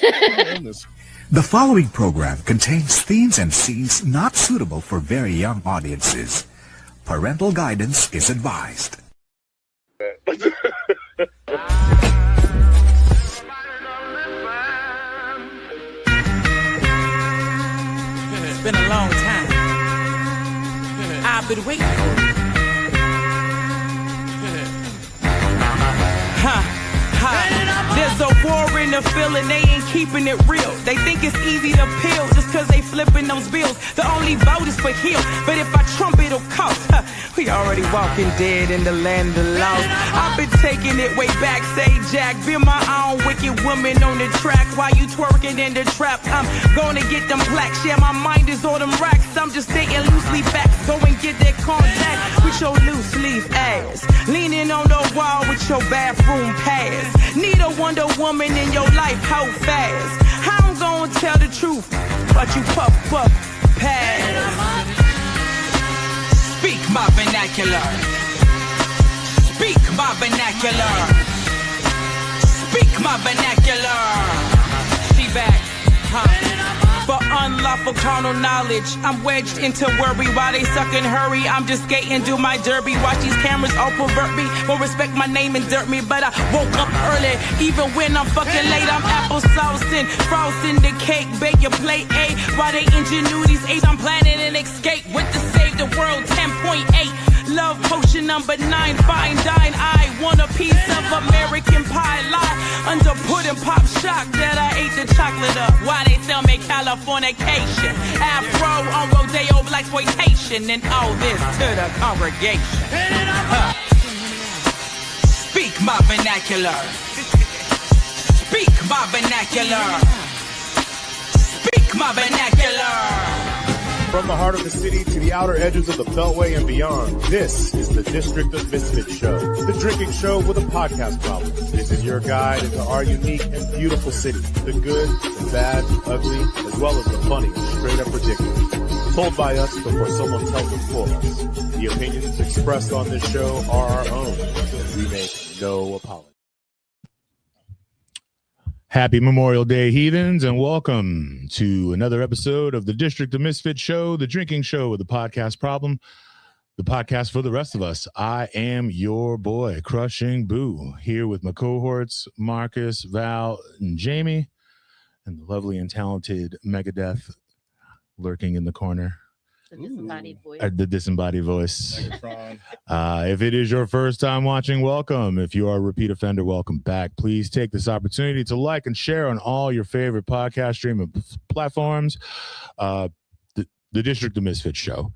The following program contains themes and scenes not suitable for very young audiences. Parental guidance is advised. It's been a long time. I've been waiting for it. There's a war in the feeling, they ain't keeping it real. They think it's easy to peel just cause they flipping those bills. The only vote is for heal, but if I trump it'll cost. We already walking dead in the land of lost. I've been taking it way back, say Jack. Been my own wicked woman on the track while you twerking in the trap. I'm gonna get them plaques, yeah, my mind is on them racks. I'm just dating loosely back, go and get that contact with your loose leaf ass. Leaning on the wall with your bathroom pass. Need a Wonder Woman in your life, how fast? How I'm gonna tell the truth, but you puff pass. Speak my vernacular. Speak my vernacular. Speak my vernacular. She back, huh? For unlawful carnal knowledge, I'm wedged into worry while they suck and hurry. I'm just skating, do my derby. Watch these cameras all pervert me. Won't respect my name and dirt me, but I woke up early. Even when I'm fucking late, I'm applesauce and frosting the cake. Bake your plate A while they ingenuities 8. I'm planning an escape with the Save the World 10.8. Love potion number 9, fine dine. I want a piece of American pie. Lie under pudding pop shock that I ate the chocolate up. Why they tell me Californication? Afro on Rodeo Blaxploitation, and all this to the congregation. Speak my vernacular. Speak my vernacular. Speak my vernacular. From the heart of the city to the outer edges of the Beltway and beyond, this is the District of Misfits show, the drinking show with a podcast problem. This is your guide into our unique and beautiful city, the good, the bad, the ugly, as well as the funny, straight up ridiculous. Told by us before someone tells it for us. The opinions expressed on this show are our own. We make no apology. Happy Memorial Day, heathens, and welcome to another episode of the District of Misfits show, the drinking show with the podcast problem, the podcast for the rest of us. I am your boy, Crushing Boo, here with my cohorts, Marcus, Val, and Jamie, and the lovely and talented Megadeth lurking in the corner. The disembodied voice. The disembodied voice. If it is your first time watching, welcome. If you are a repeat offender, welcome back. Please take this opportunity to like and share on all your favorite podcast streaming platforms. The District of Misfits show.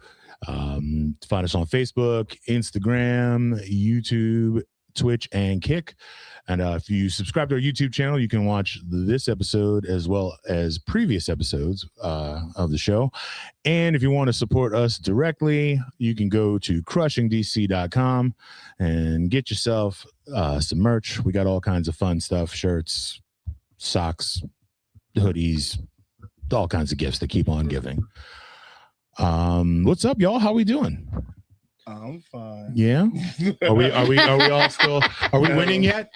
Find us on Facebook, Instagram, YouTube, Twitch, and Kick. And if you subscribe to our YouTube channel, you can watch this episode as well as previous episodes of the show. And if you want to support us directly, you can go to crushingdc.com and get yourself some merch. We got all kinds of fun stuff, shirts, socks, hoodies, all kinds of gifts that keep on giving. What's up, y'all? How we doing? I'm fine. Yeah. Are we all still? Are we winning yet?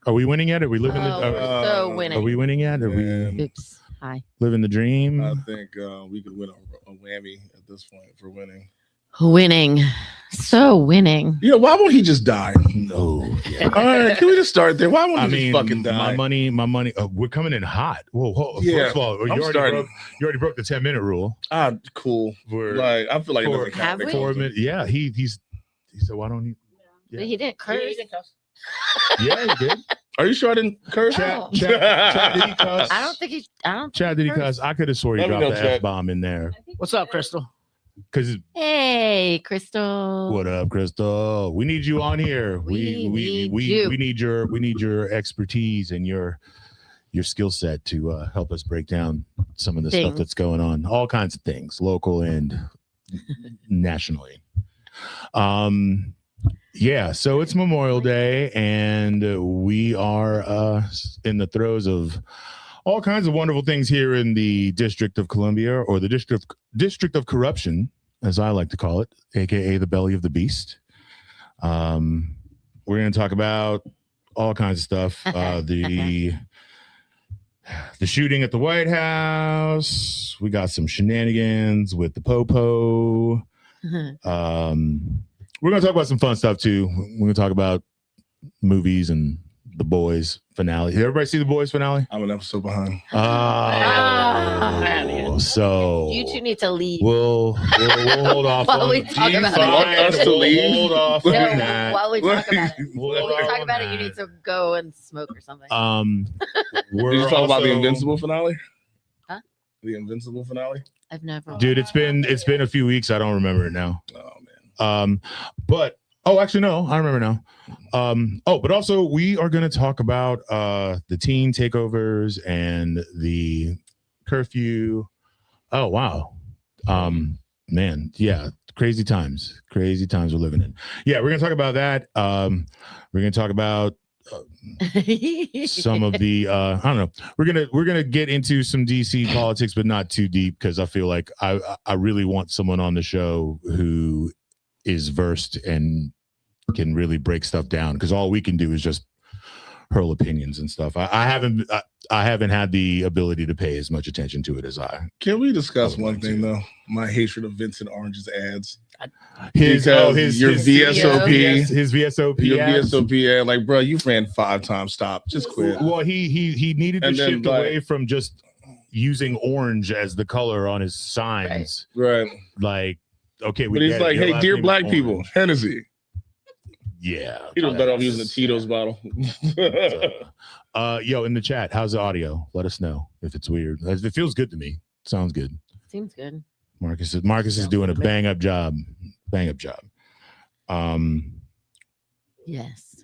Are we winning yet? Are we living So winning. Are we winning yet? Are we Oops. Hi. living the dream? I think we could win a whammy at this point for winning. Winning. So winning. Yeah, why won't he just die? No. All right, can we just start there? Why won't he just fucking die? My money. We're coming in hot. Whoa. Yeah, First of all, you already broke the 10-minute rule. Cool. We're I feel like it doesn't count. Have we? 4 minutes. Yeah, he said, why don't he? But he didn't curse. Yeah, he did. Are you sure I didn't curse? Chad, did he cuss? I don't think he. Chad, did he cuss? I could have swore he Let me dropped know, the Chad. F-bomb in there. What's up, Crystal? Because Hey, Crystal. what up, Crystal? We need you on here. We need your expertise and your skill set to help us break down some of the stuff that's going on. All kinds of things, local and nationally. Yeah, so it's Memorial Day, and we are in the throes of all kinds of wonderful things here in the District of Columbia, or the District of Corruption, as I like to call it, aka the belly of the beast. We're going to talk about all kinds of stuff. The the shooting at the White House. We got some shenanigans with the Popo. We're going to talk about some fun stuff too. We're going to talk about movies and The Boys finale. Did everybody see The Boys finale? I'm an episode behind. So You two need to leave. We'll hold off While on we talk about it. us to leave? Hold off No, on that. while we talk about it. We'll While we hold talk on about it, you that. need to go and smoke or something. We're Did you talk about the also- Invincible finale? Huh? The Invincible finale? I've never. Dude, it's been a few weeks. I don't remember it now. Oh man. But actually no, I remember now. But also we are going to talk about the teen takeovers and the curfew. Oh wow. Man, yeah, crazy times we're living in. Yeah, we're going to talk about that. We're going to talk about some of the I don't know. We're gonna get into some DC politics, but not too deep, because I feel like I really want someone on the show who is versed and can really break stuff down, because all we can do is just hurl opinions and stuff. I haven't had the ability to pay as much attention to it as I. Can we discuss one thing though? My hatred of Vincent Orange's ads. His VSOP. his VSOP. Your ads. VSOP ad, like, bro, you ran 5 times. Stop. Just quit. Well, he needed to And then, shift away from just using orange as the color on his signs. Right. Like, okay, But he's like, hey, dear black people, Hennessy. Yeah. He was better off using the Tito's bottle. Yo, in the chat, how's the audio? Let us know if it's weird. It feels good to me. Sounds good. Seems good. Marcus is doing a bang up job. Yes.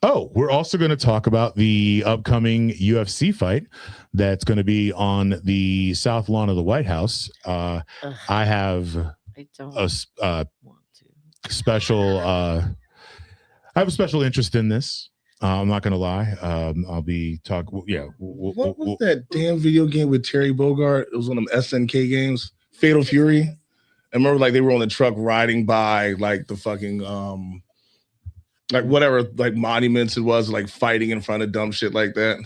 Oh, we're also going to talk about the upcoming UFC fight that's going to be on the south lawn of the White House. I have I don't a want to. special I have a special interest in this. I'm not gonna lie. I'll be talking. Yeah. What was that damn video game with Terry Bogard? It was one of them SNK games, Fatal Fury. I remember, like, they were on the truck riding by, like, the fucking like whatever, like, monuments it was, like, fighting in front of dumb shit like that.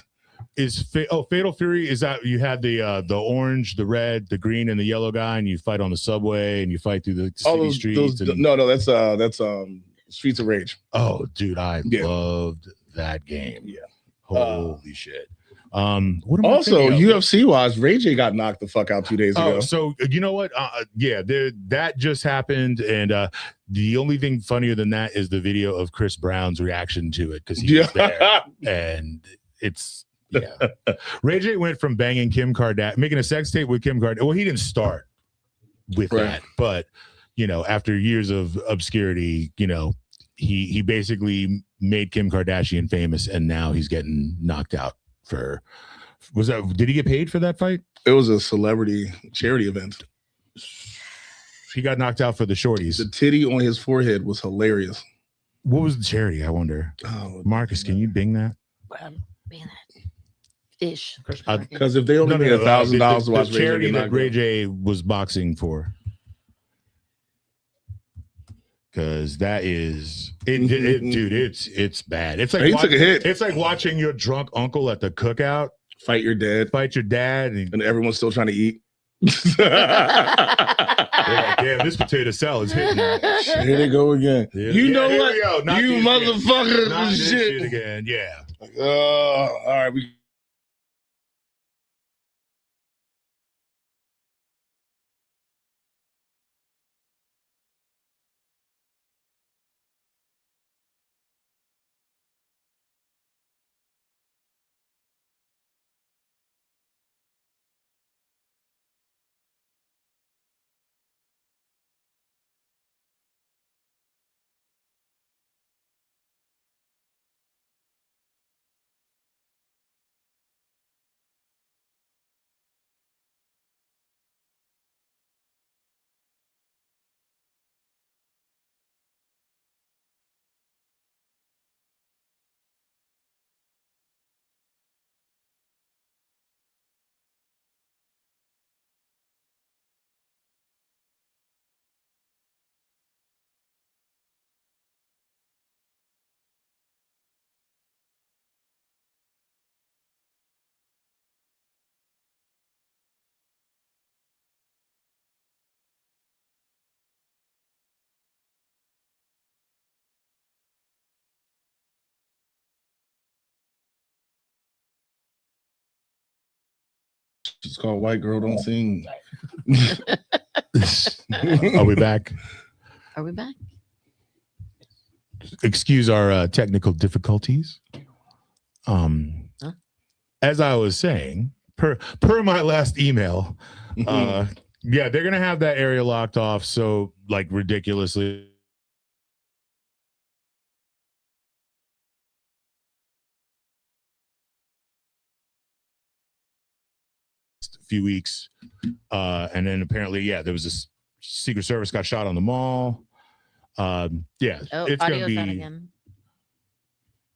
Fatal Fury, is that you had the orange, the red, the green, and the yellow guy, and you fight on the subway and you fight through the city streets. No, that's Streets of Rage. Oh, dude, I loved that game. Yeah. Holy shit. What am I Also, thinking of? UFC wise, Ray J got knocked the fuck out 2 days ago. Oh, so you know what? That just happened, and the only thing funnier than that is the video of Chris Brown's reaction to it, because he was there, and it's Ray J went from banging Kim Kardashian, making a sex tape with Kim Kardashian. Well, he didn't start with that, but after years of obscurity, he basically made Kim Kardashian famous, and now he's getting knocked out for. Did he get paid for that fight? It was a celebrity charity event. He got knocked out for the shorties. The titty on his forehead was hilarious. What was the charity? I wonder. Oh, Marcus, can you bing that? Fish. Because if they only made $1,000 to watch the charity that Ray J, J was boxing for. Because that is dude, it's bad. It's like he took a hit. It's like watching your drunk uncle at the cookout fight your dad, and everyone's still trying to eat. They're like, damn, this potato salad's hitting. Here they go again. Yeah. You know Here what? we go. Not You this motherfucker! Not this shit. shit again. Yeah. All right, we It's called White Girl Don't Sing. Are we back? Are we back? Excuse our technical difficulties. As I was saying, per my last email, yeah, they're gonna have that area locked off. So like ridiculously. Few weeks, and then apparently, yeah, there was this Secret Service got shot on the mall. Yeah, it's gonna be. Out again.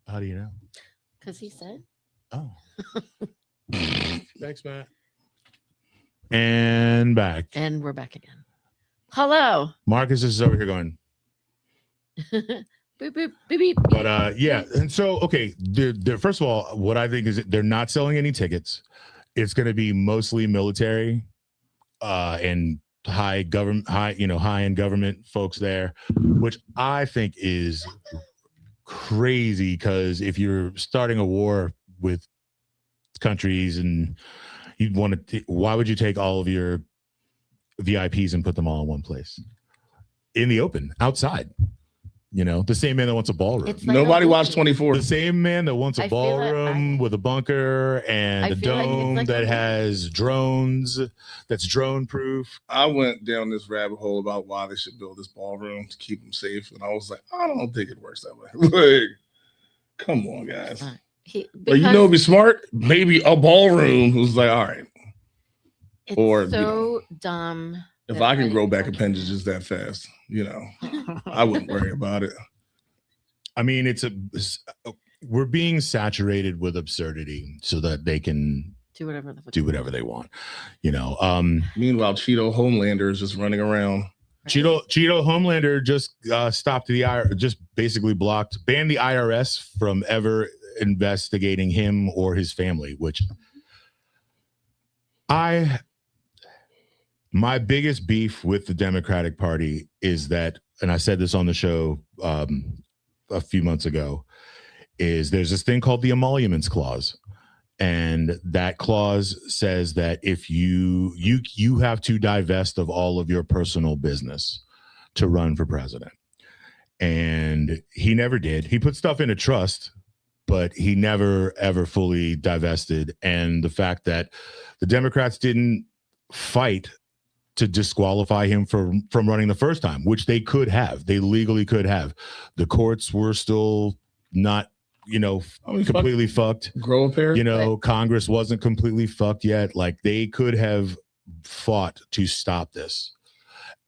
How do you know? Because he said. Oh, thanks, Matt. And back. And we're back again. Hello. Marcus is over here going. Boop, boop, beep, beep. But yeah, and so okay, they're first of all, what I think is they're not selling any tickets. It's going to be mostly military and high end government folks there, which I think is crazy because if you're starting a war with countries and you'd want to, why would you take all of your VIPs and put them all in one place in the open outside? You know, the same man that wants a ballroom. It's like Nobody watched 24. The same man that wants a I feel like ballroom with a bunker and I a feel like it's dome like that a- has drones, that's drone proof. I went down this rabbit hole about why they should build this ballroom to keep them safe, and I was like, I don't think it works that way. Like, come on, guys. Like, Like, you know, it'd be smart. Maybe a ballroom who's like, all right. it's or, so dumb. If that I can I grow back fucking- appendages that fast, you know, I wouldn't worry about it. I mean, we're being saturated with absurdity so that they can do whatever the fuck do whatever they want. You know, Meanwhile, Cheeto Homelander is just running around. Cheeto Homelander just stopped the just basically banned the IRS from ever investigating him or his family, which my biggest beef with the Democratic Party is that, and I said this on the show a few months ago, is there's this thing called the emoluments clause. And that clause says that if you have to divest of all of your personal business to run for president. And he never did. He put stuff in a trust, but he never, ever fully divested. And the fact that the Democrats didn't fight to disqualify him from running the first time, which they could have. They legally could have. The courts were still not, completely fucked. Grow a pair. Congress wasn't completely fucked yet. Like, they could have fought to stop this.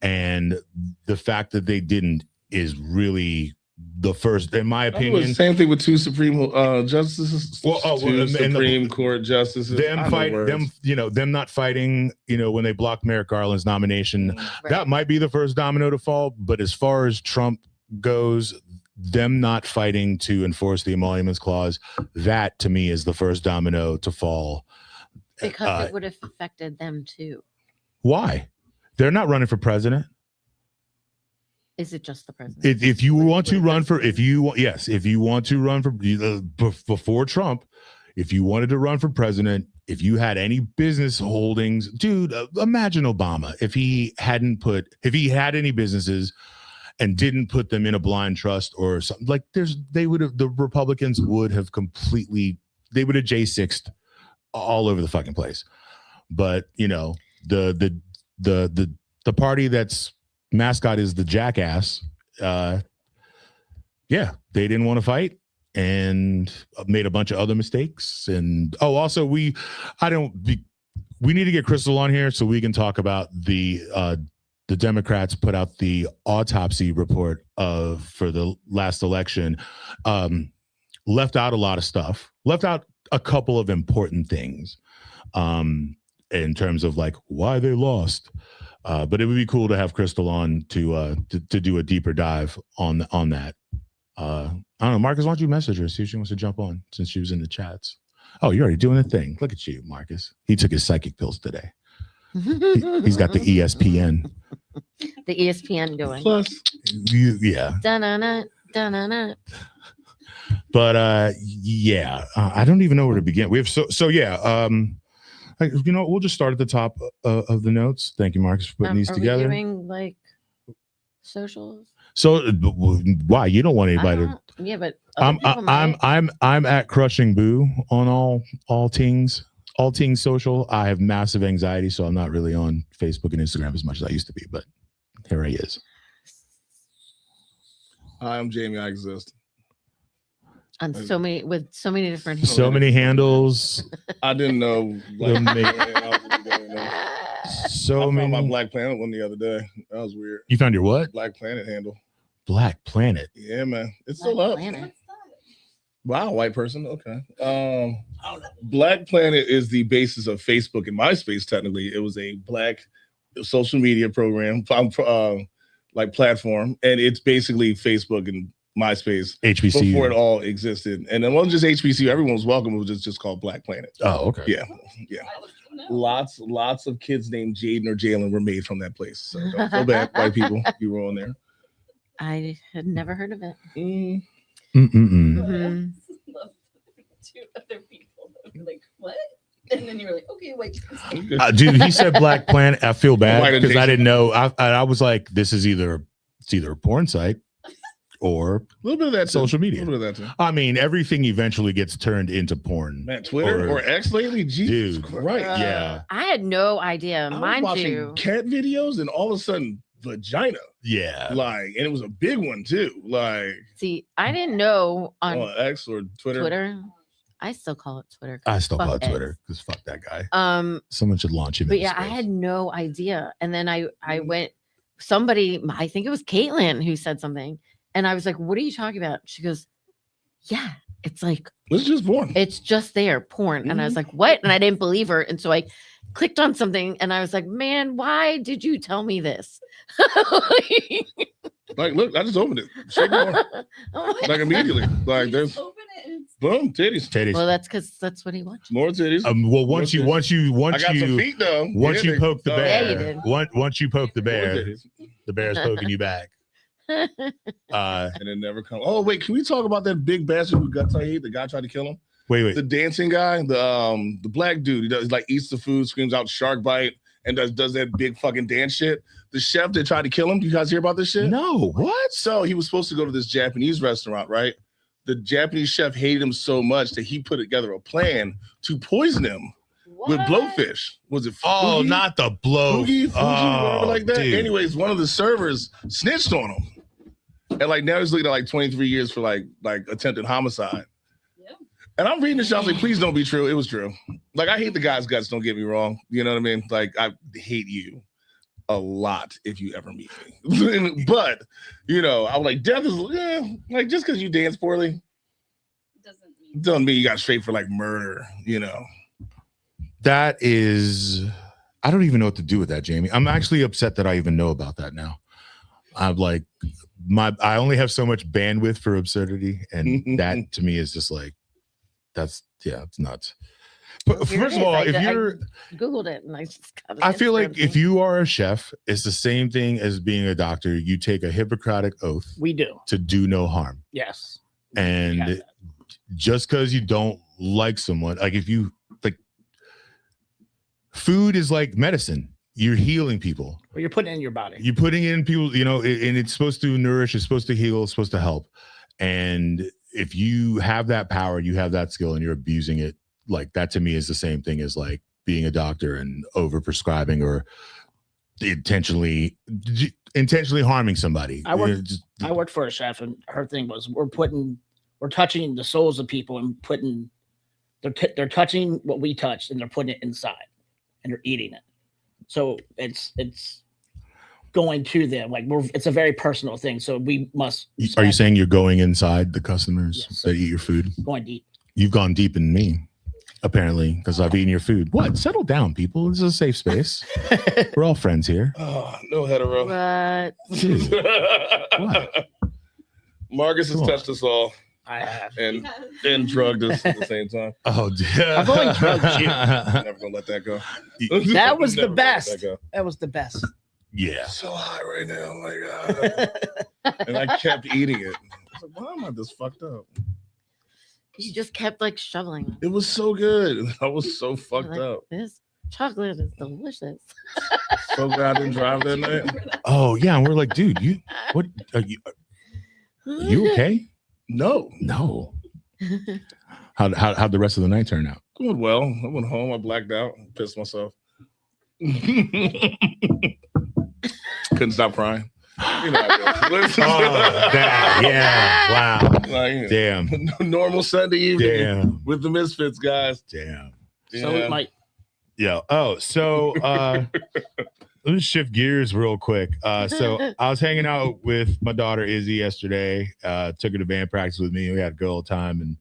And the fact that they didn't is really the first, in my opinion. Same thing with two Supreme justices. Supreme Court justices. Them not fighting, when they blocked Merrick Garland's nomination, Right. that might be the first domino to fall. But as far as Trump goes, them not fighting to enforce the emoluments clause, that to me is the first domino to fall. Because it would have affected them too. Why? They're not running for president. Is it just the president? If you want to run for, before Trump, if you wanted to run for president, if you had any business holdings, dude, imagine Obama if he had any businesses and didn't put them in a blind trust or something. Like, the Republicans would have J6'd all over the fucking place. But the party that's mascot is the jackass. They didn't want to fight and made a bunch of other mistakes. And also we need to get Crystal on here so we can talk about the Democrats put out the autopsy report for the last election. Left out a lot of stuff, left out a couple of important things in terms of like why they lost. But it would be cool to have Crystal on to do a deeper dive on that. I don't know, Marcus, why don't you message her, see if she wants to jump on since she was in the chats. Oh, you're already doing a thing. Look at you, Marcus. He took his psychic pills today. He's got the ESPN. The ESPN going. Plus, Yeah. Da-na-na, da-na-na. But I don't even know where to begin. We have We'll just start at the top of the notes. Thank you, Marcus, for putting these together. Are we doing like socials? So why you don't want anybody to? Yeah, but I'm at Crushing Boo on all things social. I have massive anxiety, so I'm not really on Facebook and Instagram as much as I used to be. But here he is. Hi, I'm Jamie. I exist. On so many different handles. So many handles. I didn't know. So I many. found my Black Planet one the other day. That was weird. You found your what? Black Planet handle. Black Planet. Yeah, man. It's still up. Planet. Wow, white person. Okay. Black Planet is the basis of Facebook and MySpace. Technically, it was a black social media program, like platform, and it's basically Facebook and MySpace HBCU before it all existed. And it wasn't just HBCU. Everyone was welcome. It was just called Black Planet. Oh, okay. Yeah. Lots of kids named Jaden or Jalen were made from that place. So don't feel bad, white people. You were on there. I had never heard of it. Love two other people. Like, what? And then you were like, okay, wait. Dude, he said Black Planet. I feel bad because I didn't know. I was like, this is either a porn site or A little bit of that social media. A little bit of that too. I mean, everything eventually gets turned into porn. Man, Twitter or X lately? Jesus Christ. Right. Yeah. I had no idea. I was Mind watching you. cat videos and all of a sudden vagina. Yeah. Like, and it was a big one too. Like, See, I didn't know on X or Twitter. I still call it Twitter. I still call it Fuck Twitter because fuck that guy. Someone should launch him. But yeah, I had no idea. And then I went, somebody, I think it was Caitlin who said something. And I was like, what are you talking about? She goes, yeah, it's like, it's just porn. It's just there, porn. And I was like, what? And I didn't believe her. And so I clicked on something and I was like, man, why did you tell me this? Like, look, I just opened it. Straight more. Like immediately. Like, there's boom, titties. Well, that's because that's what he watched. More titties. Well, once you I got some feet though. Once you poke the bear, yeah, you did. Once you poke the bear, the bear's poking you back. And it never comes. Oh wait, can we talk about that big bastard who got tied? The guy tried to kill him. Wait. The dancing guy, the black dude. He does like eats the food, screams out shark bite, and does that big fucking dance shit. The chef that tried to kill him. Do you guys hear about this shit? No. What? So he was supposed to go to this Japanese restaurant, right? The Japanese chef hated him so much that he put together a plan to poison him with blowfish. Was it? Oh, Fugi? not the blow. Fugi, whatever like that. Dude. Anyways, one of the servers snitched on him. And like now he's looking at like 23 years for like attempted homicide. Yeah. And I'm reading this shit. I was like, please don't be true. It was true. Like I hate the guy's guts. Don't get me wrong. You know what I mean? Like I hate you a lot if you ever meet me. But you know, I was like, death is like just because you dance poorly doesn't mean you got straight for like murder. You know. That is, I don't even know what to do with that, Jamie. I'm actually upset that I even know about that now. I'm like, I only have so much bandwidth for absurdity, and that to me is just like, it's nuts. But first of all, if you're Googled it, and I feel like if you are a chef, it's the same thing as being a doctor. You take a Hippocratic oath. We do to do no harm. Yes, and just because you don't like someone, like if you like, food is like medicine. You're healing people. Well, you're putting it in your body. You're putting it in people, you know, and it's supposed to nourish, it's supposed to heal, it's supposed to help. And if you have that power, you have that skill, and you're abusing it, like that to me is the same thing as like being a doctor and over prescribing or intentionally harming somebody. I worked for a chef, and her thing was we're touching the souls of people and they're touching what we touched, and they're putting it inside, and they're eating it. So it's going to them, like it's a very personal thing. So we must. Are you saying you're going inside the customers that eat your food? Going deep. You've gone deep in me, apparently, because I've eaten your food. What? Settle down, people. This is a safe space. We're all friends here. Oh, no hetero. What? Marcus has touched us all. I have. And drugged us at the same time. Oh, yeah. I've only drugged you. Never gonna let that go. That was the best. That was the best. Yeah. So high right now. Oh my God. And I kept eating it. I was like, why am I this fucked up? You just kept like shoveling. It was so good. I was so You're fucked like, up. This chocolate is delicious. So glad I didn't drive that night. Oh yeah, and we're like, dude, what? Are you okay? No. How'd the rest of the night turn out? Going well. I went home. I blacked out. Pissed myself. Couldn't stop crying. You know how it is. Yeah. Wow. Like, Damn. Normal Sunday evening Damn. with the Misfits guys. Damn. So Yeah. like, Yeah. Oh, so let's shift gears real quick. So I was hanging out with my daughter Izzy yesterday. Took her to band practice with me. We had a good old time, and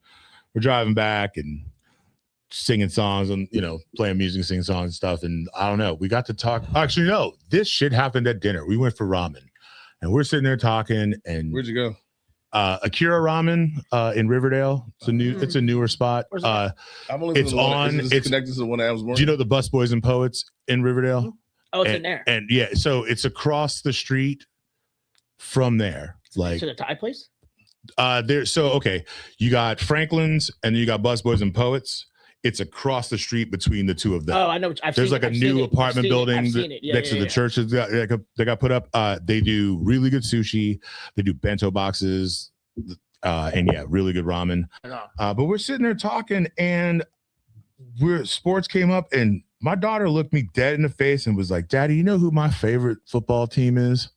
we're driving back and singing songs and playing music, singing songs and stuff. And I don't know. We got to talk. Actually, no, this shit happened at dinner. We went for ramen, and we're sitting there talking. And Where'd you go? Akira Ramen in Riverdale. It's a newer spot. I've only It's on. It's It's connected to the one I was born. Do you know the Busboys and Poets in Riverdale? oh, it's and, in there. And yeah, so it's across the street from there. Like To the Thai place. okay, you got Franklin's and then you got Busboys and Poets. It's across the street between the two of them. Oh, I know. There's like a new apartment building next to the church that got put up. They do really good sushi. They do bento boxes, and yeah, really good ramen. But we're sitting there talking, and sports came up, and my daughter looked me dead in the face and was like, "Daddy, you know who my favorite football team is?"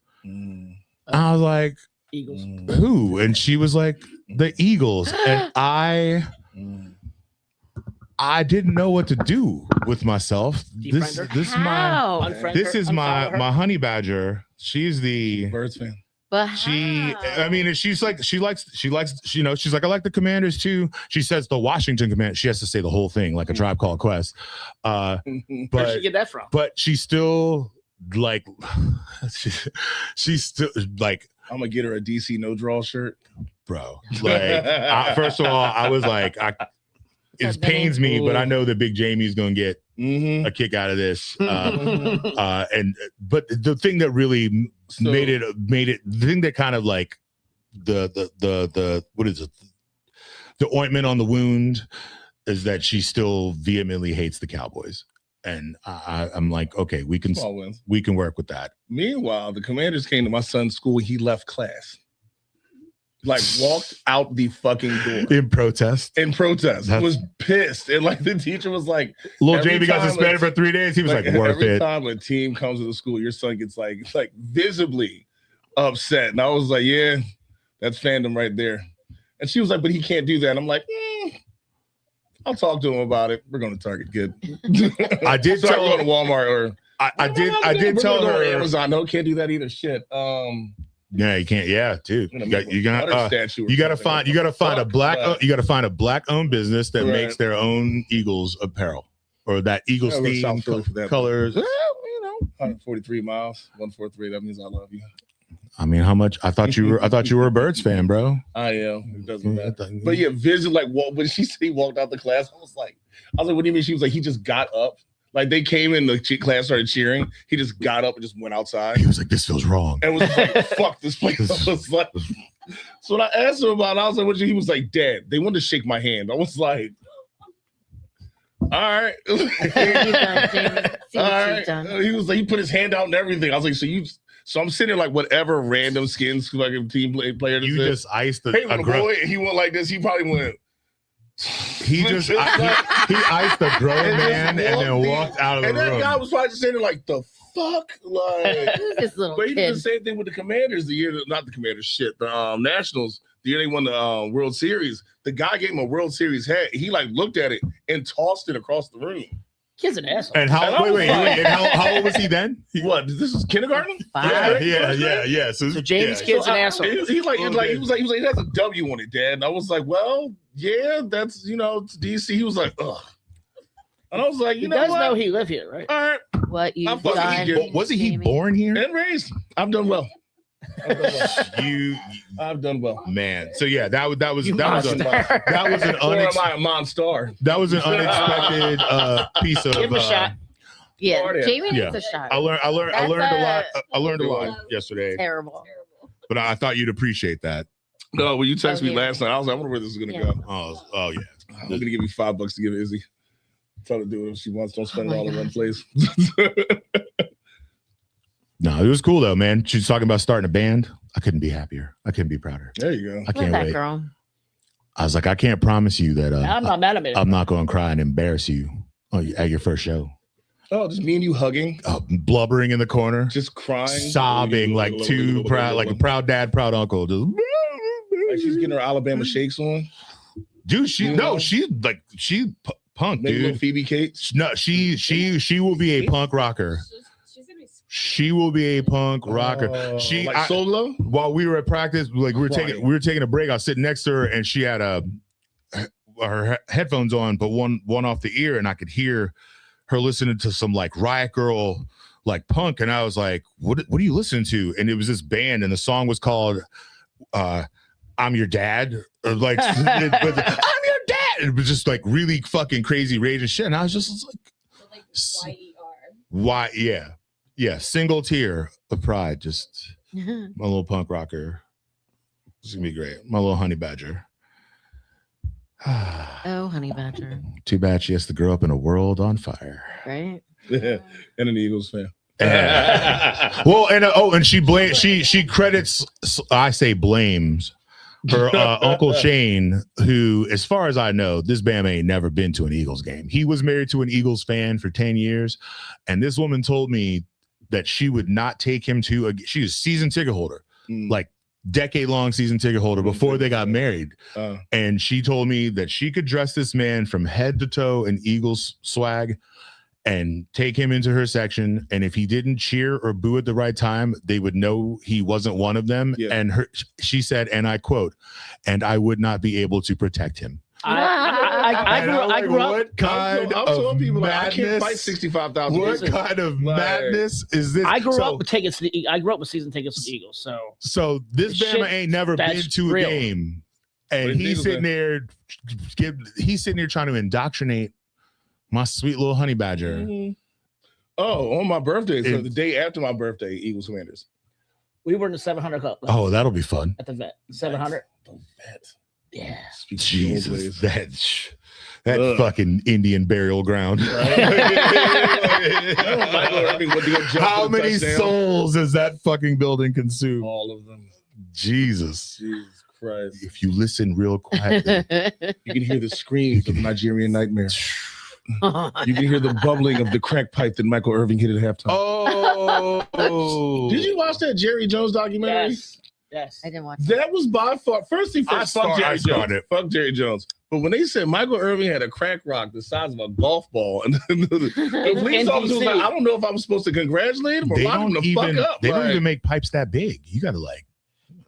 I was like, Eagles. "Who?" And she was like, "The Eagles." And I didn't know what to do with myself. This is my honey badger. She's the Birds fan. But she's like I like the Commanders too. She says the Washington Commanders. She has to say the whole thing like a Tribe Called Quest. Where'd she get that from? But she's still like she's still like, I'm gonna get her a DC no draw shirt, bro. Like first of all, I was like, it pains me, but I know that Big Jamie's gonna get a kick out of this. But the thing that really made it the thing that kind of like the what is it? The ointment on the wound is that she still vehemently hates the Cowboys. And I'm like, okay, we can work with that. Meanwhile, the Commanders came to my son's school. He left class. Like walked out the fucking door in protest. Was pissed, and like the teacher was like, "Little Jamie got suspended for 3 days." He was like worth every it. Time a team comes to the school, your son gets like visibly upset, and I was like, "Yeah, that's fandom right there." And she was like, "But he can't do that." And I'm like, "I'll talk to him about it. We're going to Target, good." I did tell her to Walmart or I did tell her Amazon. No, can't do that either. Shit. Yeah, you can't. Yeah, dude. You gotta find a black owned business that makes their own Eagles apparel or that Eagles theme colors. Well, 143 miles, 143. That means I love you. I mean, how much? I thought you were a Birds fan, bro. I am. It doesn't matter. But yeah, visit like when she said he walked out the class, I was like, "What do you mean?" She was like, "He just got up." Like they came in, the class started cheering. He just got up and just went outside. He was like, "This feels wrong." And was like, "Fuck this place." I was like, so when I asked him about it, I was like, "What?" He was like, "Dad, they wanted to shake my hand." I was like, "All right." All right. He was like, he put his hand out and everything. I was like, So I'm sitting there like whatever random skins like a team player. You just iced the boy. He went like this. He probably went. He iced the grown man and then walked out of the room. And that guy was probably just sitting there like, the fuck? Like, this little but he did kid. the same thing with the Commanders not the Commanders, the Nationals. The year they won the World Series, the guy gave him a World Series hat. He like looked at it and tossed it across the room. Kid's an asshole. And how old was he then? What? This is kindergarten? Yeah. So James' kid's an asshole. He was like, it has a W on it, Dad. And I was like, well, yeah, that's it's DC. He was like, ugh. And I was like, he does know he lived here, right? All right. What you've done? Wasn't he born here and raised? I've done well. I've done well, man. So yeah, that was an monster. That was an unexpected piece of. Give him a shot. Yeah, Jamie needs a shot. I learned a lot. I learned a lot yesterday. Terrible. But I thought you'd appreciate that. No, when you texted me here. last night, I was like, I wonder where this is gonna Yeah. go. Oh yeah. I'm gonna give you $5 to give Izzy. Tell her to do it if she wants. Don't spend Oh it my all in one God. place. No, it was cool though, man. She's talking about starting a band. I couldn't be happier. I couldn't be prouder. There you go. I Look can't at that wait. girl. I was like, I can't promise you that I'm not mad at it. I'm not going to cry and embarrass you at your first show. Oh, just me and you hugging, Blubbering in the corner, just crying, sobbing like too proud, like a proud dad, proud uncle. Just, Like she's getting her Alabama shakes on. dude, she punk, Maybe a little dude. Phoebe Cates. No, she will be a punk rocker. She's gonna be She will be a punk rocker. Like solo. While we were at practice, like we were taking a break. I was sitting next to her, and she had her headphones on, but one off the ear, and I could hear her listening to some like Riot Girl, like punk, and I was like, "What are you listening to?" And it was this band, and the song was called "I'm Your Dad," or like "I'm Your Dad." It was just like really fucking crazy rage and shit, and I was just like, Y-E-R. "Why? Yeah, single tear of pride." Just Oh, my little punk rocker. It's gonna be great. My little honey badger. honey badger. Too bad she has to grow up in a world on fire. Right? And an Eagles fan. Well, and she credits, I say blames her Uncle Shane, who, as far as I know, this Bam ain't never been to an Eagles game. He was married to an Eagles fan for 10 years, and this woman told me that she would not take him to she was a season ticket holder, like decade-long season ticket holder before they got married. And she told me that she could dress this man from head to toe in Eagles swag and take him into her section, and if he didn't cheer or boo at the right time, they would know he wasn't one of them. Yeah. And she said, and I quote, "and I would not be able to protect him." I grew up. What kind I'm of telling people like, I can't fight madness? 65,000. What kind of madness is this? I grew up with tickets. I grew up with season tickets to the Eagles. So this Shit, Bama ain't never been that's to a real. game, and What is he's Eagles sitting there, trying to indoctrinate my sweet little honey badger. Oh, on my birthday, so the day after my birthday, Eagles Commanders. We were in the 700 Cup Oh, that'll be fun. at the vet. 700. The vet. Yeah. Jesus, that Ugh. fucking Indian burial ground. How many souls does that fucking building consume? All of them. Jesus. Jesus Christ. If you listen real quietly, You can hear the screams of Nigerian Nightmare. You can hear the bubbling of the crack pipe that Michael Irving hit at halftime. oh, Did you watch that Jerry Jones documentary? Yes. I didn't watch That was by far. First thing first, fuck Jerry Jones. Fuck Jerry Jones. But when they said Michael Irving had a crack rock the size of a golf ball, and the police officer was like, I don't know if I'm supposed to congratulate him or lock him the fuck up. They don't Like, even make pipes that big. You gotta like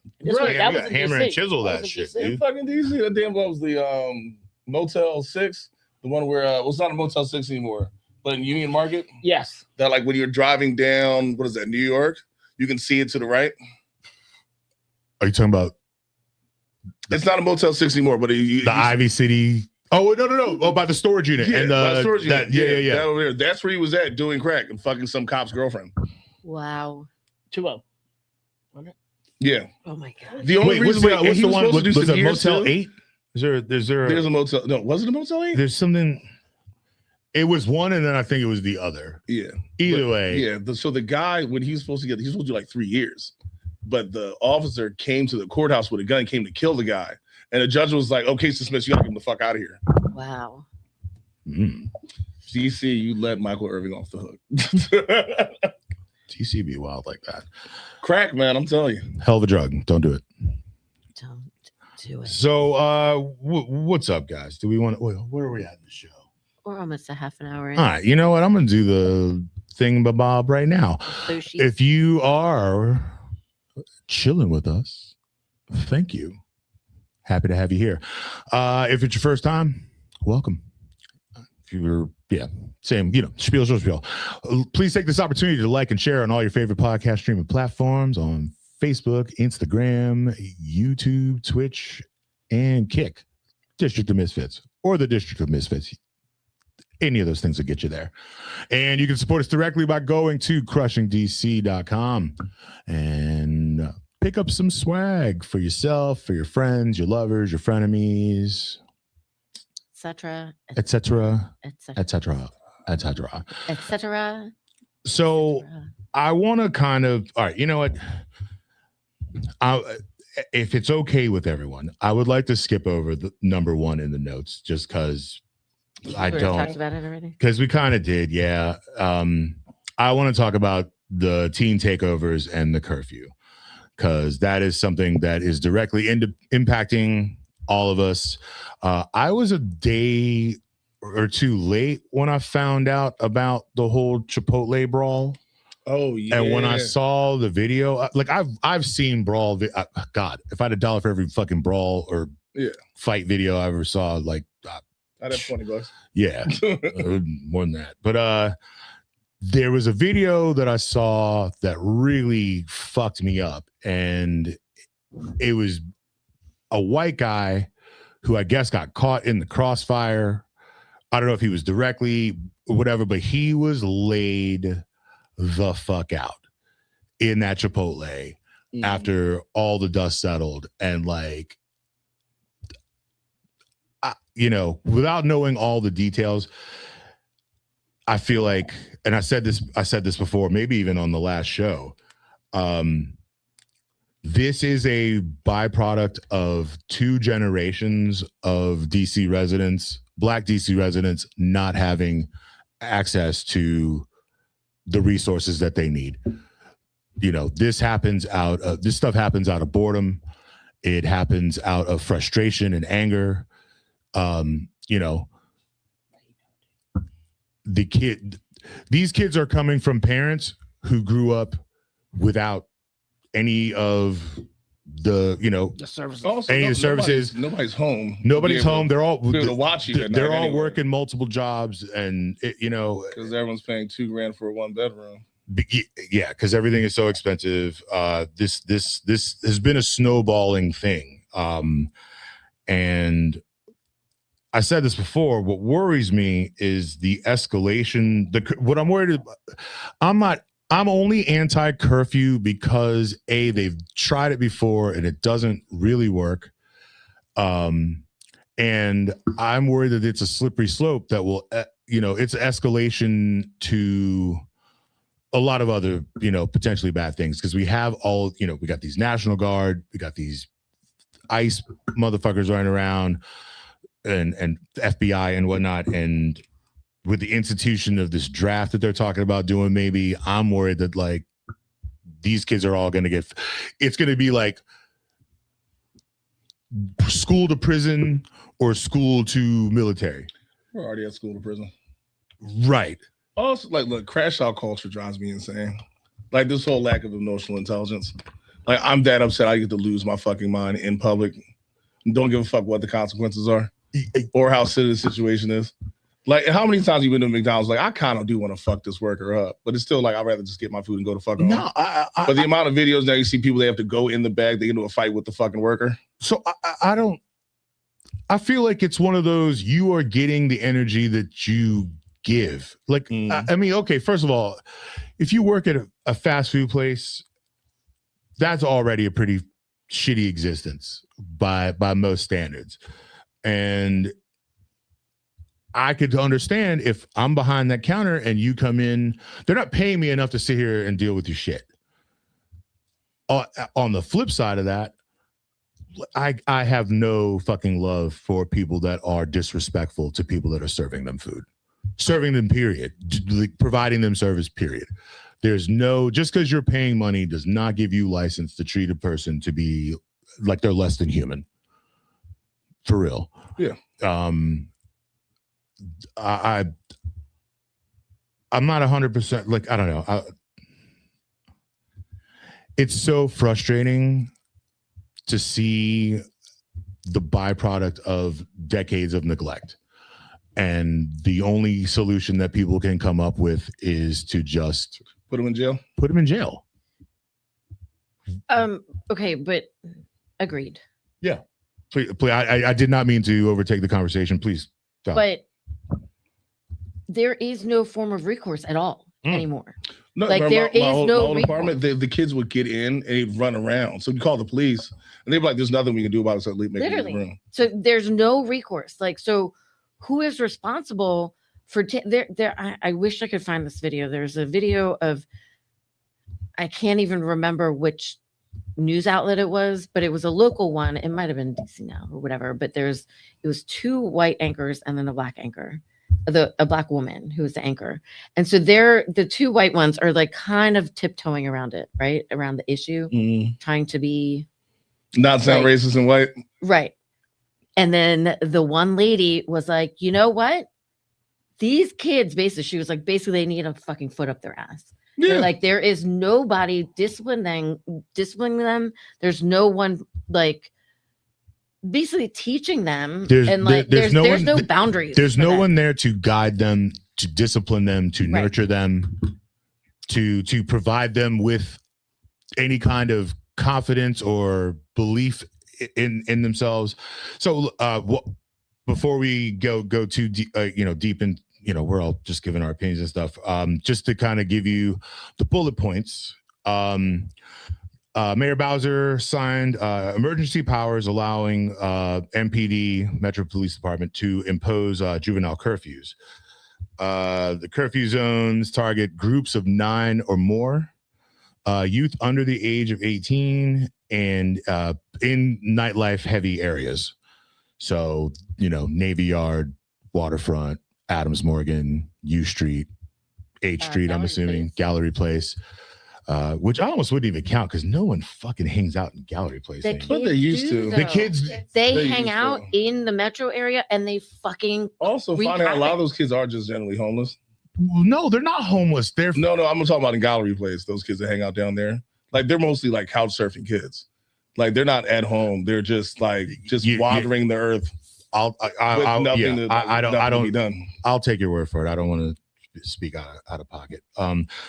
Right, that you was gotta in hammer DC. and chisel that was in shit, DC. in dude. fucking DC, that damn what was the Motel 6, the one where well, it's not a Motel 6 anymore, but in Union Market, Yes. that like when you're driving down, what is that, New York, you can see it to the right. Are you talking about It's not a Motel 6 anymore, but the Ivy City? Oh no! Oh, by the storage unit. Yeah, and by the storage unit. Yeah. That over there. That's where he was at doing crack and fucking some cop's girlfriend. Wow. 2-0. Yeah. Oh my God. The only Wait, reason what's he the was one? supposed to do Was some it years Motel too. 8? There's There's a Motel. No, was it a Motel 8? There's something. It was one, and then I think it was the other. Yeah. Either way, Yeah. So the guy, when he was supposed to get, he was supposed to do like 3 years, but the officer came to the courthouse with a gun, came to kill the guy, and the judge was like, "Okay, dismissed. You gotta get him the fuck out of here." Wow. DC, you let Michael Irving off the hook. TC be wild like that. Crack, man. I'm telling you. Hell of a drug. Don't do it. Don't do it. So, what's up, guys? Do we want to? Where are we at in the show? We're almost a half an hour in. All right. You know what? I'm gonna do the thing, Bob, right now. Sushi. If you are chilling with us, thank you. Happy to have you here. If it's your first time, welcome. If you're, same, spiel. Please take this opportunity to like and share on all your favorite podcast streaming platforms on Facebook, Instagram, YouTube, Twitch, and Kick. District of Misfits or the District of Misfits. Any of those things will get you there. And you can support us directly by going to crushingdc.com and pick up some swag for yourself, for your friends, your lovers, your frenemies, etc., etc., etc., etc. etc. So I want to kind of, all right, you know what? If it's okay with everyone, I would like to skip over the number one in the notes just because I don't. Talked about it already. Because we kind of did, yeah. I want to talk about the teen takeovers and the curfew because that is something that is directly impacting all of us. I was a day or two late when I found out about the whole Chipotle brawl. Oh yeah. And when I saw the video, like I've seen brawl. God, if I had $1 for every fucking brawl or fight video I ever saw, like I'd have $20. Yeah, more than that. But there was a video that I saw that really fucked me up, and it was a white guy who I guess got caught in the crossfire. I don't know if he was directly whatever, but he was laid the fuck out in that Chipotle after all the dust settled. And like, without knowing all the details, I feel like, and I said this before, maybe even on the last show, this is a byproduct of 2 generations of DC residents, Black DC residents, not having access to the resources that they need. This stuff happens out of boredom. It happens out of frustration and anger. These kids are coming from parents who grew up without any of the services. Also, any of the services. Nobody's home. Nobody's home. They're all to watch you. They're all working multiple jobs, and because everyone's paying $2,000 for a 1-bedroom. Yeah, because everything is so expensive. This has been a snowballing thing, and I said this before. What worries me is the escalation. What I'm worried about. I'm only anti-curfew because they've tried it before and it doesn't really work. And I'm worried that it's a slippery slope that will, it's escalation to a lot of other, potentially bad things. Because we have we got these National Guard, we got these ICE motherfuckers running around and FBI and whatnot. And with the institution of this draft that they're talking about doing, maybe I'm worried that like these kids are all going to it's going to be like school to prison or school to military. We're already at school to prison. Right. Also, like, look, crash out culture drives me insane. Like this whole lack of emotional intelligence. Like I'm that upset I get to lose my fucking mind in public. Don't give a fuck what the consequences are or how silly the situation is. Like, how many times you been to McDonald's? Like, I kind of do want to fuck this worker up, but it's still like I'd rather just get my food and go to fucking home. But the amount of videos now you see people, they have to go in the bag, they get into a fight with the fucking worker. So I feel like it's one of those, you are getting the energy that you give. Like, I mean, okay, first of all, if you work at a fast food place, that's already a pretty shitty existence by most standards. And I could understand if I'm behind that counter and you come in, they're not paying me enough to sit here and deal with your shit. On the flip side of that, I have no fucking love for people that are disrespectful to people that are serving them food. Serving them, period. Providing them service, period. There's just because you're paying money does not give you license to treat a person to be like they're less than human. For real. Yeah. I'm not 100%, like, I don't know. It's so frustrating to see the byproduct of decades of neglect. And the only solution that people can come up with is to just put them in jail. Put them in jail. Okay, but agreed. Yeah. Please, I did not mean to overtake the conversation. Please stop. But there is no form of recourse at all anymore. No, Like, remember there is my no old apartment. The kids would get in and they'd run around. So we call the police, and they'd be like, "There's nothing we can do about it." So leave the Literally. room. So there's no recourse. Like, so who is responsible for I wish I could find this video. There's a video of, I can't even remember which news outlet it was, but it was a local one. It might have been DC Now or whatever, but it was 2 white anchors and then a black anchor, a black woman who was the anchor. And so the 2 white ones are like kind of tiptoeing around it, right? Around the issue, trying to be not sound racist and white. Right. And then the one lady was like, you know what? These kids, basically they need a fucking foot up their ass. Yeah. They're like, there is nobody disciplining them. There's no one like basically teaching them. There's no boundaries. There's no one there to guide them, to discipline them, to nurture them, to provide them with any kind of confidence or belief in themselves. So before we go too deep, deep in, we're all just giving our opinions and stuff. Just to kind of give you the bullet points. Mayor Bowser signed emergency powers allowing MPD, Metro Police Department, to impose juvenile curfews. The curfew zones target groups of 9 or more, youth under the age of 18, and in nightlife heavy areas. So, Navy Yard, Waterfront, Adams Morgan, U Street, H Street, I'm assuming, Gallery Place. Which I almost wouldn't even count because no one fucking hangs out in Gallery Place. But they used to. The kids, they hang out in the metro area and they fucking also find out a lot of those kids are just generally homeless. No, they're not homeless. They're no. I'm talking about in Gallery Place. Those kids that hang out down there, like they're mostly like couch surfing kids. Like they're not at home. They're just wandering the earth. I'll take your word for it. I don't want to speak out of pocket.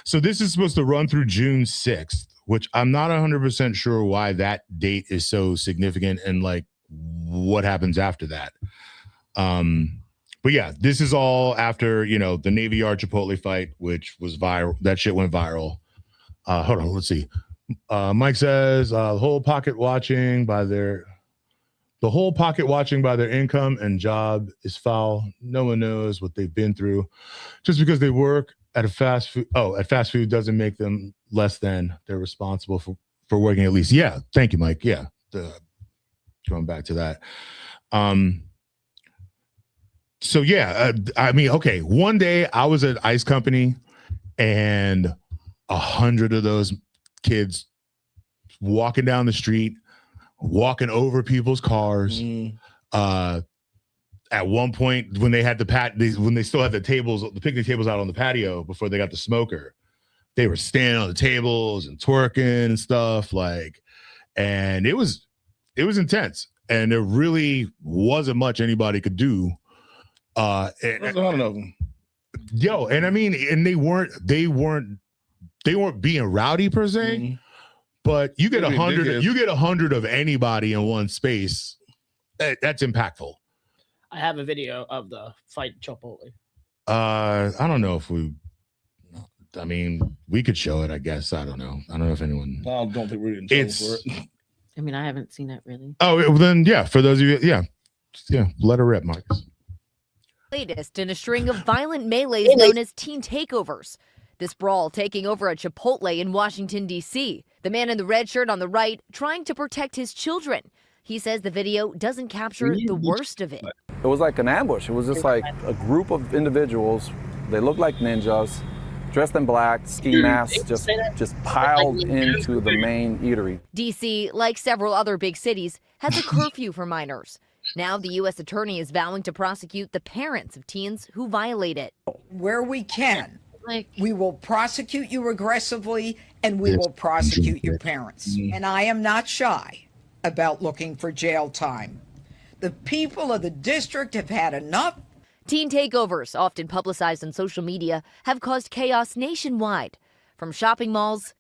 So this is supposed to run through June 6th, which I'm not 100% sure why that date is so significant and like what happens after that. But yeah, this is all after, the Navy Yard Chipotle fight, which was viral. That shit went viral. Hold on, let's see. Mike says the whole pocket watching by their income and job is foul. No one knows what they've been through. Just because they work at fast food doesn't make them less than. They're responsible for working at least. Yeah, thank you, Mike. Yeah, going back to that. So yeah, okay. One day I was at Ice Company, and 100 of those kids walking down the street, walking over people's cars. At one point, when they had when they still had the picnic tables out on the patio before they got the smoker, they were standing on the tables and twerking and stuff and it was intense, and there really wasn't much anybody could do. There's 100 of them. Yo, and I mean, and they weren't being rowdy per se. But you get 100 of anybody in one space. That's impactful. I have a video of the fight in Chipotle. I don't know if we could show it, I guess. I don't know. I don't know if anyone. I don't think we're in trouble for it. I mean, I haven't seen it really. Oh, then yeah, for those of you, yeah, let her rip, Marcus. Latest in a string of violent melees known as teen takeovers. This brawl taking over a Chipotle in Washington, D.C. The man in the red shirt on the right trying to protect his children. He says the video doesn't capture the worst of it. It was like an ambush. It was just like a group of individuals. They looked like ninjas, dressed in black, ski masks, just piled into the main eatery. D.C., like several other big cities, has a curfew for minors. Now the U.S. attorney is vowing to prosecute the parents of teens who violate it. Where we can, we will prosecute you aggressively, and we will prosecute your parents. And I am not shy about looking for jail time. The people of the district have had enough. Teen takeovers, often publicized on social media, have caused chaos nationwide, from shopping malls.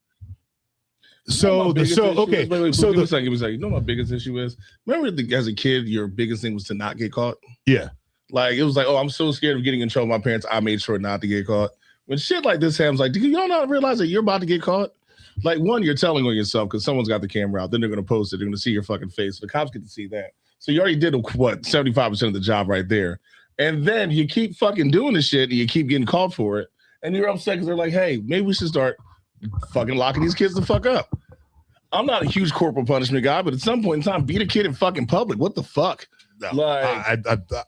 Give me a second. You know what my biggest issue is? Remember as a kid, your biggest thing was to not get caught? Yeah. Like, it was like, oh, I'm so scared of getting in trouble with my parents, I made sure not to get caught. when shit like this happens, like, do y'all not realize that you're about to get caught? Like, one, you're telling on yourself because someone's got the camera out. Then they're going to post it. They're going to see your fucking face. The cops get to see that. So you already did, 75% of the job right there. And then you keep fucking doing this shit and you keep getting caught for it. And you're upset because they're like, hey, maybe we should start fucking locking these kids the fuck up. I'm not a huge corporal punishment guy, but at some point in time, beat a kid in fucking public. What the fuck? Like,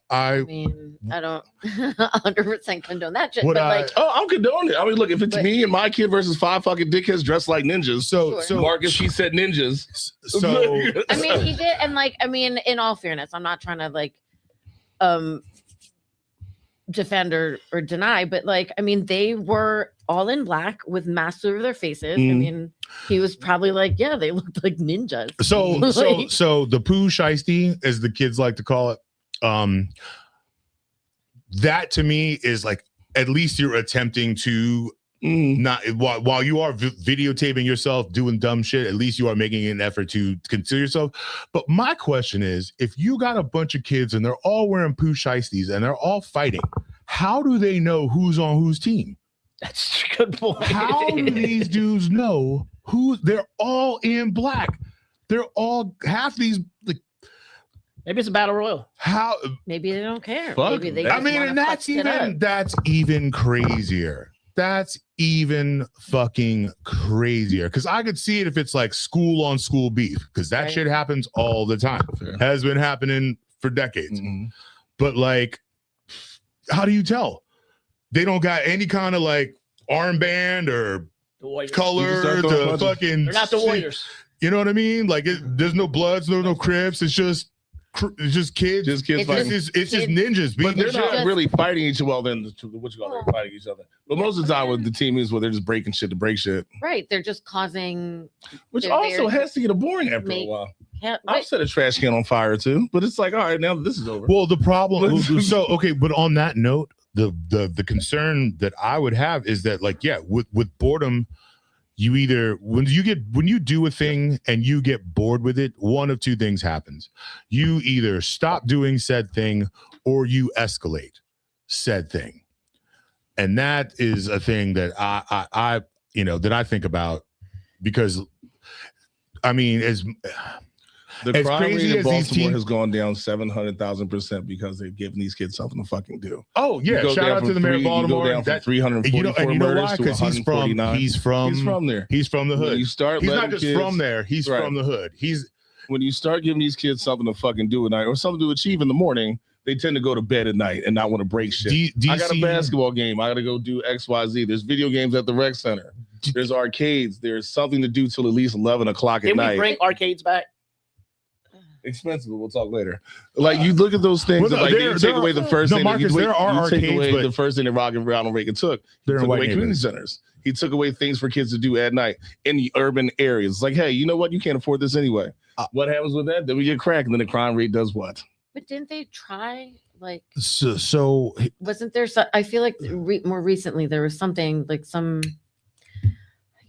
I mean, I don't 100% condone that shit. But I'm condoning it. I mean, look, if it's me and my kid versus 5 fucking dickheads dressed like ninjas, so Marcus, he said ninjas. So I mean, he did, and like, I mean, in all fairness, I'm not trying to like, defend or deny, but like, I mean, they were all in black with masks over their faces. I mean, he was probably like, yeah, they looked like ninjas. So the poo shiesty, as the kids like to call it, that to me is like, at least you're attempting to not while you are videotaping yourself doing dumb shit, at least you are making an effort to conceal yourself. But my question is, if you got a bunch of kids and they're all wearing poo shiesties and they're all fighting, how do they know who's on whose team? That's a good point. How do these dudes know who? They're all in black. They're all half these. Like, maybe it's a battle royal. How? Maybe they don't care. Fuck. Maybe they. I mean, and that's even crazier. That's even fucking crazier. Because I could see it if it's like school on school beef, because that shit happens all the time. Has been happening for decades. But like, how do you tell? They don't got any kind of like armband or color to fucking. They're not the Warriors. You know what I mean? Like, there's no Bloods, no Crips. It's just kids. It's just ninjas. But they're not really fighting each other. Well, then what you call they're fighting each other. But most of the time, with the team is where they're just breaking shit to break shit. Right. They're just causing. Which also has to get boring after a while. I've set a trash can on fire too, but it's like, all right, now this is over. Well, the problem. But on that note, the concern that I would have is that, like, yeah, with boredom, you either when you do a thing and you get bored with it, one of two things happens. You either stop doing said thing or you escalate said thing. And that is a thing that I that I think about, because I mean, the crime rate in Baltimore has gone down 700,000% because they've given these kids something to fucking do. Oh yeah, shout out to the mayor of Baltimore. You go down from 344 murders to 149. He's from there. He's from the hood. He's not just from there. He's from the hood. When you start giving these kids something to fucking do at night or something to achieve in the morning, they tend to go to bed at night and not want to break shit. I got a basketball game. I got to go do X, Y, Z. There's video games at the rec center. There's arcades. There's something to do till at least 11 o'clock at night. Can we bring arcades back? Expensive, but we'll talk later. Like, you look at those things, you take away the first thing. Marcus, there are arcades, take away the first thing that Ronald Reagan took. He took away community centers. He took away things for kids to do at night in the urban areas. Like, hey, you know what? You can't afford this anyway. What happens with that? Then we get cracked, and then the crime rate does what? But didn't they try, like, so wasn't there I feel like more recently there was something like I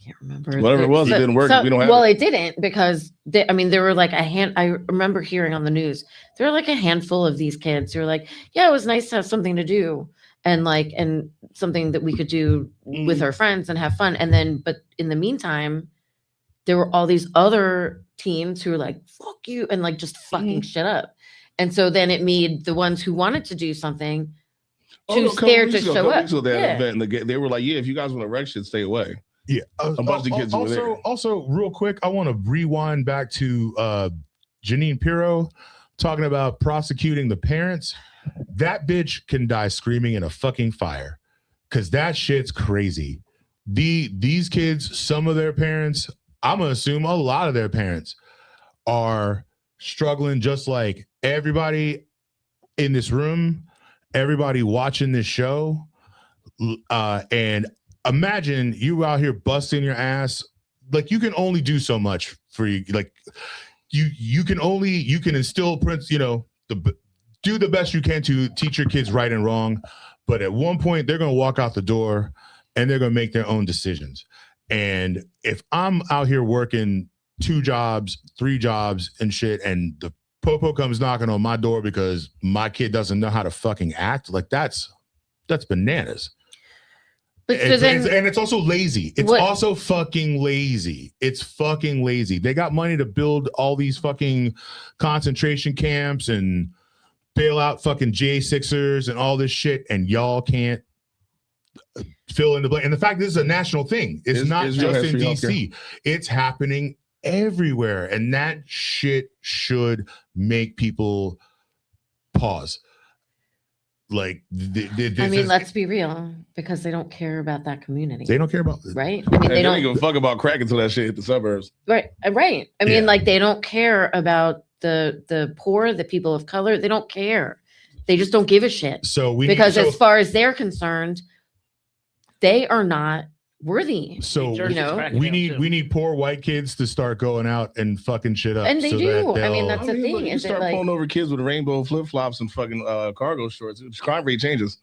can't remember. Whatever it was, it didn't work. We don't have it didn't, because there were like I remember hearing on the news, there were like a handful of these kids who were like, yeah, it was nice to have something to do and something that we could do with our friends and have fun. And then, but in the meantime, there were all these other teens who were like, fuck you, and like just fucking shit up. And so then it made the ones who wanted to do something too scared to show up. They were like, yeah, if you guys want to wreck shit, stay away. Yeah, a bunch of kids were there. Also, real quick, I want to rewind back to Jeanine Pirro talking about prosecuting the parents. That bitch can die screaming in a fucking fire, because that shit's crazy. These kids, some of their parents, I'm gonna assume a lot of their parents, are struggling just like everybody in this room, everybody watching this show, and imagine you out here busting your ass. Like, you can only do so much for you. Like, you can instill do the best you can to teach your kids right and wrong. But at one point, they're going to walk out the door and they're going to make their own decisions. And if I'm out here working 2 jobs, 3 jobs and shit, and the popo comes knocking on my door because my kid doesn't know how to fucking act, like, that's bananas. But so then, and it's also lazy. It's also fucking lazy. It's fucking lazy. They got money to build all these fucking concentration camps and bail out fucking J6ers and all this shit, and y'all can't fill in the blank. And the fact this is a national thing. It's not just in DC. It's happening everywhere, and that shit should make people pause. Like, I mean, let's be real, because they don't care about that community. They don't care about right. I mean, they don't give a fuck about crack until that shit hit the suburbs. Right. Right. I mean, like, they don't care about the poor, the people of color. They don't care. They just don't give a shit. So as far as they're concerned, they are not worthy. So we need poor white kids to start going out and fucking shit up. And they do. I mean, that's the thing. Look, you start pulling over kids with rainbow flip flops and fucking cargo shorts. Crime rate changes.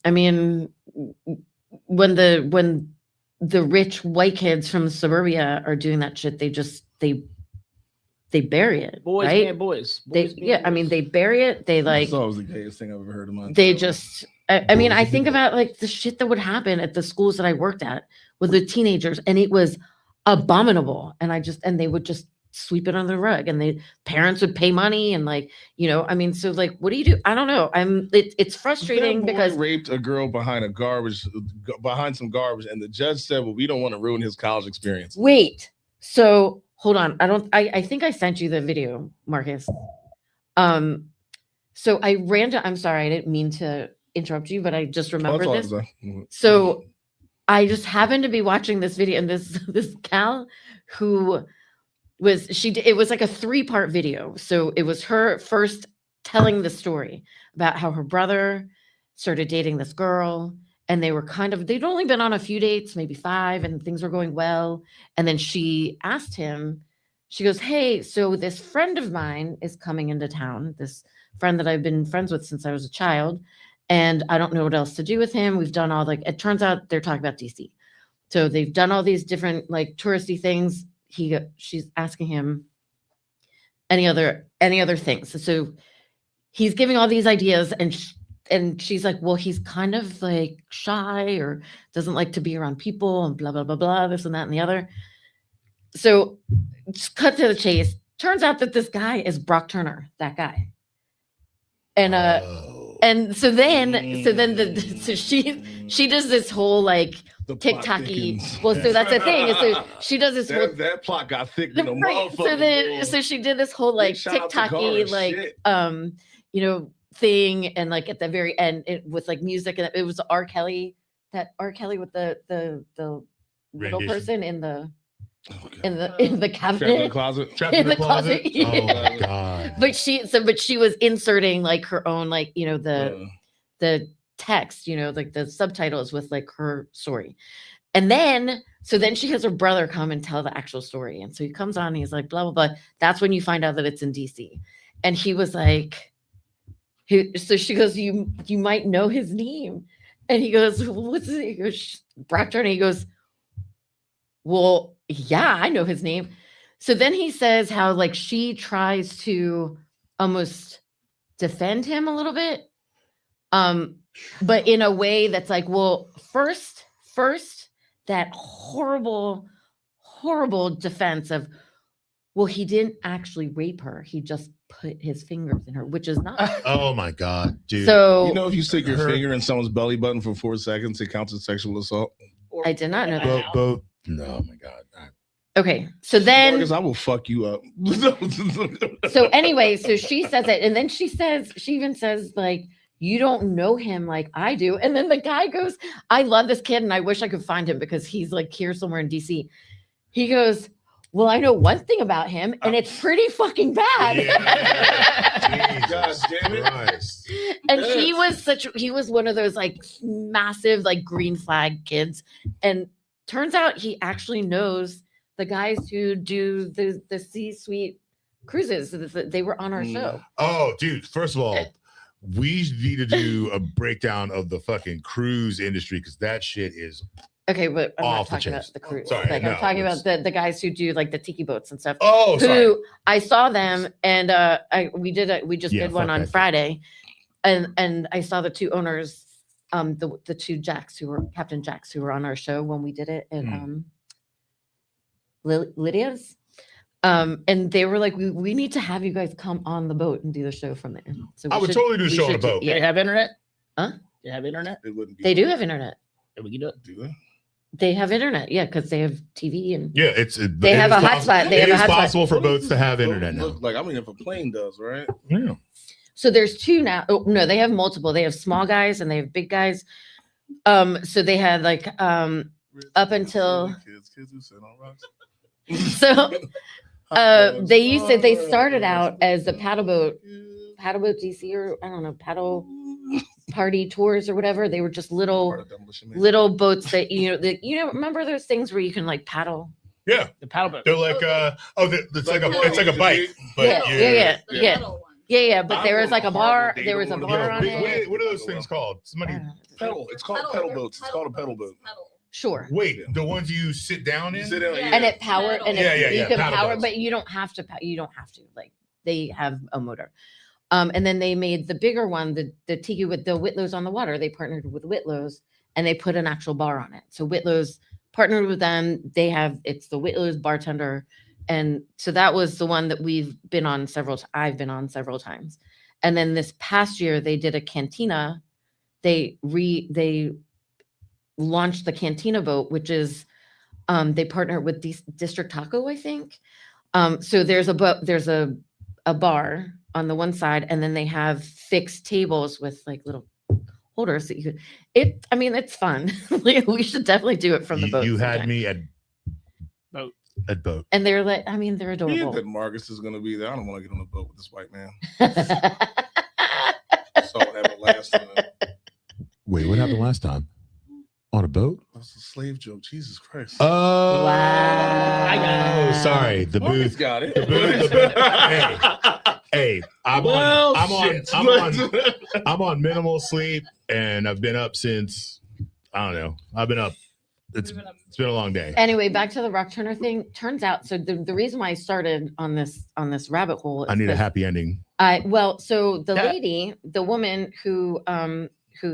I mean, when the rich white kids from suburbia are doing that shit, they bury it. Boys, right? man, boys. I mean, they bury it. They like. That was the gayest thing I've ever heard of mine. They just. I mean, I think about like the shit that would happen at the schools that I worked at with the teenagers, and it was abominable. And they would just sweep it under the rug, and parents would pay money, and like, I mean, so like, what do you do? I don't know. It's frustrating because raped a girl behind some garbage, and the judge said, "Well, we don't want to ruin his college experience." Wait, so hold on. I think I sent you the video, Marcus. So I I'm sorry, I didn't mean to interrupt you, but I just remembered this. So I just happened to be watching this video, and this gal who it was like a 3-part video. So it was her first telling the story about how her brother started dating this girl, and they'd only been on a few dates, maybe 5, and things were going well. And then she asked him, she goes, "Hey, so this friend of mine is coming into town, this friend that I've been friends with since I was a child. And I don't know what else to do with him. We've done all it turns out they're talking about DC. So they've done all these different like touristy things. She's asking him any other things. So he's giving all these ideas, and she's like, well, he's kind of like shy or doesn't like to be around people and blah, blah, blah, blah, this and that and the other. So just cut to the chase. Turns out that this guy is Brock Turner, that guy. And and so she does this whole like TikTok-y. Well, so that's the thing. So she does this whole that plot got thick in the right. motherfucker. So she did this whole like TikTok-y like thing, and like at the very end with like music, and it was R. Kelly with the little person in the in the cabinet, trapped in the closet. Yeah. Oh my god! But she was inserting like her own like the text, like the subtitles with like her story, and then she has her brother come and tell the actual story, and so he comes on and he's like blah blah blah. That's when you find out that it's in DC, and he was like, so she goes, you might know his name, and he goes, what's his name? He goes, Brock Turner. He goes, well, yeah, I know his name. So then he says how like she tries to almost defend him a little bit. But in a way that's like, well, first that horrible defense of, well, he didn't actually rape her. He just put his fingers in her, which is not. Oh my God, dude. So if you stick your finger in someone's belly button for 4 seconds, it counts as sexual assault. I did not know that. But no, oh my God. Okay, so then Marcus, I will fuck you up. So anyway, so she says it, and then she even says like, you don't know him like I do. And then the guy goes, I love this kid, and I wish I could find him because he's like here somewhere in DC. He goes, well, I know one thing about him, and it's pretty fucking bad. Yeah. God damn it. And he was one of those like massive like green flag kids, and turns out he actually knows the guys who do the C-suite cruises. They were on our show. Oh, dude! First of all, we need to do a breakdown of the fucking cruise industry because that shit is okay. But I'm not off the talking chest. about the cruise. Sorry, I'm talking about the guys who do like the tiki boats and stuff. Oh, sorry. I saw them, and we just did one on Friday, and I saw the 2 owners the two Jacks who were Captain Jacks who were on our show when we did it at Lydia's. And they were like, we need to have you guys come on the boat and do the show from there. So I would totally do a show on a boat. Yeah. They have internet? Huh? They have internet? They do have internet. Yeah, we can do it. Do they? They have internet, yeah, because they have TV and Yeah, they have a hotspot. They have a hotspot. It's possible for boats to have internet now. Like, I mean, if a plane does, right? Yeah. So there's two now. Oh, no, they have multiple. They have small guys and they have big guys. So they had like up until kids who sit on rocks. so they started out as a paddle boat DC or I don't know, paddle party tours or whatever. They were just little boats that remember those things where you can like paddle. Yeah, the paddle boat. They're like it's like a bike. But Yeah. But there was like a bar. There was a bar on it. What are those things called? Pedal. It's called pedal boats. It's called a pedal boat. Sure. Wait, the ones you sit down in? And it powered and you can power, boats. but you don't have to. Like they have a motor. And then they made the bigger one, the tiki with the Whitlow's on the water. They partnered with Whitlow's and they put an actual bar on it. So Whitlow's partnered with them. It's the Whitlow's bartender. And so that was the one that I've been on several times. And then this past year they did a cantina. They launched the cantina boat, which is they partnered with District Taco, I think. So there's a bar on the one side, and then they have fixed tables with like little holders that you could. It's fun. We should definitely do it from the boat. You had me at boat, and they're like, they're adorable. Yeah, that Marcus is gonna be there. I don't want to get on a boat with this white man. So what happened last time? Wait, what happened last time? On a boat? That's a slave joke. Jesus Christ. Oh, wow. I got it. Sorry, the Marcus booth got it. The booth. Hey, I'm on minimal sleep, and I've been up since I don't know. I've been up. It's been a long day. Anyway, back to the Rock Turner thing. Turns out, so the reason why I started on this rabbit hole is I need a happy ending. So the lady, the woman who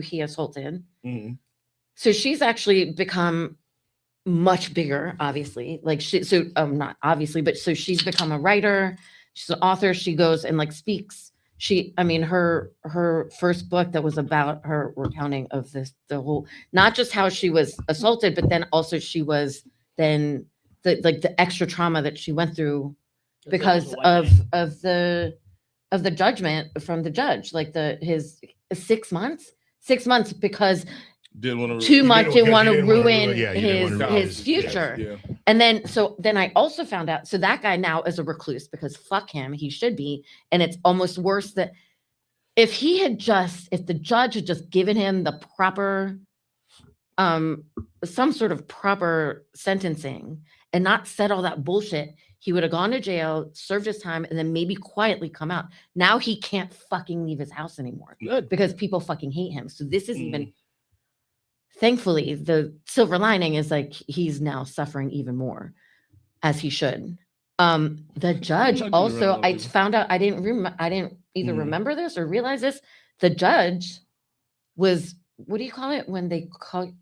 he assaulted, so she's actually become much bigger, obviously. Like not obviously, but so she's become a writer. She's an author. She goes and like speaks. Her first book that was about her recounting of the whole, not just how she was assaulted, but then also she was then the extra trauma that she went through because of the judgment from the judge, like his 6 months because didn't want to ruin his future. Yeah. And then I also found out, so that guy now is a recluse because fuck him, he should be. And it's almost worse that if the judge had just given him the proper, some sort of proper sentencing and not said all that bullshit, he would have gone to jail, served his time, and then maybe quietly come out. Now he can't fucking leave his house anymore because people fucking hate him. So this is even... Thankfully, the silver lining is like he's now suffering even more, as he should. The judge also, I found out, I didn't either remember this or realize this. The judge was, what do you call it when they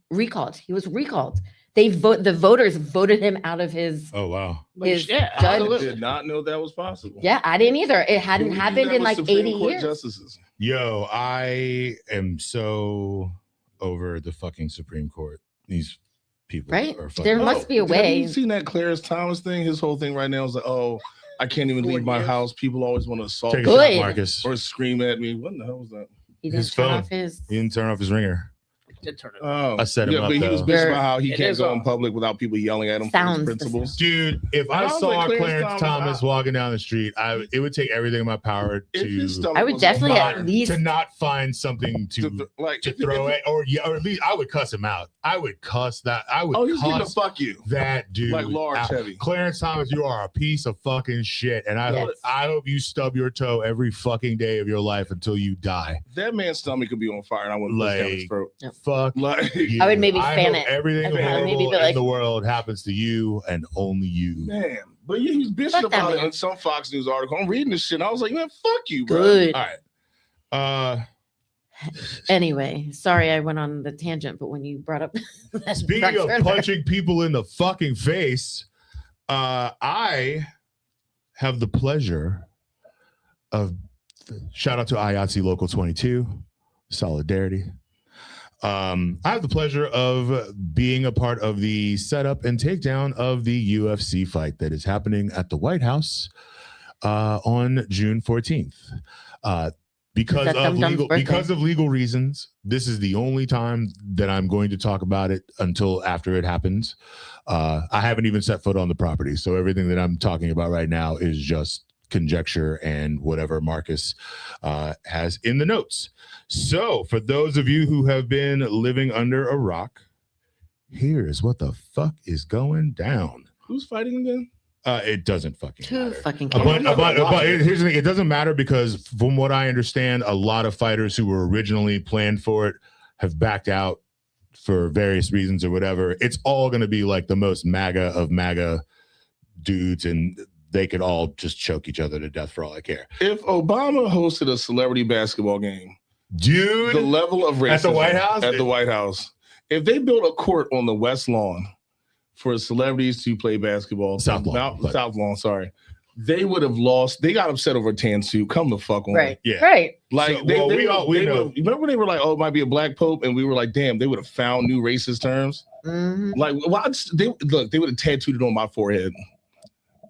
recalled? He was recalled. The voters voted him out of his. Oh wow! His judge. I did not know that was possible. Yeah, I didn't either. It hadn't happened in like 80 years. Justices. Yo, I am so over the fucking Supreme Court. These people, right? Are fucking there must be a way. Have you seen that Clarence Thomas thing? His whole thing right now is like, oh, I can't even leave my house. People always want to assault me or scream at me. What the hell was that? He didn't turn off his. He didn't turn off his ringer. Did turn it. Oh, I set him up. But he was bitching about how he can't go on. in public without people yelling at him for his principles. Dude, if I saw Clarence Thomas walking down the street, it would take everything in my power to. I would definitely at least to not find something to throw at, or at least I would cuss him out. I would cuss that. I would. Oh, he's gonna cuss fuck you. That dude, like large heavy. Clarence Thomas, you are a piece of fucking shit, and I hope you stub your toe every fucking day of your life until you die. That man's stomach could be on fire, and I wouldn't push down his throat. Fuck. I would maybe fan it. Everything horrible in the world happens to you and only you. Man, but yeah, he's bitching about it in some Fox News article. I'm reading this shit. And I was like, man, fuck you, bro. Good. All right. Anyway, sorry I went on the tangent, but when you brought up that Speaking of punching people in the fucking face, I have the pleasure of shout out to IATSE Local 22, Solidarity. I have the pleasure of being a part of the setup and takedown of the UFC fight that is happening at the White House on June 14th. Because of legal reasons, this is the only time that I'm going to talk about it until after it happens. I haven't even set foot on the property, so everything that I'm talking about right now is just conjecture and whatever Marcus has in the notes. So for those of you who have been living under a rock, here's what the fuck is going down. Who's fighting again? It doesn't fucking matter. Here's the thing. It doesn't matter because from what I understand, a lot of fighters who were originally planned for it have backed out for various reasons or whatever. It's all going to be like the most MAGA of MAGA dudes, and they could all just choke each other to death for all I care. If Obama hosted a celebrity basketball game, dude, the level of racism at the White House, if they built a court on the West Lawn for celebrities to play basketball, South Lawn, sorry, they would have lost. They got upset over a tan suit. Come the fuck on, right? Yeah, right. Like so, we know. Remember when they were like, "Oh, it might be a black pope," and we were like, "Damn!" They would have found new racist terms. Mm-hmm. Like, why? They would have tattooed it on my forehead.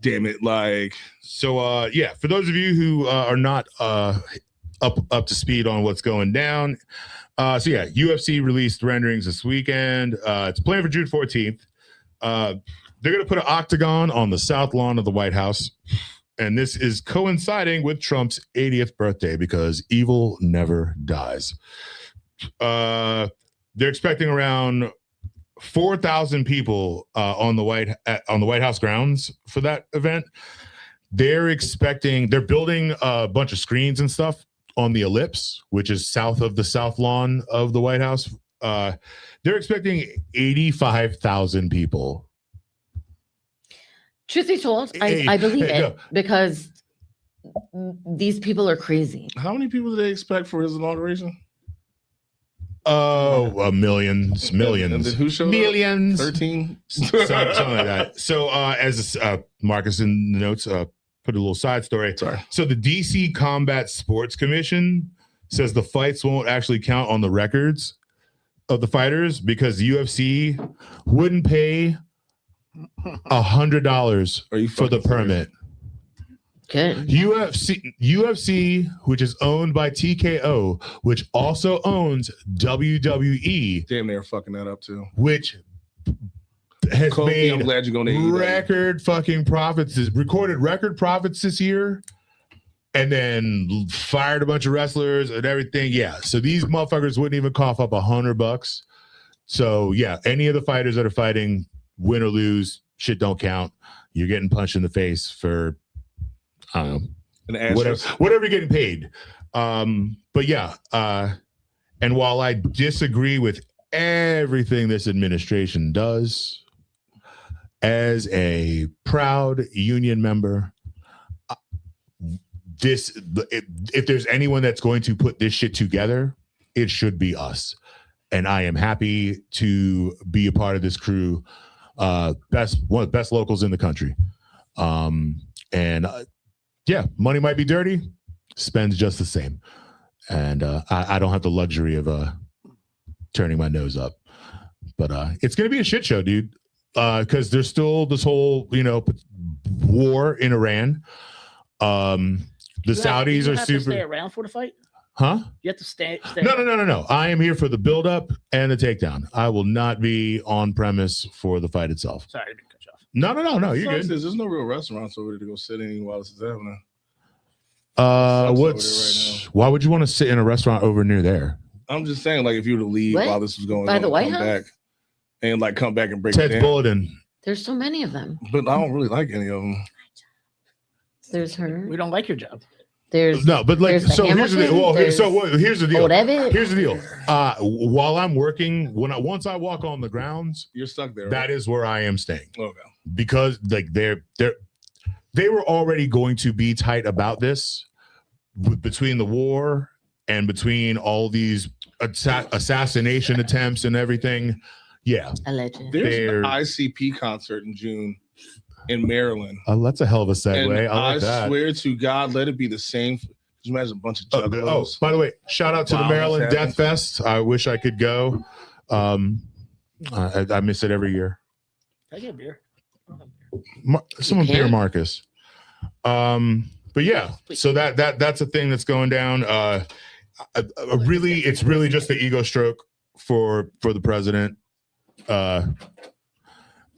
Damn it! Like, so yeah. For those of you who are not up to speed on what's going down, so yeah, UFC released renderings this weekend. It's planned for June 14th. They're going to put an octagon on the South Lawn of the White House. And this is coinciding with Trump's 80th birthday because evil never dies. They're expecting around 4,000 people on the White House grounds for that event. They're building a bunch of screens and stuff on the ellipse, which is south of the South Lawn of the White House. They're expecting 85,000 people. Truth be told, I believe it because these people are crazy. How many people do they expect for his inauguration? Oh, millions. And who showed millions. Up? 13? something like that. So as Marcus in the notes, put a little side story. Sorry. So the DC Combat Sports Commission says the fights won't actually count on the records of the fighters because UFC wouldn't pay $100 for the permit. Good. UFC, which is owned by TKO, which also owns WWE. Damn, they're fucking that up too. Which has made I'm glad you're going to recorded record profits this year. And then fired a bunch of wrestlers and everything. Yeah. So these motherfuckers wouldn't even cough up $100. So yeah, any of the fighters that are fighting, win or lose, shit don't count. You're getting punched in the face for I don't know, whatever you're getting paid. But yeah, and while I disagree with everything this administration does, as a proud union member, if there's anyone that's going to put this shit together, it should be us. And I am happy to be a part of this crew. One of the best locals in the country. Yeah, money might be dirty, spends just the same. And I don't have the luxury of turning my nose up. But it's going to be a shit show, dude. Because there's still this whole, war in Iran. The Saudis are super. To stay around for the fight? Huh? You have to stay. No. I am here for the build-up and the takedown. I will not be on premise for the fight itself. Sorry, I didn't cut you off. No. You're good. There's no real restaurants over there to go sit in while this is happening. Why would you want to sit in a restaurant over near there? I'm just saying, like, if you were to leave while this was going on, the White come House? back and like come back and break Ted's it down. Bulletin. There's so many of them. But I don't really like any of them. There's her. We don't like your job. There's no, but like, so here's the deal. Here's the deal. Whatever. Here's the deal. While I'm working, once I walk on the grounds, you're stuck there. That is where I am staying. Okay. Because like they were already going to be tight about this between the war And between all these assassination attempts and everything, yeah. Alleged. There's an ICP concert in June in Maryland. That's a hell of a segue. And I like that. swear to God, let it be the same. Just imagine a bunch of juggalos. By the way, shout out to the Maryland Death Fest. I wish I could go. I miss it every year. Can I get a beer? Someone beer Marcus. But yeah, so that's a thing that's going down. It's really just the ego stroke for the president. Yeah,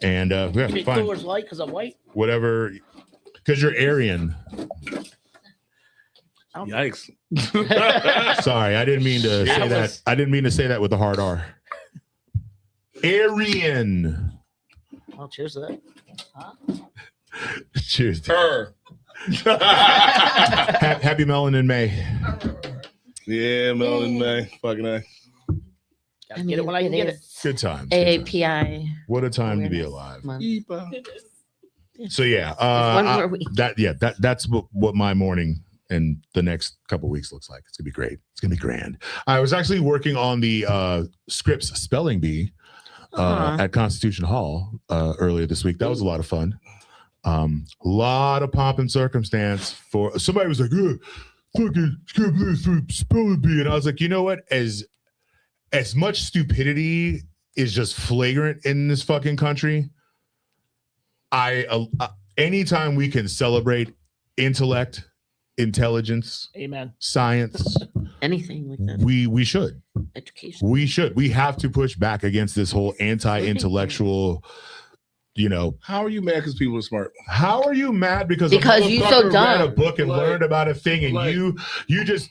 fine. Coolers Light because I'm white. Whatever, because you're Aryan. Yikes! Sorry, I didn't mean to say that. I didn't mean to say that with a hard R. Aryan. Well, cheers to that. Huh? Cheers. Her. Happy Melanin May. Yeah, Melanin May. Fucking A. I mean, get it when I can get it. Good times. AAPI. What a time to be alive. It So yeah, that's what my morning and the next couple weeks looks like. It's gonna be great. It's gonna be grand. I was actually working on the Scripps spelling bee at Constitution Hall earlier this week. That was a lot of fun. A lot of pomp and circumstance for somebody was like, fucking spelling bee, and I was like, you know what? As much stupidity is just flagrant in this fucking country, anytime we can celebrate intellect, intelligence, amen, science, anything like that, we should. Education. We have to push back against this whole anti-intellectual. How are you mad because people are smart? How are you mad because you so dumb? Read a book and learned about a thing, and you just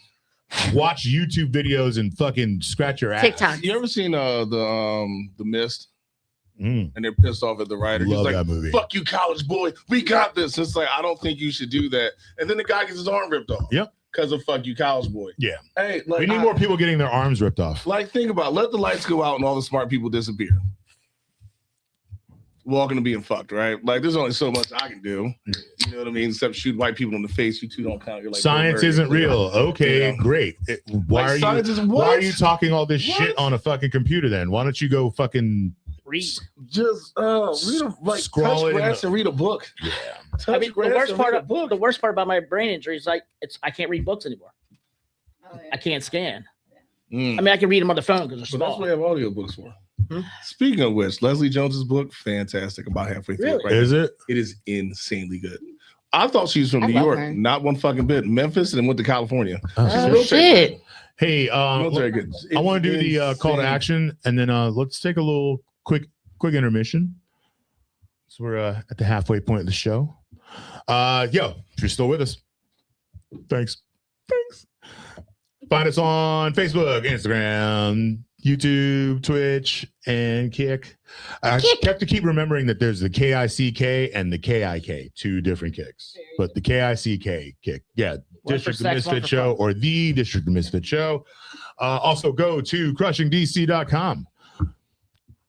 watch YouTube videos and fucking scratch your ass. TikTok. You ever seen the Mist? And they're pissed off at the writer. Love He's like, that movie. "Fuck you, college boy. We got this." It's like, I don't think you should do that. And then the guy gets his arm ripped off. Yep. Because of "fuck you, college boy." Yeah. Hey, we need more people getting their arms ripped off. Like, think about it. Let the lights go out and all the smart people disappear. Walking to being fucked, right? Like, there's only so much I can do. You know what I mean? Except shoot white people in the face. You two don't count. You're like, science isn't real. Okay, great. Why are you talking all this shit on a fucking computer then? Why don't you go fucking read? Just read touch grass and read a book. Yeah. I mean, the worst part about my brain injury is I can't read books anymore. Oh, yeah. I can't scan. I mean, I can read them on the phone because they're But small. that's what we have audiobooks for. Speaking of which, Leslie Jones's book, fantastic. About halfway through. Really? Right Is now. it? It is insanely good. I thought she was from I New love York, her. not one fucking bit. Memphis, and then went to California. Oh shit! Hey, Military good. I want to do the call to action, and then let's take a little quick intermission. So we're at the halfway point of the show. If you're still with us, thanks. Find us on Facebook, Instagram, YouTube, Twitch, and Kick. I have to keep remembering that there's the KICK and the KIK, two different kicks. But the KICK kick, yeah, District of Misfit Show or the District of Misfit Show. Also, go to crushingdc.com.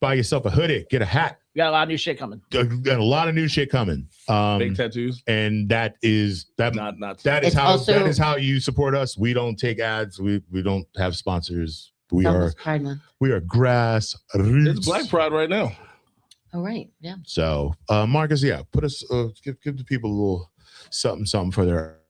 Buy yourself a hoodie, get a hat. We got a lot of new shit coming. Got a lot of new shit coming. Fake tattoos, and that is how you support us. We don't take ads. We don't have sponsors. We are grass roots. It's Black Pride right now. Oh right, yeah. So Marcus, put us give the people a little something for their.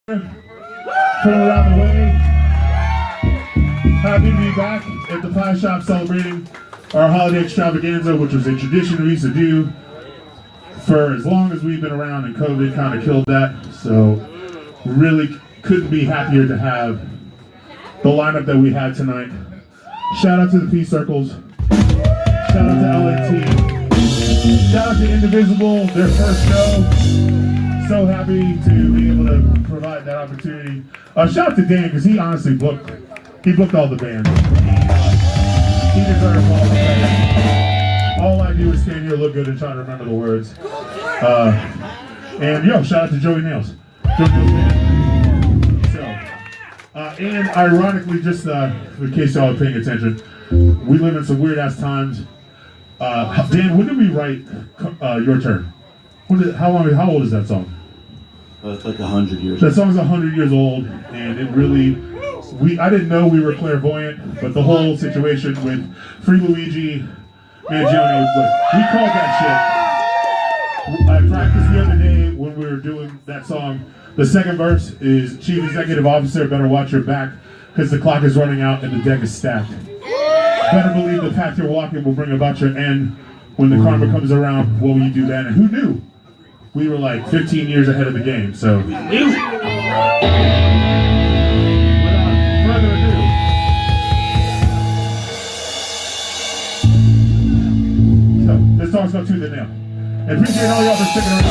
Turn around the way. Happy to be back at the Pie Shop celebrating our holiday extravaganza, which was a tradition we used to do for as long as we've been around, and COVID kind of killed that. So really couldn't be happier to have the lineup that we had tonight. Shout out to the Peace Circles. Shout out to LAT. Shout out to Indivisible, their first show. So happy to be able to provide that opportunity. Shout out to Dan, because he honestly booked all the bands. He deserves all the credit. All I do is stand here, look good, and try to remember the words. And shout out to Joey Nails. Joey Nails band. So, and ironically, just in case y'all are paying attention, we live in some weird ass times. Dan, when did we write Your Turn? How old is that song? It's like 100 years. That song's 100 years old, and it really, I didn't know we were clairvoyant, but the whole situation with Free Luigi, Mangione, we called that shit. I practiced the other day when we were doing that song. The second verse is Chief Executive Officer, better watch your back, because the clock is running out and the deck is stacked. Better believe the path you're walking will bring about your end. When the karma comes around, what will you do then? And who knew? We were like 15 years ahead of the game, so. Without further ado. So, this song's called Tooth and Nail. And appreciate all y'all for sticking around.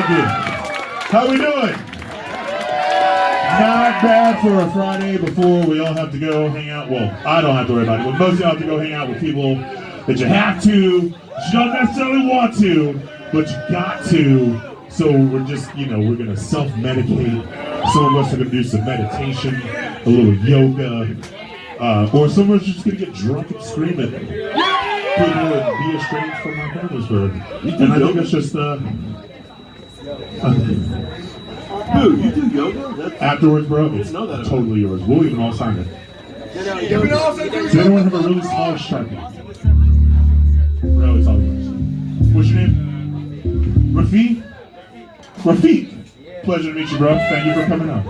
Thank you. How we doing? Not bad for a Friday before we all have to go hang out. Well, I don't have to worry about it, but most of you have to go hang out with people that you have to, you don't necessarily want to, but you got to. So we're just, we're going to self-medicate. Some of us are going to do some meditation, a little yoga, or some of us are just going to get drunk and scream at people and be estranged from our families for. And I think it's just, Dude, you do yoga? afterwards, bro, it's totally yours. We'll even all sign it. Does anyone have a really small Sharpie? Bro, it's all yours. What's your name? Rafiq? Rafiq. Pleasure to meet you, bro. Thank you for coming out.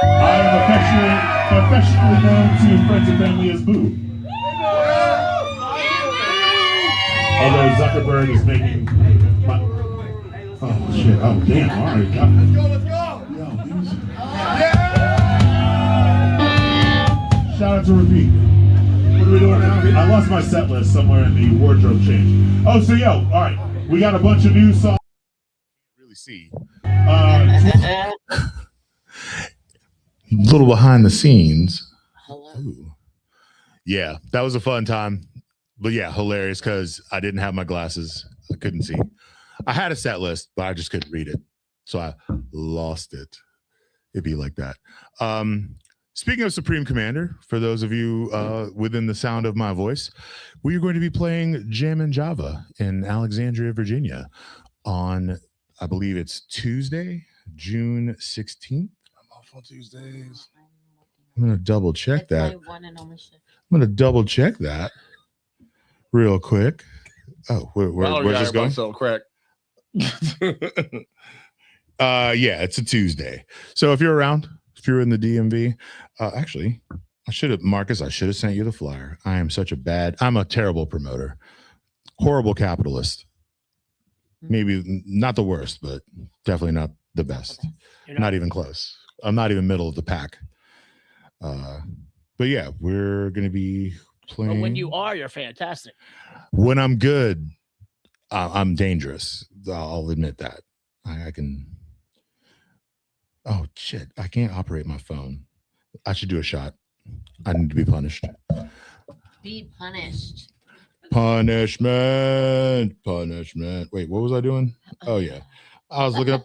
I am affectionately known to friends and family as Boo. Although Zuckerberg is making my... Oh, shit. Oh, damn. All right. Let's go. Yo, shout out to Rafiq. What are we doing now? I lost my set list somewhere in the wardrobe change. Oh, so yo, all right. We got a bunch of new songs. Really see. Little behind the scenes. Ooh. Yeah, that was a fun time. But yeah, hilarious because I didn't have my glasses. I couldn't see. I had a set list, but I just couldn't read it. So I lost it. It'd be like that. Speaking of Supreme Commander, for those of you within the sound of my voice, we are going to be playing Jammin' Java in Alexandria, Virginia on, I believe it's Tuesday, June 16th. I'm off on Tuesdays. I'm going to double check that. I'm going to double check that real quick. Oh, where's this going? Sell crack. Yeah, it's a Tuesday. So if you're around, if you're in the DMV, actually, Marcus, I should have sent you the flyer. I'm a terrible promoter, horrible capitalist. Maybe not the worst, but definitely not the best. Not even close. I'm not even middle of the pack. But yeah, we're going to be playing. But when you are, you're fantastic. When I'm good, I'm dangerous. I'll admit that. I can. Oh, shit. I can't operate my phone. I should do a shot. I need to be punished. Be punished. Punishment. Wait, what was I doing? Oh yeah. I was looking up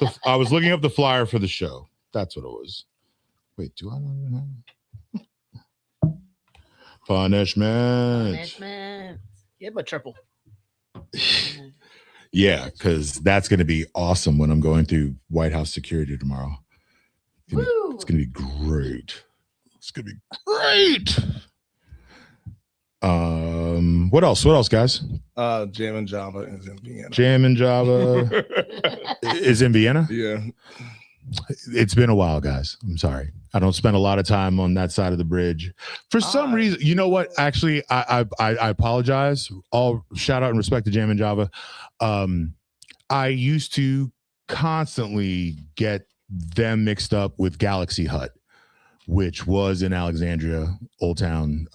the flyer for the show. That's what it was. Wait, do I not even have punishment? Yeah, but triple. Yeah, because that's gonna be awesome when I'm going through White House security tomorrow. It's gonna be great. It's gonna be great. What else, guys? Jammin' Java is in Vienna. Jammin' Java is in Vienna? Yeah. It's been a while, guys. I'm sorry. I don't spend a lot of time on that side of the bridge. For some reason, you know what? Actually, I apologize. All shout out and respect to Jammin' Java. I used to constantly get them mixed up with Galaxy Hut, which was in Alexandria, Old Town.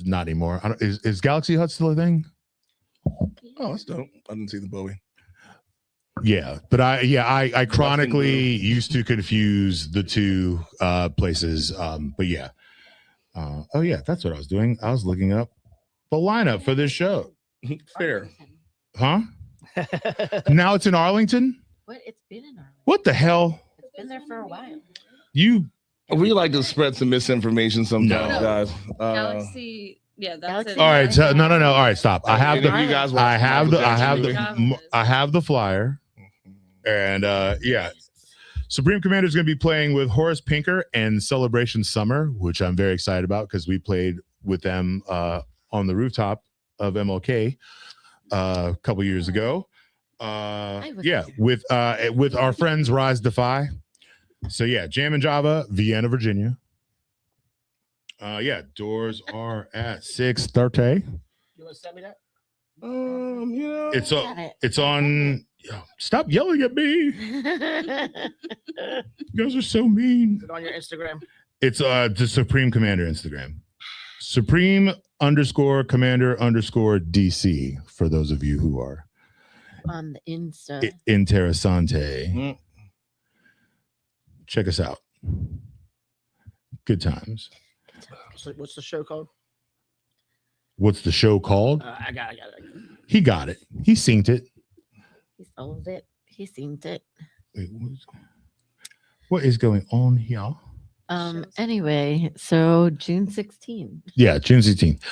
Not anymore. Is Galaxy Hut still a thing? Oh, that's dope. I didn't see the Bowie. Yeah, but I chronically used to confuse the two places. But yeah. Oh yeah, that's what I was doing. I was looking up the lineup for this show. Fair. Huh? Now it's in Arlington? What? It's been in Arlington. What the hell? It's been there for a while. We like to spread some misinformation sometimes, guys. Galaxy, yeah, that's it. All right, so, no. All right, stop. I have the flyer, and yeah, Supreme Commander is going to be playing with Horace Pinker and Celebration Summer, which I'm very excited about because we played with them on the rooftop of MLK a couple years ago. Yeah, with our friends Rise Defy. So yeah, Jammin' Java, Vienna, Virginia. Yeah, doors are at 6:30. You want to send me that? Yeah. It's on. Stop yelling at me. You guys are so mean. Is it on your Instagram? It's the Supreme Commander Instagram. Supreme_Commander_DC for those of you who are on the Insta. Interessante. Check us out. Good times. What's the show called? What's the show called? I got it. He got it. He synced it. He sold it. He synced it. Wait, what is going on here? Anyway, so June 16th. Yeah, June 16th.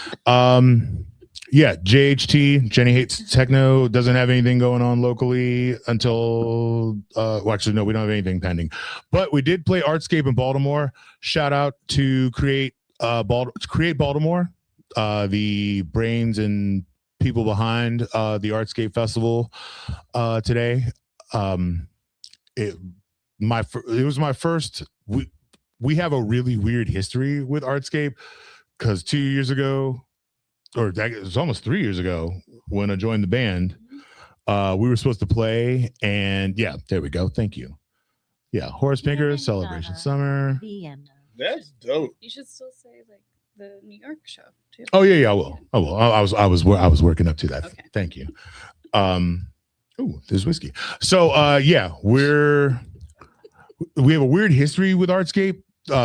Yeah, JHT, Jenny Hates Techno, doesn't have anything going on locally until well, actually, no, we don't have anything pending. But we did play Artscape in Baltimore. Shout out to Create Baltimore, the brains and people behind the Artscape Festival today. It was my first. We have a really weird history with Artscape because 2 years ago, or it was almost 3 years ago, when I joined the band, we were supposed to play, and yeah, there we go. Thank you. Yeah, Horace Pinker, Celebration Summer. Vienna. That's dope. You should still say like the New York show too. Oh yeah, I will. I was working up to that. Okay. Thank you. Oh, there's whiskey. So yeah, we have a weird history with Artscape.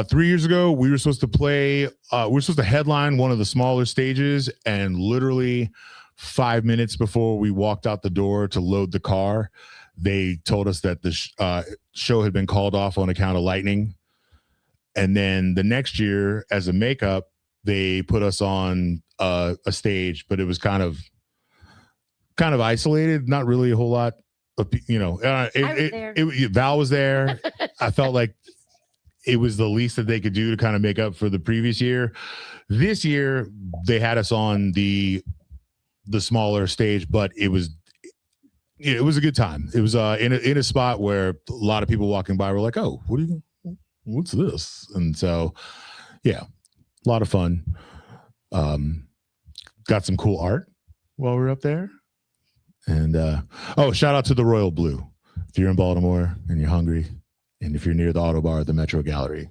3 years ago, we were supposed to play. We were supposed to headline one of the smaller stages, and literally 5 minutes before we walked out the door to load the car, they told us that the show had been called off on account of lightning. And then the next year, as a makeup, they put us on a stage, but it was kind of isolated, not really a whole lot of, Val was there. I felt like it was the least that they could do to kind of make up for the previous year. This year, they had us on the smaller stage, but it was a good time. It was in a spot where a lot of people walking by were like, "Oh, what's this?" And so, yeah, a lot of fun. Got some cool art while we were up there. And shout out to the Royal Blue. If you're in Baltimore and you're hungry, and if you're near the Auto Bar at the Metro Gallery,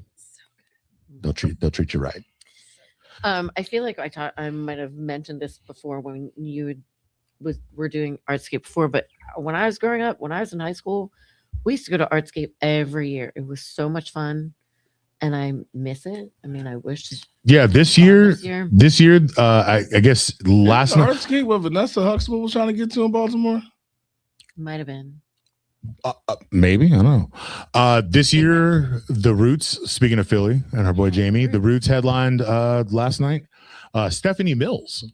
they'll treat you right. I feel like I might have mentioned this before when you were doing Artscape before, but when I was growing up, when I was in high school, we used to go to Artscape every year. It was so much fun, and I miss it. I mean, I wish. Yeah, this year, I guess last night. Artscape what Vanessa Huxtable was trying to get to in Baltimore. Might have been. Maybe, I don't know. This year, the Roots, speaking of Philly and our boy Jamie, the Roots headlined last night. Stephanie Mills,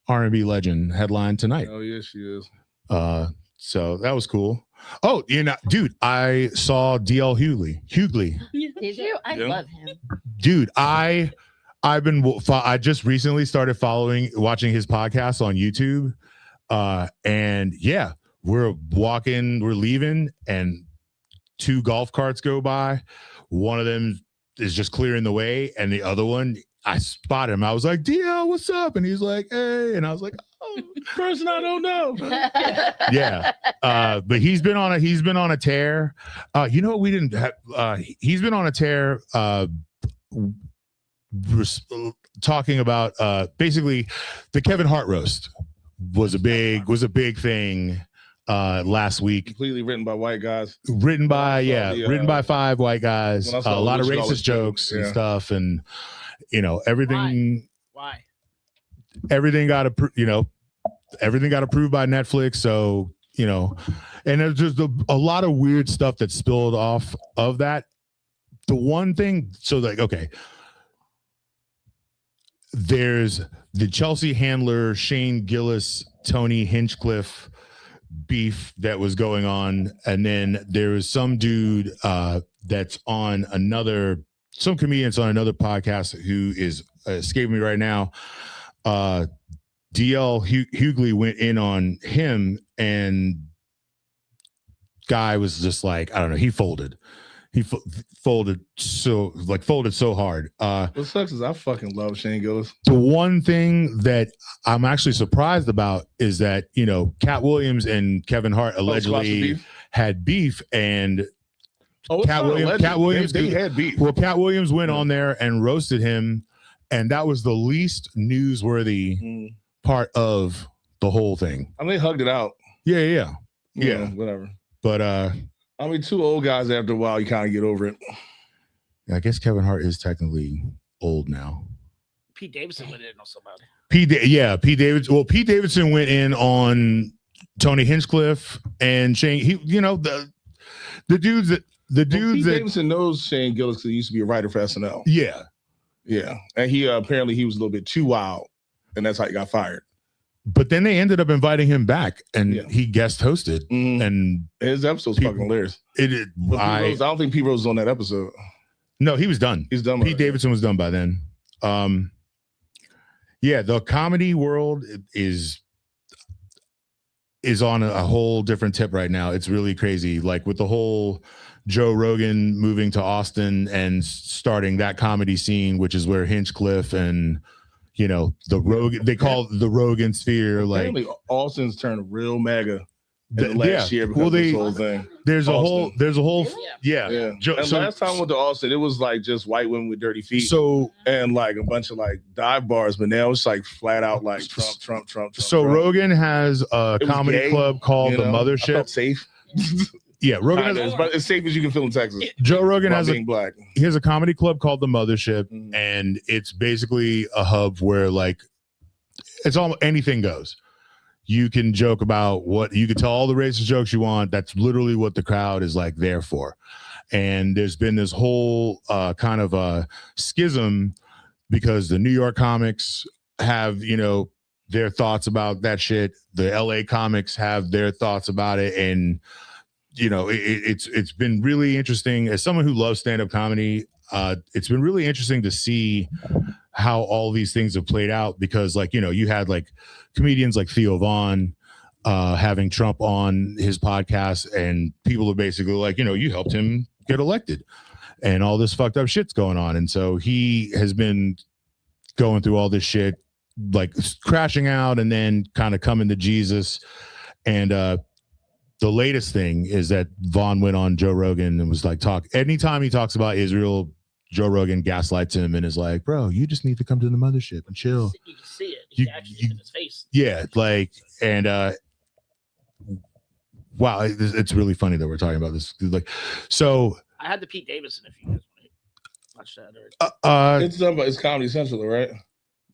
R&B legend, headlined tonight. Oh yeah, she is. So that was cool. Oh, dude, I saw DL Hughley. Did you? I love him. Dude, I just recently started watching his podcast on YouTube. And yeah, we're leaving, and 2 golf carts go by. One of them is just clearing the way, and the other one, I spot him. I was like, DL, what's up? And he's like, hey. And I was like, oh, person I don't know. Yeah. But he's been on a tear. You know what we didn't have? He's been on a tear. Talking about basically the Kevin Hart roast was a big thing last week. Completely written by white guys. Written by 5 white guys. A lot of racist jokes and stuff, and everything. Why? Everything got approved by Netflix. So and there's just a lot of weird stuff that spilled off of that. The one thing, so like, okay, there's the Chelsea Handler, Shane Gillis, Tony Hinchcliffe beef that was going on, and then there was some dude that's on some comedians on another podcast who is escaping me right now. DL Hughley went in on him, and guy was just like, I don't know, he folded. He folded so hard. What sucks is I fucking love Shane Gillis. The one thing that I'm actually surprised about is that Cat Williams and Kevin Hart allegedly had beef, and Cat Williams they had beef. Well, Cat Williams went on there and roasted him, and that was the least newsworthy part of the whole thing. I mean, they hugged it out. Yeah. Yeah, whatever. But I mean, two old guys after a while, you kind of get over it. I guess Kevin Hart is technically old now. Pete Davidson went in on somebody. Pete Davidson went in on Tony Hinchcliffe and Shane. He, the dudes that Pete Davidson knows Shane Gillis because he used to be a writer for SNL. Yeah, and he apparently he was a little bit too wild, and that's how he got fired. But then they ended up inviting him back, and he guest hosted, and his episode's fucking hilarious. I don't think Pete Rose was on that episode. No, he was done. He's done. Pete Davidson was done by then. The comedy world is on a whole different tip right now. It's really crazy. Like with the whole Joe Rogan moving to Austin and starting that comedy scene, which is where Hinchcliffe and the Rogan, they call it the Rogan sphere. Apparently, like Austin's turned real mega in the last year because of this whole thing. There's a whole And last time I went to Austin, it was like just white women with dirty feet. So and like a bunch of like dive bars, but now it's like flat out like Trump. So Rogan has a comedy club called the Mothership. I felt safe. Yeah, Rogan has, it's about as safe as you can feel in Texas. Joe Rogan has black. He has a comedy club called the Mothership, and it's basically a hub where like it's all anything goes. You can joke about you can tell all the racist jokes you want. That's literally what the crowd is like there for. And there's been this whole kind of a schism because the New York comics have, their thoughts about that shit. The LA comics have their thoughts about it. And, it's been really interesting as someone who loves stand-up comedy. It's been really interesting to see how all these things have played out because you had like comedians like Theo Vaughn having Trump on his podcast and people are basically like, you helped him get elected and all this fucked up shit's going on. And so he has been going through all this shit, like crashing out and then kind of coming to Jesus. And the latest thing is that Vaughn went on Joe Rogan and was like, anytime he talks about Israel, Joe Rogan gaslights him and is like, bro, you just need to come to the mothership and chill. You can see it. You can actually see it in his face. Yeah, like, and wow, it's really funny that we're talking about this. Like, so I had the Pete Davidson if you guys want to watch that. It's done by it's Comedy Central, right?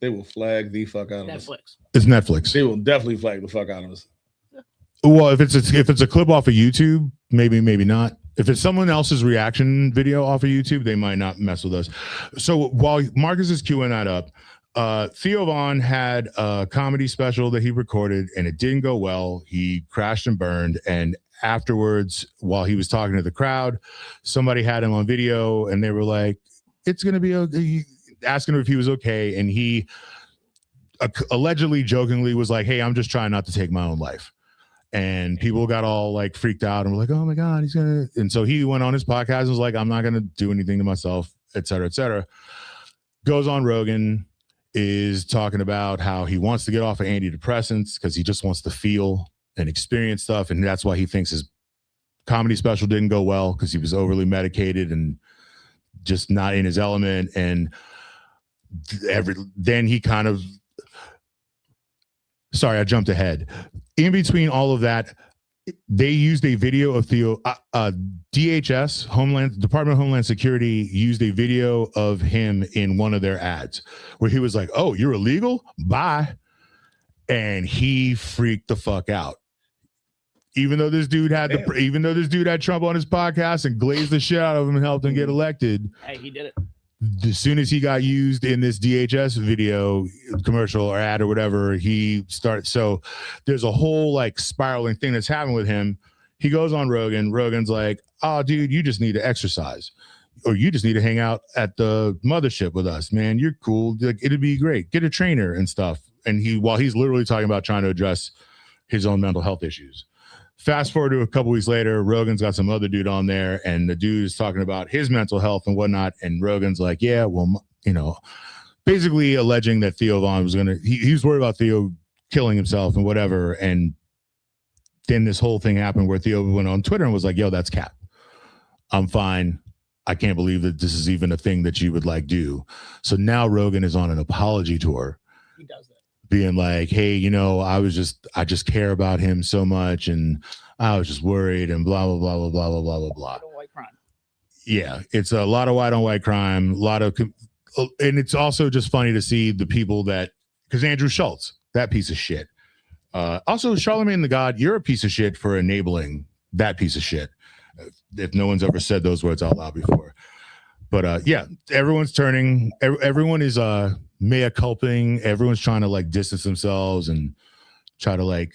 They will flag the fuck out of Netflix. us. It's Netflix. They will definitely flag the fuck out of us. Well, if it's a clip off of YouTube, maybe not. If it's someone else's reaction video off of YouTube, they might not mess with us. So while Marcus is queuing that up, Theo Vaughn had a comedy special that he recorded and it didn't go well. He crashed and burned. And afterwards, while he was talking to the crowd, somebody had him on video and they were like, it's going to be okay. Asking him if he was okay. And he allegedly jokingly was like, hey, I'm just trying not to take my own life. And people got all like freaked out and were like, oh my God, he's gonna. And so he went on his podcast and was like, I'm not gonna do anything to myself, et cetera, et cetera. Goes on Rogan, is talking about how he wants to get off of antidepressants because he just wants to feel and experience stuff. And that's why he thinks his comedy special didn't go well because he was overly medicated and just not in his element. And then he kind of, sorry, I jumped ahead. In between all of that, they used a video of Theo, DHS, Department of Homeland Security, used a video of him in one of their ads where he was like, oh, you're illegal? Bye. And he freaked the fuck out. Even though this dude had Trump on his podcast and glazed the shit out of him and helped him get elected. Hey, he did it. As soon as he got used in this DHS video, commercial or ad or whatever, he started. So there's a whole like spiraling thing that's happened with him. He goes on Rogan. Rogan's like, oh, dude, you just need to exercise or you just need to hang out at the mothership with us, man. You're cool. Like, it'd be great. Get a trainer and stuff. And while he's literally talking about trying to address his own mental health issues. Fast forward to a couple weeks later, Rogan's got some other dude on there, and the dude is talking about his mental health and whatnot. And Rogan's like, yeah, well, basically alleging that Theo Vaughn was he was worried about Theo killing himself and whatever. And then this whole thing happened where Theo went on Twitter and was like, yo, that's cap. I'm fine. I can't believe that this is even a thing that you would like do. So now Rogan is on an apology tour. He does that. being like, hey, you know, I just care about him so much, and I was just worried, and blah blah blah blah blah blah blah blah blah. White crime. Yeah, it's a lot of white on white crime, and it's also just funny to see the people that, because Andrew Schultz, that piece of shit. Also, Charlemagne the God, you're a piece of shit for enabling that piece of shit. If no one's ever said those words out loud before. But yeah, everyone's turning. Everyone is mea culping. Everyone's trying to like distance themselves and try to like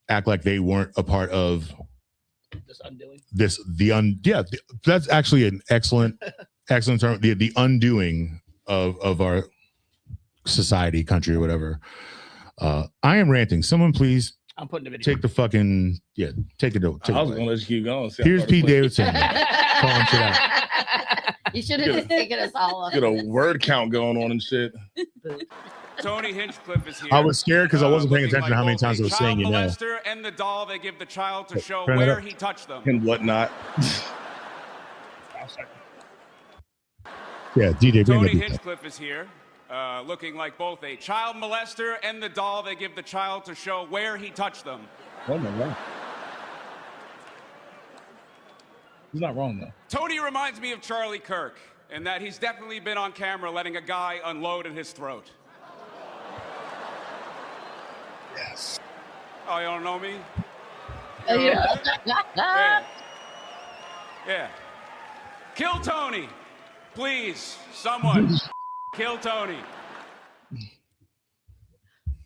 act like they weren't a part of This undoing. That's actually an excellent term. The undoing of our society, country, or whatever. I am ranting. Someone please. I'm putting the video. Take the fucking take it. I was gonna let you keep going. Here's Pete Davidson. Calling shit out. You should have just taken us all up. Get a word count going on and shit. Tony Hinchcliffe is here. I was scared because I wasn't paying attention to how many times I was saying, you know. Molester and the doll they give the child to show Turn it where up. he touched them. And whatnot. Yeah, DJ. bring Tony the beat. Hinchcliffe is here, looking like both a child molester and the doll they give the child to show where he touched them. Oh my God. He's not wrong though. Tony reminds me of Charlie Kirk, in that he's definitely been on camera letting a guy unload in his throat. Yes. Oh, you don't know me? Yeah. Yeah. Kill Tony. Please, someone. Kill Tony.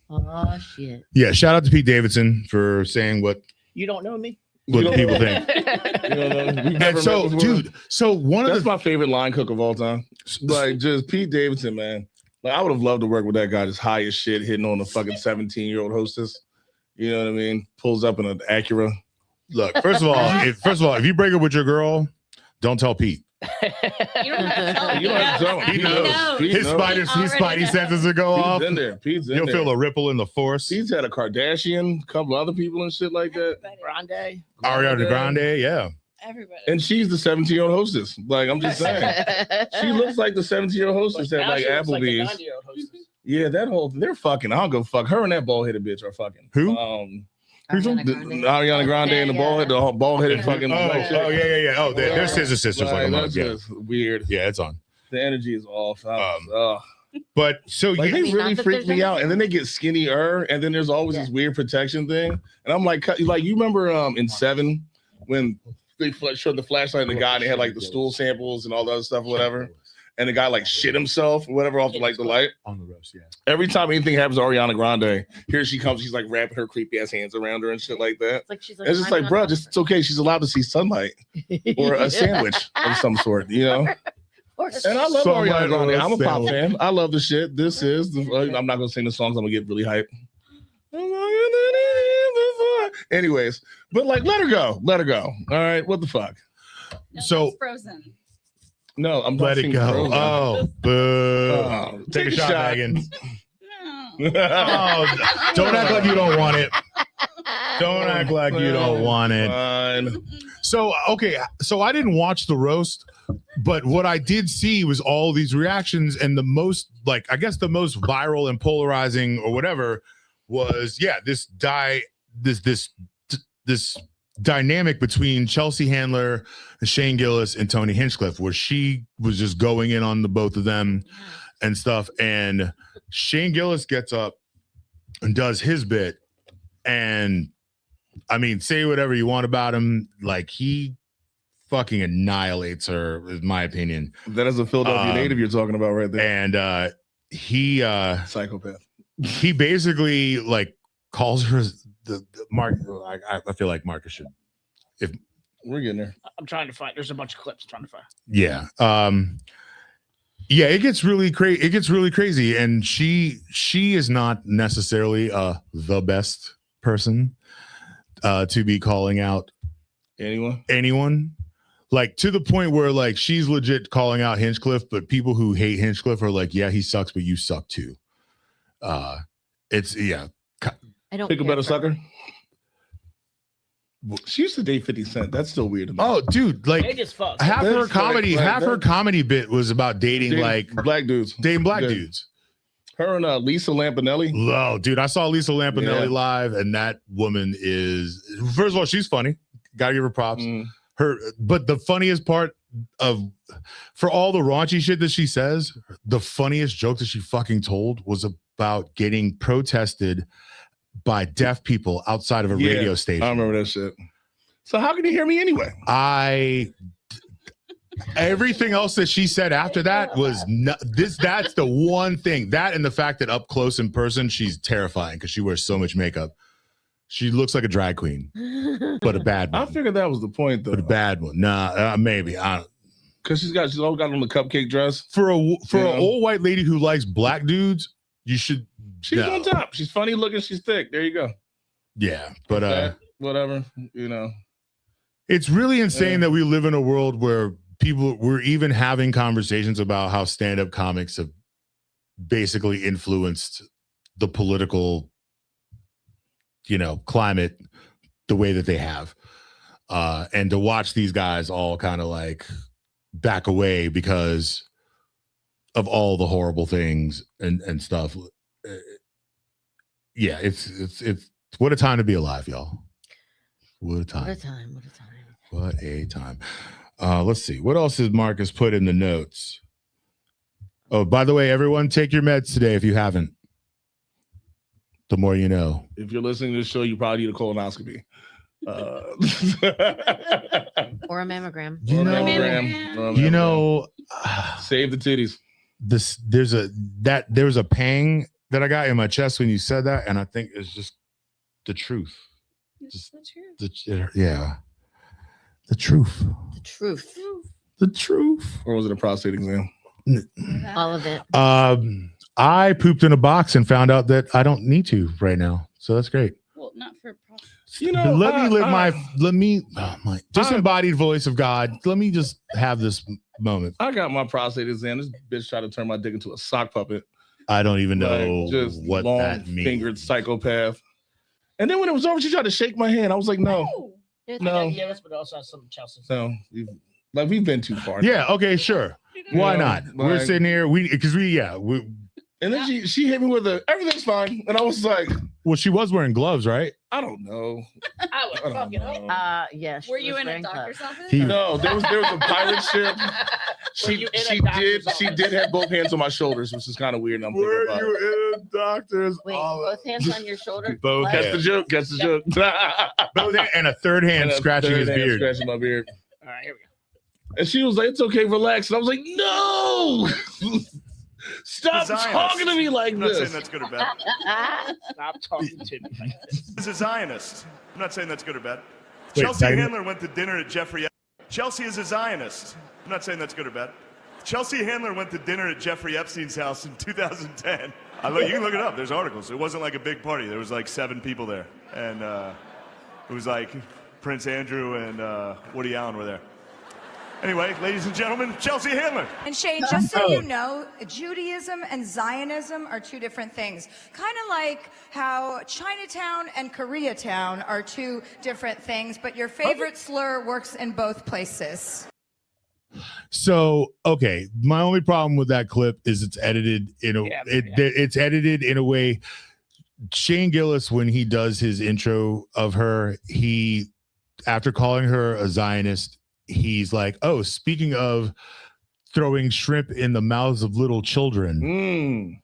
Oh shit. Yeah, shout out to Pete Davidson for saying what You don't know me? people think. And so, dude, so that's my favorite line cook of all time. Like, just Pete Davidson, man. Like, I would have loved to work with that guy, just high as shit, hitting on a fucking 17-year-old hostess. You know what I mean? Pulls up in an Acura. Look, first of all, if you break up with your girl, don't tell Pete. You don't have to tell him. You don't have to tell him. He knows. Pete His knows. spidey senses will go off. Pete's in there. Pete's in You'll there. feel a ripple in the force. Pete's had a Kardashian, a couple other people and shit like that. Grande. Ariana Grande, yeah. Everybody. And she's the 17-year-old hostess. Like, I'm just saying. She looks like the 17-year-old hostess at like Applebee's. Yeah, they're fucking. I don't go fuck. Her and that bald-headed bitch are fucking. Who? Ariana Grande and the bald-headed fucking. black chick. Yeah. Oh, they're sisters Like, like a that's month. Yeah. just weird. Yeah, it's on. The energy is off. But so like, yeah, they really freak me out, and then they get skinnier, and then there's always this weird protection thing, and I'm like you remember in Seven when they showed the flashlight and the guy, and they had like the stool samples and all the other stuff, or whatever, and the guy like shit himself or whatever off like the light on the roast. Yeah. Every time anything happens to Ariana Grande, here she comes, she's like wrapping her creepy ass hands around her and shit like that. It's like It's just like, bro, it's okay. She's allowed to see sunlight or a sandwich of some sort, you know. And I love Ariana Grande. I'm a pop fan. I love the shit. This is I'm not gonna sing the songs. I'm gonna get really hyped. Anyways, but like, let her go. All right, what the fuck? No, So- that's Frozen. No, I'm Let it singing go. Frozen. Oh, boo. Oh, Take a shot, Megan. No. Oh, don't act like you don't want it. Don't act like you don't want it. Fine. So, okay. So I didn't watch the roast, but what I did see was all these reactions, and the most, like, I guess the most viral and polarizing or whatever was, this dynamic between Chelsea Handler, Shane Gillis, and Tony Hinchcliffe, where she was just going in on the both of them and stuff. And Shane Gillis gets up and does his bit. And I mean, say whatever you want about him. Like, he fucking annihilates her, is my opinion. That is a Philadelphia native you're talking about right there. And he psychopath. He basically like calls her the Mark. I feel like Marcus should. If we're getting there, I'm trying to find. There's a bunch of clips I'm trying to find. yeah, it gets really crazy. It gets really crazy, and she is not necessarily the best person to be calling out anyone. Like, to the point where like she's legit calling out Hinchcliffe, but people who hate Hinchcliffe are like, yeah, he sucks, but you suck too. It's I don't pick a care better for sucker. She used to date 50 Cent. That's still weird to me. Oh, dude, like They just fuck. half her That's comedy, like half her comedy bit was about dating like black dudes. dating black Yeah. dudes. Her and Lisa Lampanelli. Oh, dude, I saw Lisa Lampanelli live, and that woman is, first of all, she's funny. Gotta give her props. But the funniest part for all the raunchy shit that she says, the funniest joke that she fucking told was about getting protested by deaf people outside of a radio station. I remember that shit. So how can you hear me anyway? Everything else that she said after that was that's the one thing. That and the fact that up close in person, she's terrifying because she wears so much makeup. She looks like a drag queen, but a bad one. I figured that was the point, though. But a bad one. Nah, maybe. Because she's all got on the cupcake dress. For an old white lady who likes black dudes, you should. She's on top. She's funny looking. She's thick. There you go. Yeah, but whatever, It's really insane that we live in a world where we're even having conversations about how stand-up comics have basically influenced the political, climate the way that they have. And to watch these guys all kind of like back away because of all the horrible things and stuff. Yeah, it's what a time to be alive, y'all. What a time. What a time. What a time. What a time. Let's see. What else has Marcus put in the notes? Oh, by the way, everyone, take your meds today if you haven't. The more you know. If you're listening to this show, you probably need a colonoscopy. Or a mammogram. Save the titties. There's a pang that I got in my chest when you said that, and I think it's just the truth. Just the truth. The truth. The truth. The truth. Or was it a prostate exam? All of it. I pooped in a box and found out that I don't need to right now. So that's great. Well, not for prostate. Let me live my disembodied voice of God. Let me just have this moment. I got my prostate exam. This bitch tried to turn my dick into a sock puppet. I don't even know what that means. Fingered psychopath. And then when it was over, she tried to shake my hand. I was like, no. Yes, but also some Chelsea. So we've been too far. Yeah. Okay. Sure. Why not? We're sitting here. And then she hit me with everything's fine, and I was like, well, she was wearing gloves, right? I don't know. I would fucking hope. Yes. Were you in a doctor's office? No, there was a pirate ship. She did have both hands on my shoulders, which is kind of weird. Were you in a doctor's? Wait, both hands on your shoulder? Both. That's the joke. That's the joke. Both and a third hand scratching his beard. Scratching my beard. All right, here we go. And she was like, "It's okay, relax." And I was like, "No." Stop talking to me like I'm this. not saying that's good or bad. Stop talking to me like this. He's a Zionist. I'm not saying that's good or bad. Wait, Chelsea Handler went to dinner at Jeffrey. Chelsea is a Zionist. I'm not saying that's good or bad. Chelsea Handler went to dinner at Jeffrey Epstein's house in 2010. You can look it up. There's articles. It wasn't like a big party. There was like 7 people there. And it was like Prince Andrew and Woody Allen were there. Anyway, ladies and gentlemen, Chelsea Handler. And Shane, just so you know, Judaism and Zionism are 2 different things. Kind of like how Chinatown and Koreatown are 2 different things, but your favorite slur works in both places. So, okay, my only problem with that clip is it's edited in a way. Shane Gillis, when he does his intro of her, after calling her a Zionist, he's like, oh, speaking of throwing shrimp in the mouths of little children,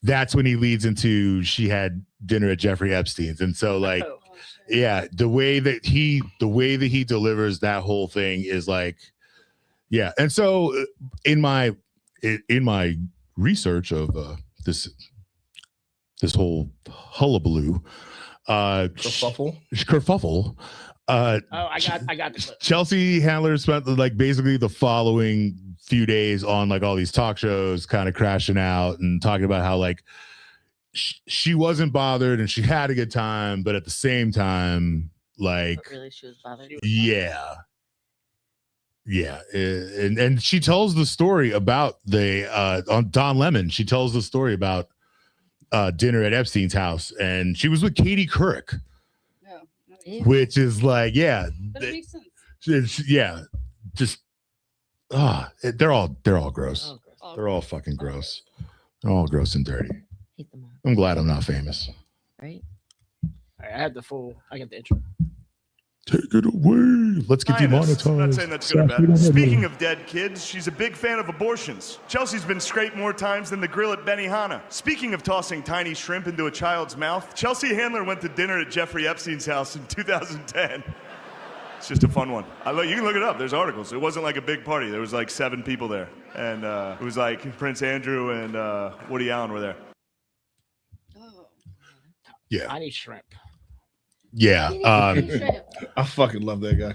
that's when he leads into she had dinner at Jeffrey Epstein's. And so the way that he delivers that whole thing is like, yeah. And so in my research of this whole hullabaloo, kerfuffle. I got the clip. Chelsea Handler spent basically the following few days on all these talk shows, kind of crashing out and talking about how she wasn't bothered and she had a good time, but at the same time, really, she was bothered. Yeah. And she tells the story about on Don Lemon. She tells the story about dinner at Epstein's house, and she was with Katie Couric. Which is But it makes sense. They're all gross. They're all fucking gross. All gross and dirty. Hate them all. I'm glad I'm not famous. Right? All right, I had the full. I get the intro. Take it away. Let's get demonetized. I'm not saying that's good or bad. Speaking of dead kids, she's a big fan of abortions. Chelsea's been scraped more times than the grill at Benihana. Speaking of tossing tiny shrimp into a child's mouth, Chelsea Handler went to dinner at Jeffrey Epstein's house in 2010. It's just a fun one. You can look it up. There's articles. It wasn't like a big party. There was like 7 people there. And it was like Prince Andrew and Woody Allen were there. Yeah. I need shrimp. Yeah. I fucking love that guy.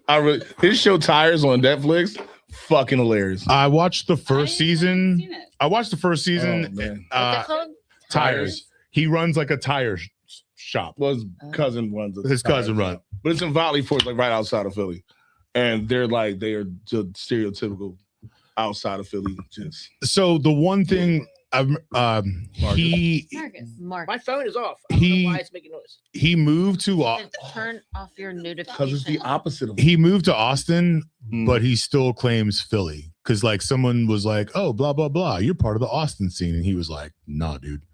I really, his show Tires on Netflix, fucking hilarious. I watched the first season. I watched the first season. Oh, man. What's it called? Tires. He runs like a tire shop. Well, his cousin runs it. His cousin runs. But it's in Valley Forge, like right outside of Philly. And they are just stereotypical outside of Philly. Just So the one thing Mark. My phone is off. I don't know why it's making noise. he moved to Turn off your notifications. because it's the opposite of he moved to Austin, but he still claims Philly because like someone was like, "Oh, blah blah blah, you're part of the Austin scene," and he was like, "Nah, dude."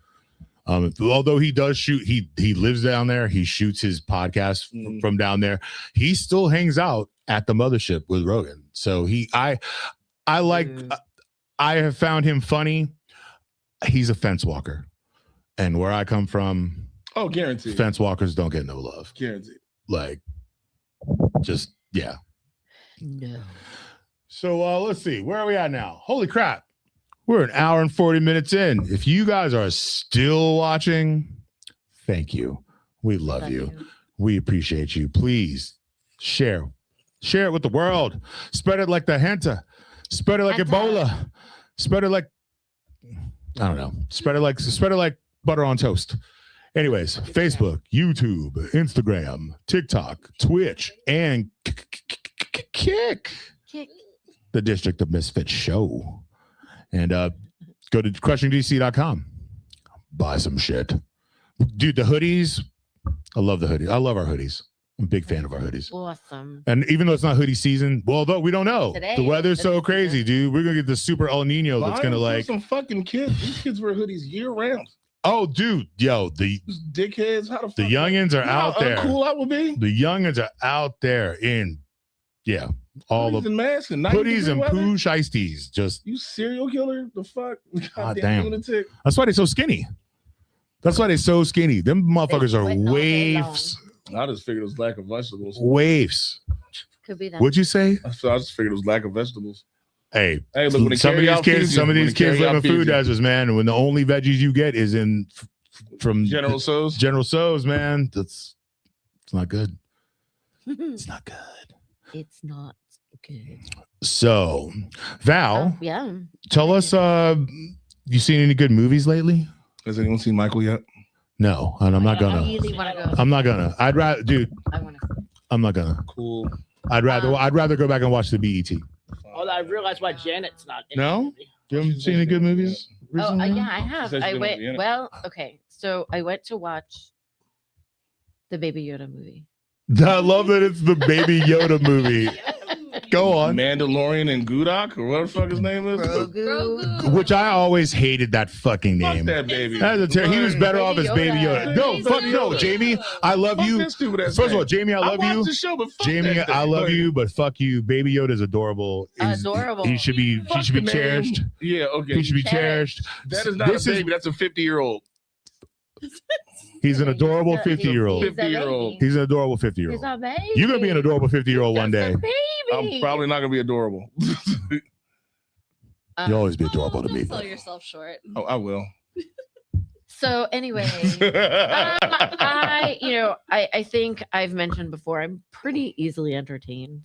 Although he does shoot, he lives down there. He shoots his podcast from down there. He still hangs out at the mothership with Rogan. So I have found him funny. He's a fence walker, and where I come from, guaranteed. Fence walkers don't get no love. Guaranteed. Like, just yeah. No. So let's see, where are we at now? Holy crap, we're an hour and 40 minutes in. If you guys are still watching, thank you. We love you. We appreciate you. Please share it with the world. Spread it like the Henta. Spread it like Ebola. Spread it like I don't know. Spread it like butter on toast. Anyways, Facebook, YouTube, Instagram, TikTok, Twitch, and Kick. The District of Misfits show. And go to crushingdc.com. Buy some shit. Dude, the hoodies. I love the hoodies. I love our hoodies. I'm a big fan of our hoodies. Awesome. And even though it's not hoodie season, well, though we don't know. Today, the weather's so crazy, dude. We're gonna get the super El Nino that's gonna like some fucking kids. These kids wear hoodies year round. Oh, dude, yo, the dickheads. How the youngins are out there. How cool that would be. The youngins are out there in all hoodies the and masks and hoodies and poo shiesties. Just you serial killer. The fuck. God Goddamn damn. lunatic. That's why they're so skinny. Them motherfuckers are waifs. I just figured it was lack of vegetables. Waifs. Could be that. What'd you say? I just figured it was lack of vegetables. Hey, look, when some of these kids live in food deserts, man. And when the only veggies you get is from General So's. General So's, man. It's not good. It's not good. It's not good. So, Val, Yeah. tell us, you seen any good movies lately? Has anyone seen Michael yet? No, and I'm not gonna. I really want to go. I'm not gonna. I'd rather, dude. I'm not gonna. Cool. I'd rather go back and watch the BET. Oh, I realized why Janet's not in No, you haven't seen any good movies recently? Oh, yeah, I have. I went. Well, okay. So I went to watch the Baby Yoda movie. I love that it's the Baby Yoda movie. Go on. Mandalorian and Gudok, or what the fuck his name is? Grogu. Which I always hated that fucking name. Fuck that baby. He was better off as Baby Yoda. No, Baby fuck no, Yoda. Jamie. I love you. That stupid ass First of all, name. Jamie, I love watched you. the show, but fuck Jamie, that I thing. love you, but fuck you. Baby Yoda is adorable. Adorable. He should be cherished. Yeah, okay. He should be cherished. That is not a baby. That's a 50-year-old. He's an adorable He's a 50-year-old. 50-year-old. He's an adorable 50-year-old. He's a baby. You're gonna be an adorable 50-year-old one day. Baby. I'm probably not gonna be adorable. You'll always be adorable to me. Sell yourself short. Oh, I will. So anyway, I think I've mentioned before, I'm pretty easily entertained.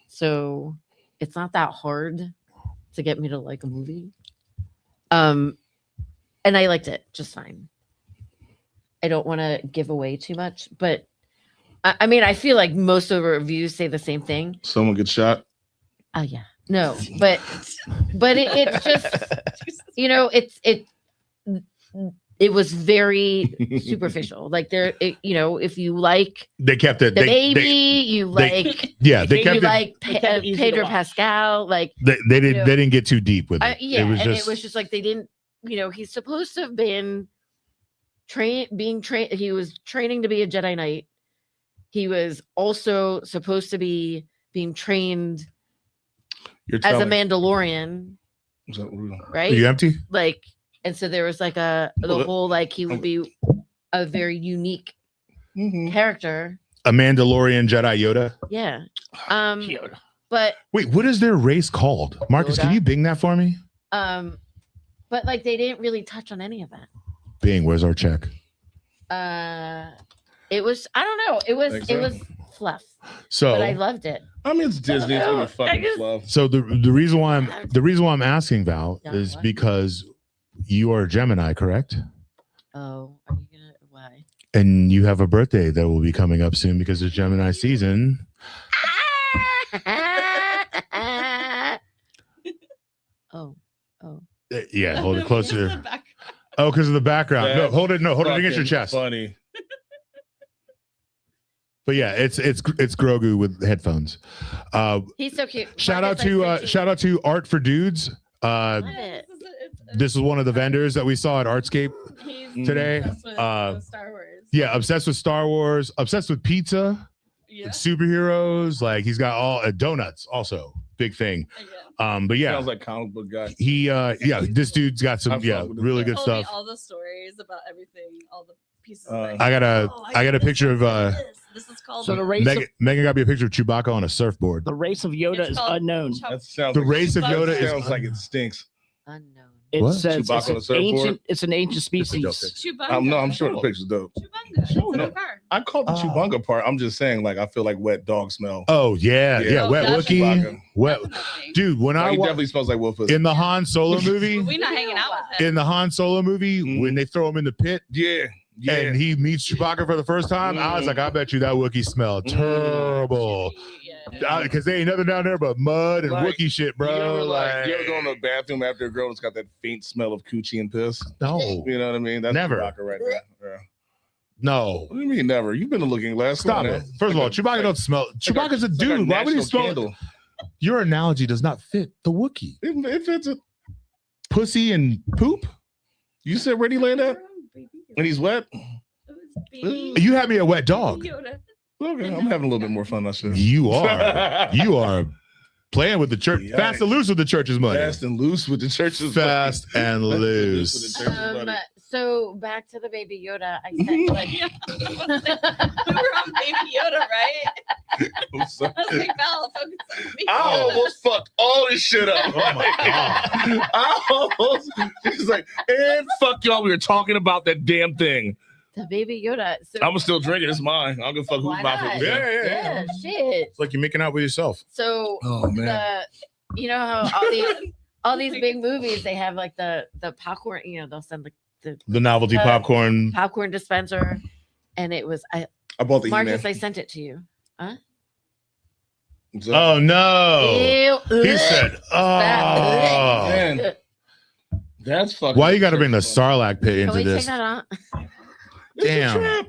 So it's not that hard to get me to like a movie. And I liked it just fine. I don't want to give away too much, but I mean, I feel like most of the reviews say the same thing. Someone gets shot. Oh yeah. No, but it's just, it was very superficial. Like if you like they kept it. the baby, you like they kept you it. like They kept it easy to Pedro watch. Pascal. Like They didn't get too deep with it. yeah, it was just like they didn't. He's supposed to have been being trained. He was training to be a Jedi Knight. He was also supposed to be being trained as a Mandalorian. Right? Are you empty? Like, and so there was like the whole like he would be a very unique character. A Mandalorian Jedi Yoda. Yeah. Yoda. But wait, what is their race called? Marcus, Yoda. can you bing that for me? But like they didn't really touch on any of that. Bing, where's our check? It was I don't know. It was fluff. So but I loved it. I mean, it's Disney. It's gonna be fucking fluff. So the reason why I'm asking Val is because you are a Gemini, correct? Oh, are you gonna why? And you have a birthday that will be coming up soon because it's Gemini season. Oh. Yeah, hold it closer. Oh, because of the background. No, hold it against your chest. Funny. But yeah, it's Grogu with headphones. He's so cute. Shout out to Art for Dudes. This is one of the vendors that we saw at Artscape today. Star Wars. Yeah, obsessed with Star Wars, obsessed with pizza, superheroes. Like he's got all donuts, also big thing. But yeah, Sounds like comic book guy. he this dude's got some really good Told me stuff. all the stories about everything, all the pieces. I got a picture of This is called. So the race Megan got me a picture of Chewbacca on a surfboard. the race of Yoda is unknown. That sounds The like race of Yoda is sounds like it stinks. Unknown. It What? says Chewbacca on a it's surfboard? an ancient It's a dope species. picture. Chewbacca. No, I'm sure the picture's dope. Chewbacca. It's in No. the car. I called the Chewbacca part. I'm just saying, like, I feel like wet dog smell. Oh yeah, Yeah. wet Oh, Wookiee, Chewbacca. wet dude. When Like, I he wa- definitely smells like wolf pussy. in the Han Solo movie, We're not hanging out with him. in the Han Solo movie, when they throw him in the pit Yeah. and he meets Chewbacca for the first time, I was like, I bet you that Wookiee smelled terrible. Because they ain't nothing down there but mud and Like, Wookiee shit, bro. You ever, Like, you ever go in the bathroom after a girl that's got that faint smell of coochie and piss? no, You know what I mean? That's Never. Chewbacca right there. Yeah. no. What do you mean never? You've been to Looking Glass. Come Stop on it. now. First of all, Chewbacca don't smell. Chewbacca's a It's like our dude. Why would he national smell? candle. Your analogy does not fit the Wookiee. It fits it. Pussy and poop. You said where'd he land at? And he's wet? You had me a wet dog. Okay, I'm having a little bit more fun. I should. You are. You are playing with the church. Yikes. Fast and loose with the church's money. Fast and loose with the church's Fast and with the loose. church's money. So back to the Baby Yoda. I said like We were on Baby Yoda, right? I'm sorry. I was like, Val, focus on me. I almost fucked all this shit up. Oh my god. I almost. She's like, and fuck y'all. We were talking about that damn thing. the Baby Yoda. So I'm still drinking. It's mine. I don't give a fuck whose Why mouth not? it is. yeah, shit. It's like you're making out with yourself. So Oh man. you know how all these big movies they have like the popcorn. You know they'll send like The novelty popcorn. popcorn dispenser, and it was I bought the Marcus. email. I sent it to you. Huh? Oh no. Ew, He ugh. said, oh. Man. That's fucking. Why you got to bring the Sarlacc pit Can into we take this? that on? Damn.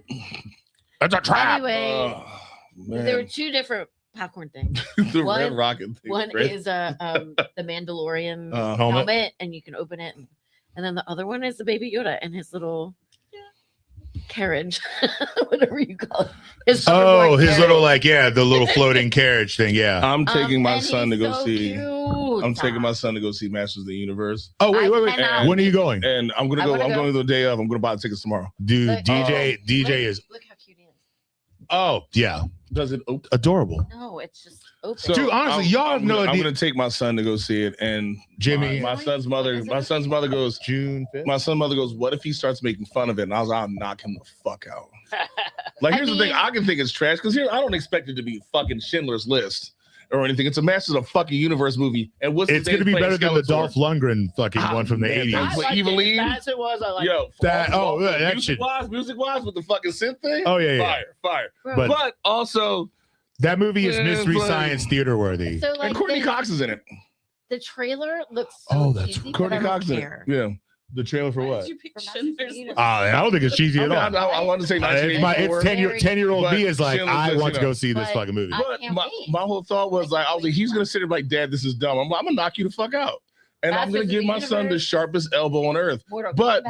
That's a trap. Anyway, Oh, there were man. two different popcorn things. The one- Red Rocket thing. One right? is the Mandalorian Helmet. helmet, and you can open it, and then the other one is the Baby Yoda and his little carriage, whatever you call it. His Oh, hoverboard his carriage. little the little floating carriage thing. Yeah. I'm taking my and son to he's go so see. cute. I'm taking my son to go see Masters of the Universe. Oh wait. cannot- When are you going? And I'm gonna I go. wanna I'm go. going the day of. I'm gonna buy the tickets tomorrow. Dude, Look- DJ is. Look how cute he is. Oh yeah, Does it open? adorable. No, it's just open. So Dude, honestly, y'all have no I'm idea. gonna take my son to go see it, and Jimmy. my son's mother goes. June 5th. My son's mother goes, "What if he starts making fun of it?" And I was like, "I'll knock him the fuck out." Like, here's the thing: I can think it's trash because here I don't expect it to be fucking Schindler's List or anything. It's a Masters of fucking Universe movie, and what's It's gonna be better than the Dolph Lundgren fucking Ah, one from the man, 80s. that's what liked it. Eveline. As it was, I like Yo, That- oh, yeah, that shit. music wise with the fucking synth thing. Oh, yeah, yeah. fire. Bro, But But also, that movie is Yeah, Mystery but- Science Theater worthy. so like and Courtney the, Cox is in it. the trailer looks so Oh, that's cheesy, but Courtney I don't Cox is in it. care. Yeah. The trailer for what? I don't think it's cheesy at all. I want to say 1984. It's 10-year-old me is like, I want to go see this fucking movie. But my whole thought was like, I was like, he's gonna sit there like, Dad, this is dumb. I'm gonna knock you the fuck out. And I'm gonna give my son the sharpest elbow on earth. But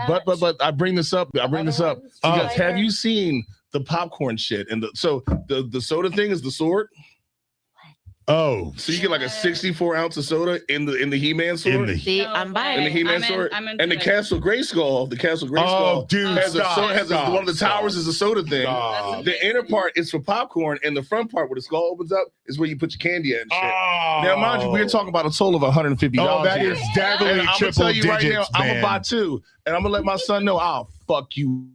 I bring this up. Because have you seen the popcorn shit? And the soda thing is the sword. Oh, so you get like a 64-ounce of soda in the He-Man sword. See, I'm buying. In the He-Man sword, and the Castle Grayskull. Oh, dude, has one of the towers is a soda thing. The inner part is for popcorn, and the front part where the skull opens up is where you put your candy at and shit. Now, mind you, we're talking about a total of $150. Oh, that is definitely I'm gonna tell you right now, I'm gonna buy 2, and I'm gonna let my son know I'll fuck you.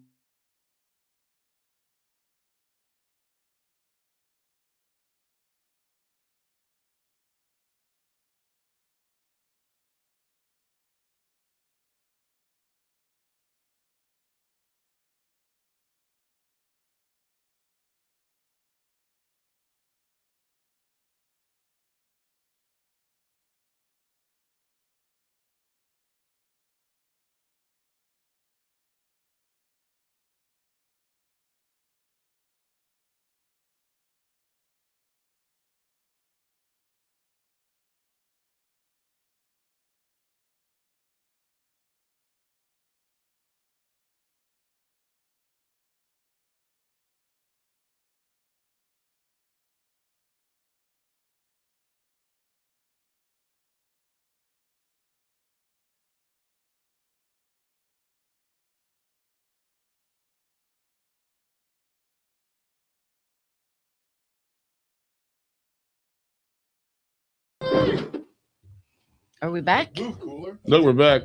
Are we back? Look, we're back.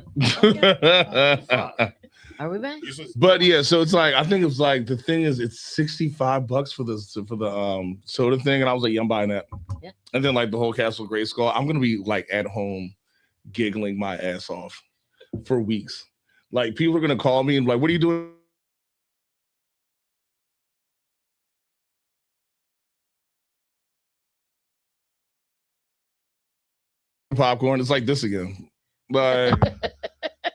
Are we back? But yeah, so it's like I think it's like the thing is it's $65 for the soda thing, and I was like, yeah, I'm buying that. Yeah. And then like the whole Castle Grayskull, I'm gonna be like at home giggling my ass off for weeks. Like people are gonna call me and like, what are you doing? Popcorn. It's like this again. But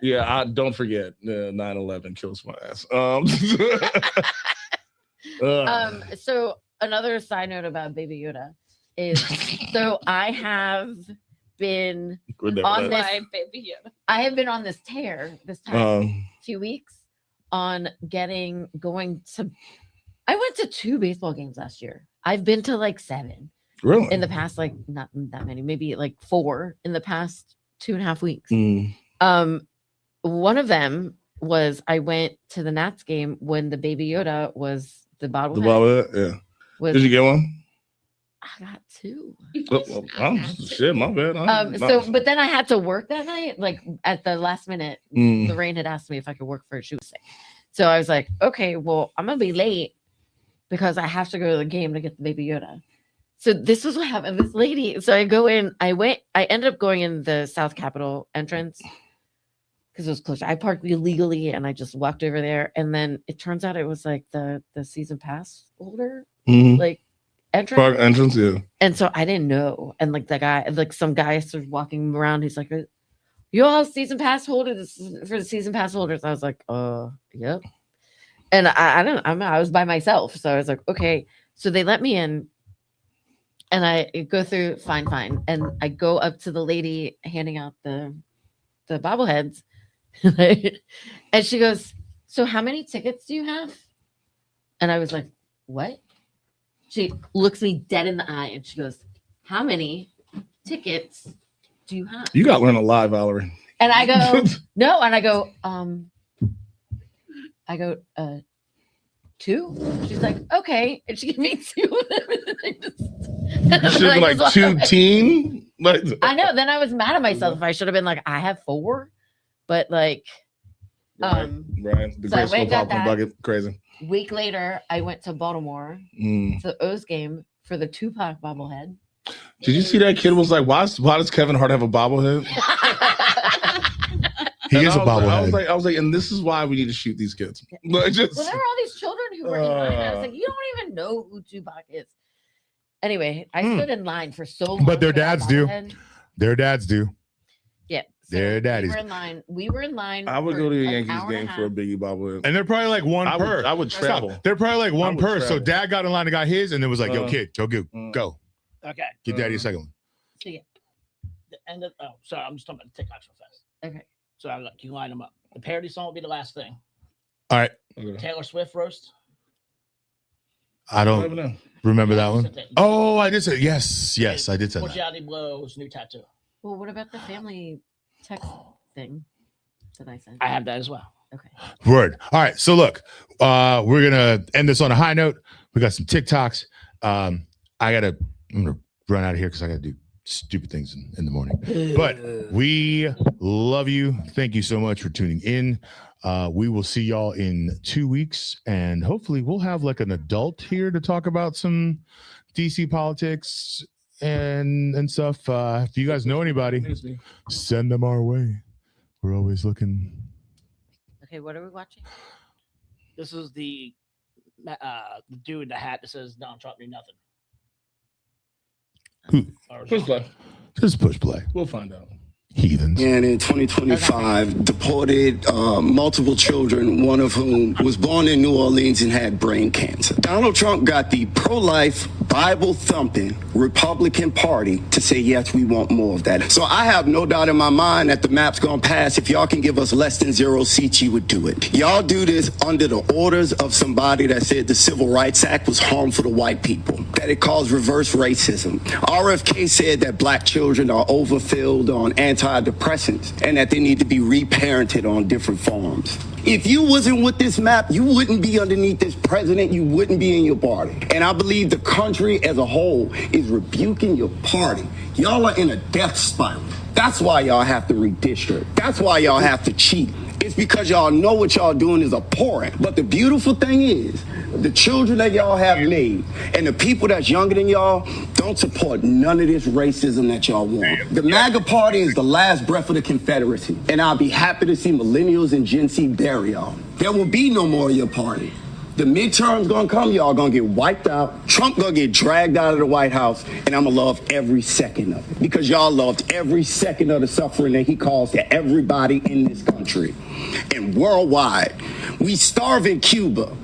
yeah, I don't forget 9/11 kills my ass. So another side note about Baby Yoda is so I have been on this Baby Yoda. I have been on this tear this past few weeks on going to I went to 2 baseball games last year. I've been to like 7. Really? In the past, like not that many, maybe like 4 in the past 2.5 weeks. One of them was I went to the Nats game when the Baby Yoda was the bobblehead. The bobblehead, yeah. Did you get one? I got 2. Shit, my bad. But then I had to work that night. Like at the last minute, Lorraine had asked me if I could work for her. She was sick, so I was like, okay, well, I'm gonna be late because I have to go to the game to get the Baby Yoda. So this was what happened. This lady. So I go in. I ended up going in the South Capitol entrance because it was closer. I parked illegally and I just walked over there. And then it turns out it was like the season pass holder, like entrance. Park entrance, yeah. And so I didn't know. And like the guy, like some guy started walking around. He's like, "You all season pass holders for the season pass holders." I was like, yep. And I was by myself, so I was like, okay. So they let me in. And I go through fine. And I go up to the lady handing out the bobbleheads. And she goes, "So how many tickets do you have?" And I was like, "What?" She looks me dead in the eye and she goes, "How many tickets do you have?" You got to learn a lot, Valerie. And I go, "No." And I go, 2. She's like, "Okay." And she gave me 2 of them. You should have been like 2 teen. Like, I know. Then I was mad at myself. I should have been like, I have 4. But like, right. The so Grayskull popcorn bucket, crazy. Week later, I went to Baltimore to the O's game for the Tupac bobblehead. Did you see that kid was like, why does Kevin Hart have a bobblehead? He is a bobblehead. I was like, and this is why we need to shoot these kids. Like, there were all these children who were in line. I was like, you don't even know who Tupac is. Anyway, I stood in line for so long. But their dads do. Their dads do. Yeah. They're daddies. We were in line. I would go to a an Yankees hour and game a for a half. Biggie bobblehead. And they're probably like one per. I would travel. Stop. They're probably like one would per. So travel. dad got in line and got his, and it was like, yo, kid, go go. Okay. Get daddy a second one. So yeah. The end of sorry, I'm just talking about the TikToks real fast. Okay. So I'm like, you line them up. The parody song will be the last thing. All right. Taylor Swift roast. I don't remember that one. Oh, I did say yes. Yes, I did say that. Mortality Blow's new tattoo. Well, what about the family text thing that I sent? I have that as well. Okay. Word. All right. So look, we're gonna end this on a high note. We got some TikToks. I'm gonna run out of here because I gotta do stupid things in the morning. But we love you. Thank you so much for tuning in. We will see y'all in 2 weeks, and hopefully we'll have like an adult here to talk about some DC politics and stuff. If you guys know anybody, send them our way. We're always looking. Okay, what are we watching? This is the dude in the hat that says Donald Trump knew nothing. Push play. Just push play. We'll find out. Heathens. And in 2025, deported multiple children, one of whom was born in New Orleans and had brain cancer. Donald Trump got the pro-life, Bible-thumping Republican Party to say, yes, we want more of that. So I have no doubt in my mind that the map's gonna pass. If y'all can give us less than 0 seats, you would do it. Y'all do this under the orders of somebody that said the Civil Rights Act was harmful to white people, that it caused reverse racism. RFK said that black children are overfilled on antidepressants and that they need to be reparented on different forms. If you wasn't with this map, you wouldn't be underneath this president. You wouldn't be in your party. And I believe the country as a whole is rebuking your party. Y'all are in a death spiral. That's why y'all have to redistrict. That's why y'all have to cheat. It's because y'all know what y'all doing is abhorrent. But the beautiful thing is, the children that y'all have made and the people that's younger than y'all don't support none of this racism that y'all want. The MAGA party is the last breath of the Confederacy. And I'll be happy to see millennials and Gen Z bury y'all. There will be no more of your party. The midterms gonna come, y'all gonna get wiped out. Trump gonna get dragged out of the White House, and I'ma love every second of it. Because y'all loved every second of the suffering that he caused to everybody in this country. And worldwide, we starve in Cuba.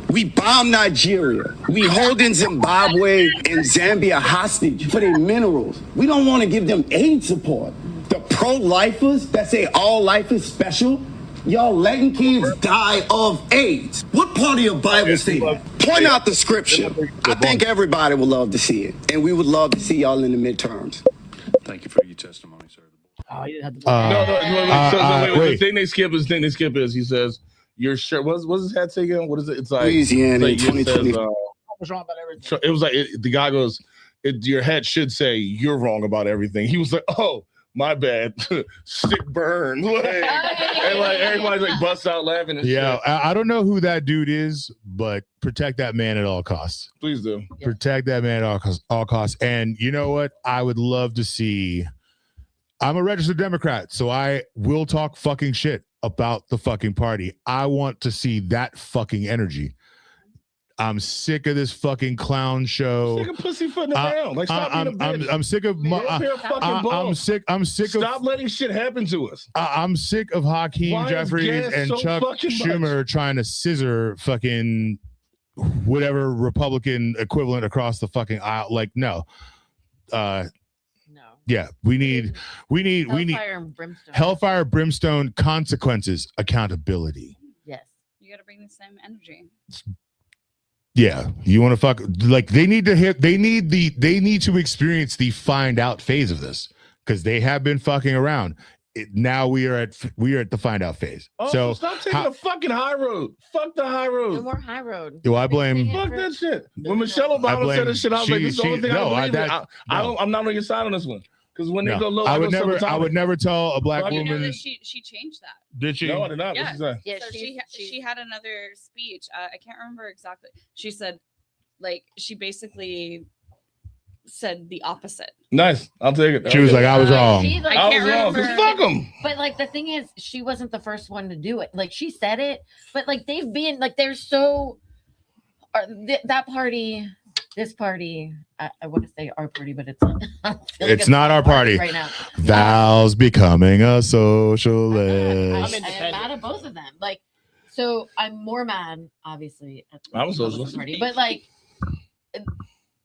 We bomb Nigeria. We holding Zimbabwe and Zambia hostage for their minerals. We don't wanna give them aid support. The pro-lifers that say all life is special, y'all letting kids die of AIDS. What part of your Bible say that? Point out the scripture. I think everybody would love to see it. And we would love to see y'all in the midterms. Thank you for your testimony, sir. Oh, you didn't have to. The thing they skip is he says, your shirt, what's his hat say again? What is it? It's like, Louisiana it's like 2020. What's wrong about everything? It was like, the guy goes, your hat should say you're wrong about everything. He was like, oh, my bad. Sick burn. Like, and like everybody's like busts out laughing and Yeah, shit. I don't know who that dude is, but protect that man at all costs. Please do. Protect that man at all costs. And you know what? I would love to see. I'm a registered Democrat, so I will talk fucking shit about the fucking party. I want to see that fucking energy. I'm sick of this fucking clown show. Sick of pussyfooting around. Like, stop being a bitch. I'm sick of. I'm sick of. Stop letting shit happen to us. I'm sick of Hakeem Why is Jeffries gas and so Chuck fucking Schumer trying to scissor fucking whatever Republican equivalent across the fucking aisle. Like, no. Yeah, we need Hellfire and brimstone. hellfire, brimstone, consequences, accountability. Yes. You got to bring the same energy. Yeah, you want to fuck like they need to experience the find out phase of this because they have been fucking around. Now we are at the find out phase. So stop taking the fucking high road. Fuck the high road. No more high road. Do I blame? Fuck that shit. When Michelle Obama said this shit, I was like, this is the only thing I believe in. I'm not on your side on this one. Because when they go low, I would never tell a black You woman. know that she changed that. Did she? No, I did not. Yeah. What's she say? Yeah, so she had another speech. I can't remember exactly. She said, like, she basically said the opposite. Nice. I'll take it. She was like, I was wrong. I was wrong. Fuck them. But like the thing is, she wasn't the first one to do it. Like she said it, but like they've been like they're so that party. this party, I want to say our party, but it's not. It's not our party right now. Val's becoming a socialist. I'm mad at both of them. Like, so I'm more mad, obviously, at I'm a socialist. party, but like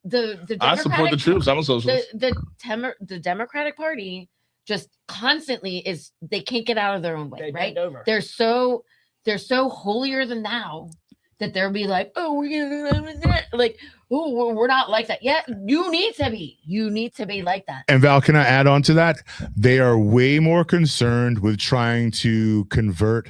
the I support the troops. I'm a socialist. The Democratic Party just constantly they can't get out of their own way, right? They're so holier than thou that they'll be like, oh, we're gonna like, oh, we're not like that. Yeah, you need to be like that. And Val, can I add on to that? They are way more concerned with trying to convert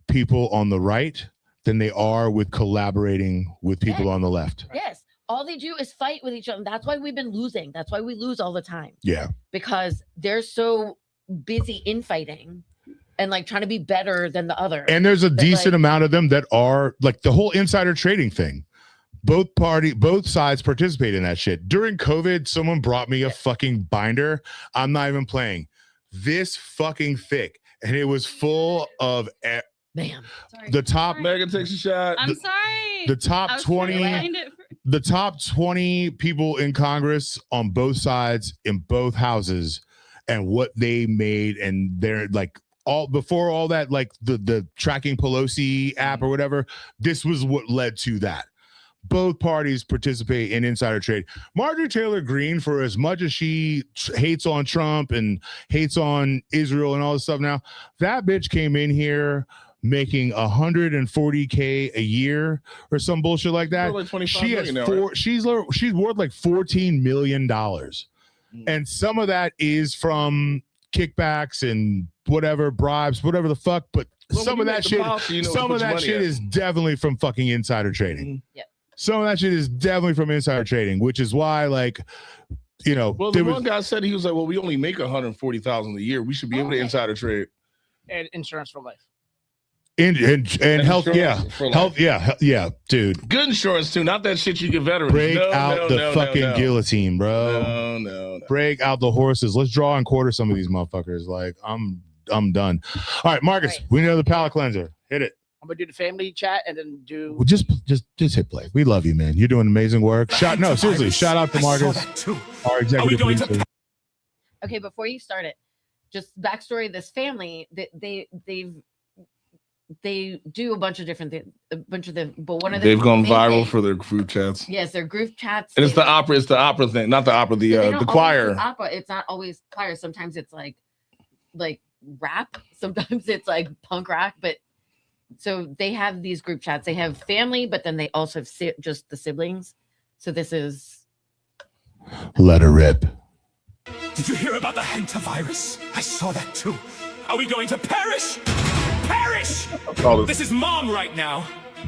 people on the right than they are with collaborating with people on the left. Yes. All they do is fight with each other. That's why we've been losing. That's why we lose all the time. Yeah. Because they're so busy infighting and like trying to be better than the other. And there's a decent amount of them that are like the whole insider trading thing. Both sides participate in that shit. During COVID, someone brought me a fucking binder. I'm not even playing. This fucking thick. And it was full of the top. Megan takes a shot. I'm sorry. The top 20. The top 20 people in Congress on both sides in both houses and what they made. And they're like all before all that, like the tracking Pelosi app or whatever. This was what led to that. Both parties participate in insider trade. Marjorie Taylor Greene, for as much as she hates on Trump and hates on Israel and all this stuff now, that bitch came in here making $140K a year or some bullshit like that. Like she has now, right? she's worth like $14 million. And some of that is from kickbacks and whatever, bribes, whatever the fuck. But some of that shit, is definitely from fucking insider trading. Yeah. Some of that shit is definitely from insider trading, which is why, like, you know, well, the one guy said, he was like, well, we only make $140,000 a year. We should be able to insider trade. And insurance for life. And health, yeah, dude. Good insurance too, not that shit you get veterans. Break out the fucking guillotine, bro. No. Break out the horses. Let's draw and quarter some of these motherfuckers. Like, I'm done. All right, Marcus, we know the palate cleanser. Hit it. I'm gonna do the family chat and then do. Well, just hit play. We love you, man. You're doing amazing work. Seriously, shout out to Marcus, our executive producer. Okay, before you start it, just backstory of this family. They do a bunch of different things, but one of them. They've gone viral for their group chats. Yes, their group chats. And it's the opera thing, not the opera, the choir. Opera. It's not always choir. Sometimes it's like rap. Sometimes it's like punk rock. But so they have these group chats. They have family, but then they also have just the siblings. So this is. Let her rip. Did you hear about the hantavirus? I saw that too. Are we going to perish? Perish! This is Mom right now.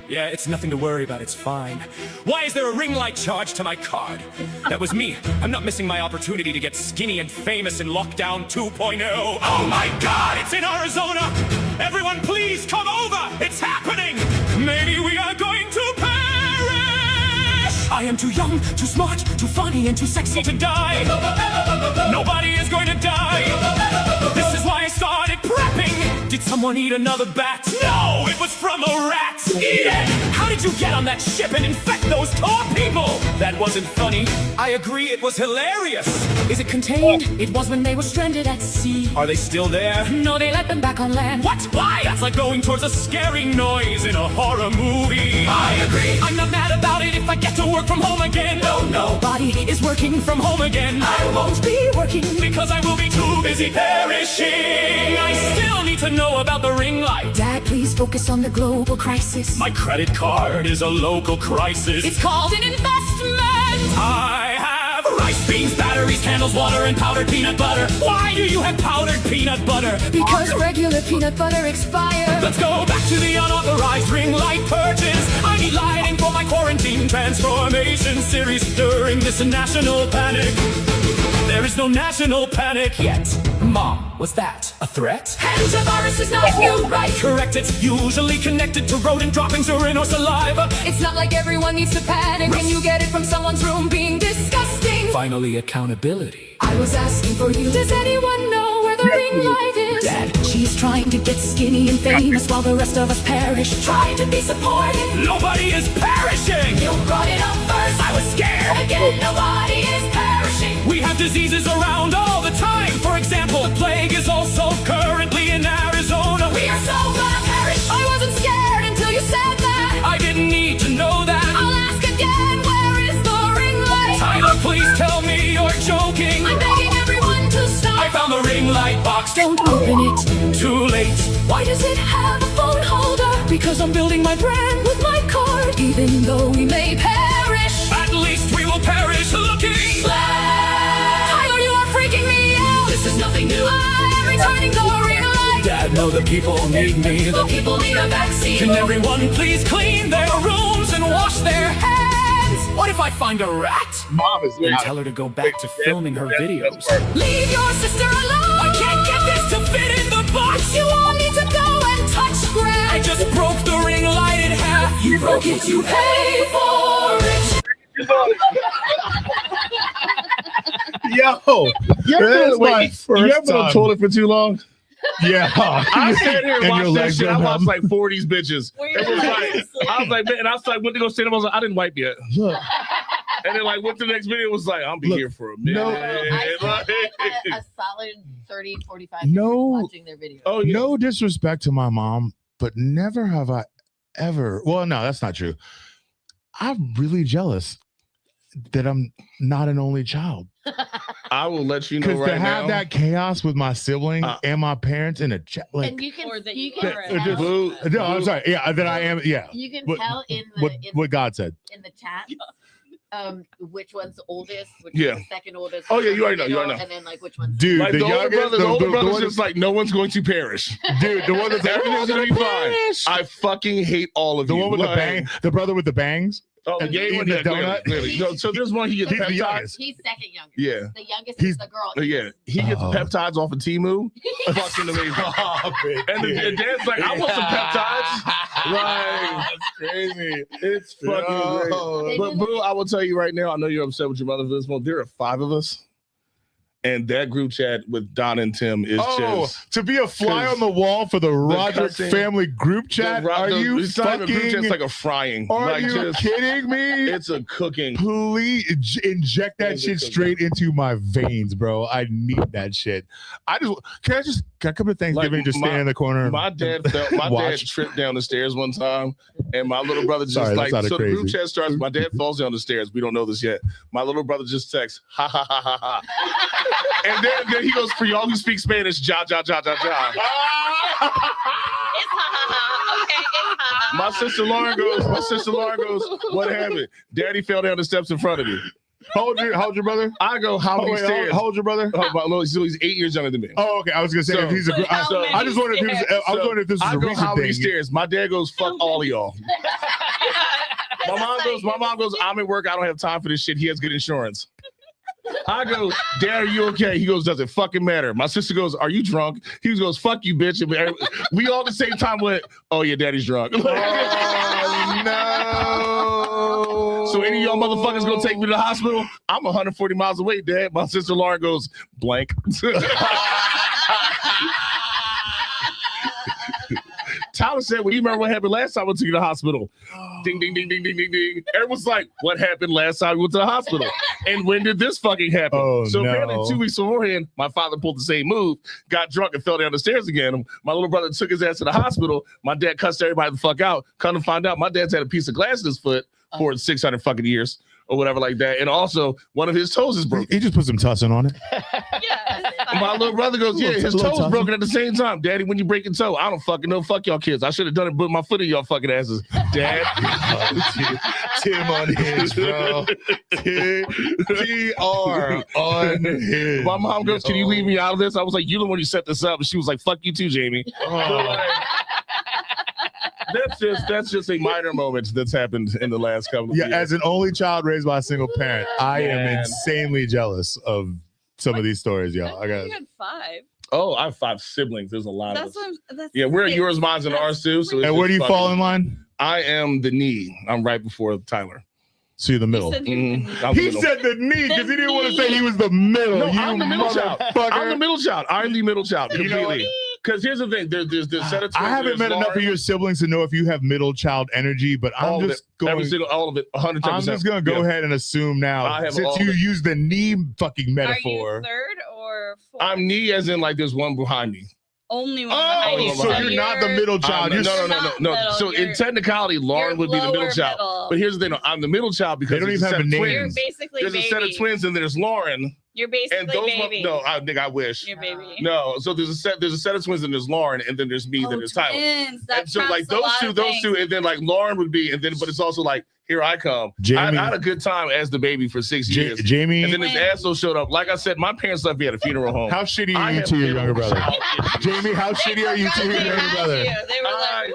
Yeah, it's nothing to worry about. It's fine. Why is there a ring light charge to my card? That was me. I'm not missing my opportunity to get skinny and famous in Lockdown 2.0. Oh my God, it's in Arizona. Everyone, please come over. It's happening. Maybe we are going to perish. I am too young, too smart, too funny, and too sexy to die. Nobody is going to die. This is why I started prepping. Did someone eat another bat? No, it was from a rat. Eat it! How did you get on that ship and infect those poor people? That wasn't funny. I agree, it was hilarious. Is it contained? It was when they were stranded at sea. Are they still there? No, they let them back on land. What? Why? That's like going towards a scary noise in a horror movie. I agree. I'm not mad about it if I get to work from home again. No, nobody is working from home again. I won't be working because I will be too busy perishing. I still need to know about the ring light. Dad, please focus on the global crisis. My credit card is a local crisis. It's called an investment. I have rice, beans, batteries, candles, water, and powdered peanut butter. Why do you have powdered peanut butter? Because regular peanut butter expired. Let's go back to the unauthorized ring light purchase. I need lighting for my quarantine transformation series during this national panic. There is no national panic yet. Mom, was that a threat? Hantavirus is not you, right? Correct, it's usually connected to rodent droppings, urine, or saliva. It's not like everyone needs to panic when you get it from someone's room being disgusting. Finally, accountability. I was asking for you. Does anyone know where the ring light is? Dad. She's trying to get skinny and famous while the rest of us perish. Trying to be supported. Nobody is perishing. You brought it up first. course I was scared. Again, nobody is perishing. We have diseases around all the time. For example, the plague is also currently in Arizona. We are so gonna perish. I wasn't scared until you said that. I didn't need to know that. I'll ask again, where is the ring light? Tyler, please tell me you're joking. I'm begging everyone to stop. I found the ring light box. Don't open it. Too late. Why does it have a phone holder? Because I'm building my brand With my card, even though we may perish. At least we will perish looking. Tyler, you are freaking me out. This is nothing new. I'm returning the ring light. Dad, no, the people need me. The people need a vaccine. Can everyone please clean their rooms and wash their hands? What if I find a rat? Mom is And tell her to go back to filming her videos. Leave your sister alone. I can't get this to fit in the box. You all need to go and touch grass. I just broke the ring light in half. You broke it, you pay for it. Yo, you ever been on the toilet for too long? Yeah. I sat here and And your watched that legs shit. go I watched numb. like 4 of these bitches. It was like, I was like, man, and I was like, went to go stand up. I was like, I didn't wipe yet. Look. And then like went to the next video. It was like, I'll be here for a minute. No. I Like- spent a solid 30, 45 No. minutes watching their videos. Oh, yeah. No disrespect to my mom, but never have I ever. Well, no, that's not true. I'm really jealous that I'm not an only child. I will let you know Because right to have now. that chaos with my siblings and my parents in a chat, like, and you can that you you can are tell, Boo. no, I'm sorry. Yeah, that I am. Yeah. you can What- tell in the What God said. in the chat which one's the oldest, which Yeah. is the second oldest. Oh, which yeah, one's you already the know, you already middle, know. And then like which one's Dude, Like the the older youngest, brother, the older brother's one just like, no one's going to perish. dude, the one that's like, Everything's gonna be fine. perish. I fucking hate all of The you. one with the Like- bang, the brother with the bangs. Oh, And yeah, eating yeah, the clearly, donut. clearly. No, so there's one he gets He's the peptides. youngest. He's second youngest. Yeah. The youngest He's- is the girl. Yeah, he gets peptides off of Timu. Fucking amazing. And the dad's like, I want some peptides. Like, That's crazy. it's fucking great. But Boo, I will tell you right now, I know you're upset with your mother for this one. There are 5 of us. And that group chat with Don and Tim is just to be a fly on the wall for the Roderick cussing- family group chat? Are you it's not even a group chat, fucking? it's like a frying. Are like you kidding me? It's a cooking. Please inject that shit straight into my veins, bro. I need that shit. Can I come to Thanksgiving and just stand in the corner? My dad dad tripped down the stairs one time, and my little brother just Sorry, that like sounded so the group crazy. chat starts. My dad falls down the stairs. We don't know this yet. My little brother just texts, ha ha ha ha ha. And then he goes, for y'all who speak Spanish, ja ja ja ja ja. My sister Lauren goes, what happened? Daddy fell down the steps in front of me. How old your brother? I go, how many stairs? How old your brother? Oh, my Lord, so he's 8 years younger than me. Oh, okay. I was gonna say if he's a. I just wondered if this. I was wondering if this is I a go, recent how many thing. stairs? My dad goes, fuck all of y'all. My mom goes, I'm at work. I don't have time for this shit. He has good insurance. I go, Dad, are you okay? He goes, does it fucking matter? My sister goes, are you drunk? He goes, fuck you, bitch. And we all at the same time went, oh yeah, Daddy's drunk. Oh no. So any of y'all motherfuckers gonna take me to the hospital? I'm 140 miles away, Dad. My sister Lauren goes, blank. Tyler said, well, you remember what happened last time I went to the hospital? Ding, ding, ding, ding, ding, ding, ding. Everyone's like, what happened last time we went to the hospital? And when did this fucking happen? Oh, so no. apparently 2 weeks beforehand, my father pulled the same move, got drunk and fell down the stairs again. My little brother took his ass to the hospital. My dad cussed everybody the fuck out. Come to find out, my dad's had a piece of glass in his foot for 600 fucking years or whatever like that. And also, one of his toes is broken. He just put some tussin on it. My little brother goes, yeah, his Little toe was tussin. broken at the same time. Daddy, when you break your toe, I don't fucking know. Fuck y'all kids. I should have done it, put my foot in y'all fucking asses. Dad. Tim unhinged, bro. TR unhinged. My mom goes, can you leave me out of this? I was like, you the one who set this up. And she was like, fuck you too, Jamie. That's just a minor moment that's happened in the last couple of years. Yeah, as an only child raised by a single parent, I am Man. insanely jealous of some of these stories, y'all. I got You had 5. Oh, I have 5 siblings. There's a lot of That's us. what that's Yeah, we're it. yours, mine's, and ours too. So it's And where do just you fucking- fall in line? I am the knee. I'm right before Tyler. So you're the middle. said you're the I'm the He middle. said the knee because he didn't want to say he was the middle. No, you I'm the middle child. motherfucker. I'm the middle child. I'm the middle child You know what? completely. Because here's the thing: there's set of twins. I haven't met enough of your siblings to know if you have middle child energy, but I'm just going. All of it, 110%. I'm just going to go ahead and assume now, since you use the knee fucking metaphor. Are you third or fourth? I'm knee, as in like there's one behind me. Only one behind you. So you're not the middle child. No. So in technicality, Lauren would be the middle child. But here's the thing: I'm the middle child because they don't even have a name. You're basically there's baby. a set of twins, and there's Lauren. You're basically baby. No, I think I wish. You're baby. No, so there's a set of twins, and there's Lauren, and then there's me, then there's Tyler. That and so like those two, and then like Lauren would be, and then but it's also like here I come. I had a good time as the baby for 6 years. Jamie, and then this asshole showed up. Like I said, my parents left me at a funeral home. How shitty are you to your younger brother? Jamie, how shitty are you to your younger brother?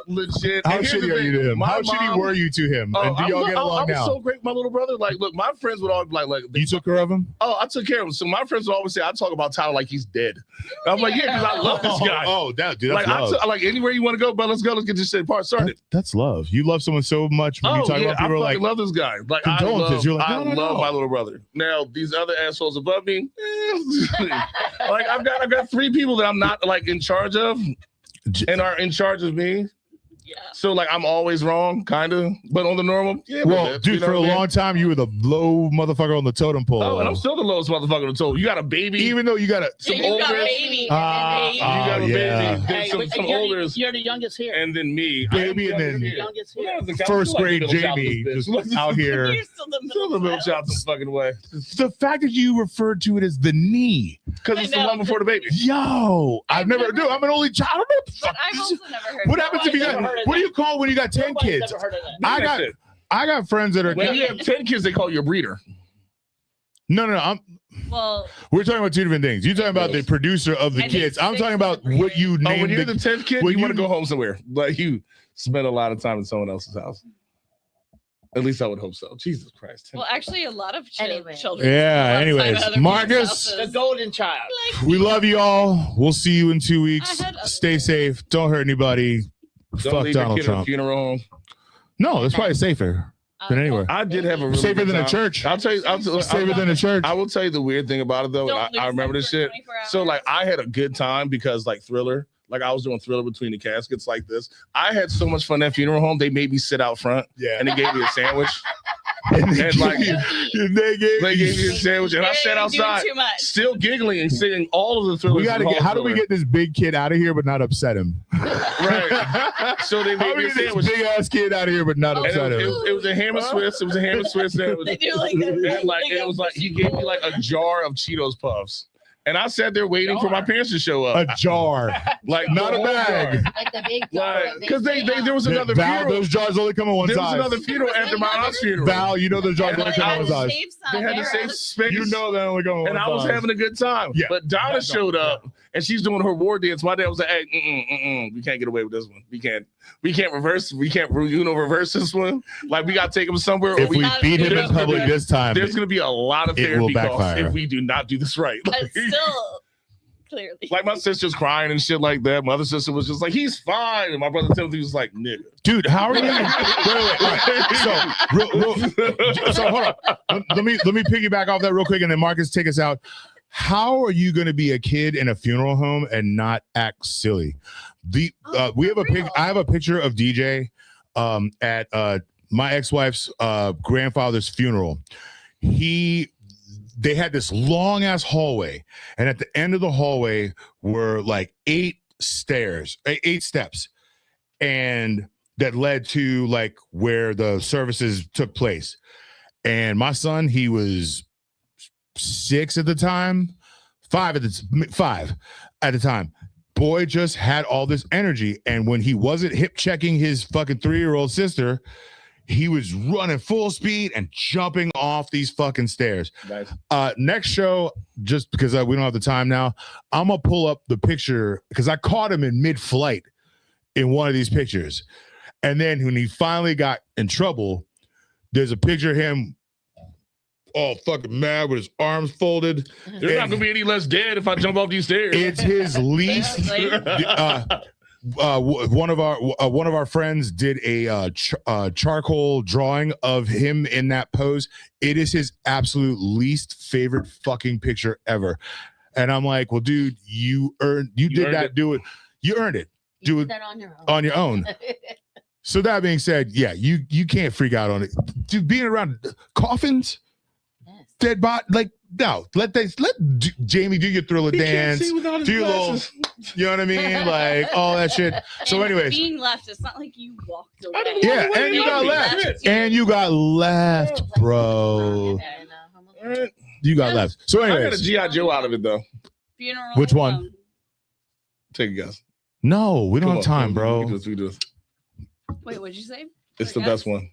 Legit. How shitty are you to him? How shitty were you to him? And do y'all get along now? I'm so great with my little brother. Like, look, my friends would always be like you took care of him? Oh, I took care of him. So my friends would always say I talk about Tyler like he's dead. And I'm like, yeah, because I love this guy. Oh, dude, that's like, love. Like anywhere you want to go, but let's go. Let's get this shit part started. That's love. You love someone so much when you talk about people I like love this guy. Like condolences. You're like, I love my little brother. Now these other assholes above me, like I've got 3 people that I'm not like in charge of, and are in charge of me. Yeah. So like I'm always wrong, kind of, but on the normal, yeah. Well, dude, for a long time you were the low motherfucker on the totem pole. Oh, and I'm still the lowest motherfucker on the totem. You got a baby, even though you got some older. You got a baby. You got a baby. Hey, some older. You're the youngest here. And then me, baby, and then first grade Jamie just out here. You're still the middle child some fucking way. The fact that you referred to it as the knee, because it's the one before the baby. Yo, I'm an only child. But I've also never heard. What happens if you got? What do you call when you got 10 kids? I got friends that are. When you have 10 kids, they call you a breeder. No. We're talking about 2 different things. You're talking about the producer of the kids. I'm talking about what you named. When you're the 10th kid, you want to go home somewhere. Like you spend a lot of time in someone else's house. At least I would hope so. Jesus Christ. Well, actually, a lot of children. Yeah. Anyways, Marcus, the golden child. We love you all. We'll see you in 2 weeks. Stay safe. Don't hurt anybody. Don't Fuck leave Donald your kid at a Trump. funeral home. No, it's probably safer than anywhere. I did have a really safer good than time. a church. I'll tell you. Safer than a church. I will tell you the weird thing about it though. I remember this shit. So like I had a good time because like Thriller. Like I was doing Thriller between the caskets like this. I had so much fun at funeral home. They made me sit out front. Yeah. And they gave me a sandwich. and like they gave me a sandwich, and I sat outside, still giggling and singing all of the Thrillers. We gotta get. How do we get this big kid out of here but not upset him? Right. So they made me a sandwich. Big ass kid out of here but not upset him. It was a ham and Swiss. It was a ham and Swiss sandwich. They do like that. And it was like he gave me like a jar of Cheetos Puffs. And I sat there waiting for my parents to show up. A jar, like not a bag. Like the big jar. Because there was another Val, funeral. those jars only come in one size. There was another funeral after my aunt's funeral. Val, you know those jars only come in one size. They had the same space. You know they only come in one size. And I was having a good time. Yeah. But Donna showed up and she's doing her war dance. My dad was like, "Hey, we can't get away with this one. We can't reverse. We can't reverse this one. Like we got to take him somewhere. If we beat him in public this time, there's going to be a lot of therapy costs if we do not do this right." But still. Clearly. Like my sister's crying and shit like that. My other sister was just like, "He's fine." And my brother Timothy was like, "Nigga." Dude, how are you? Wait. So hold on. Let me piggyback off that real quick and then Marcus take us out. How are you going to be a kid in a funeral home and not act silly? We have I have a picture of DJ at my ex-wife's grandfather's funeral. They had this long ass hallway, and at the end of the hallway were like 8 steps, and that led to like where the services took place. And my son, he was 6 at the time, 5 at the time. Boy just had all this energy, and when he wasn't hip checking his fucking 3-year-old sister, he was running full speed and jumping off these fucking stairs. Nice. Next show, just because we don't have the time now, I'm going to pull up the picture because I caught him in mid-flight in one of these pictures. And then when he finally got in trouble, there's a picture of him all fucking mad with his arms folded. There's not going to be any less dead if I jump off these stairs. It's his least... one of our friends did a charcoal drawing of him in that pose. It is his absolute least favorite fucking picture ever. And I'm like, well, dude, you did that. Do it. You earned it. You Do did it that on your own. on your own. So that being said, yeah, you can't freak out on it. Dude, being around coffins, dead body, like no, let Jamie do your Thriller dance, do your little, you know what I mean, like all that shit. So, anyways, being left, it's not like you walked away. yeah, and you got left, and you got left, bro. You got left. So, anyways, I got a G.I. Joe out of it though. Funeral. Which one? Take a guess. No, we don't have time, bro. We do this. Wait, what'd you say? It's the best one.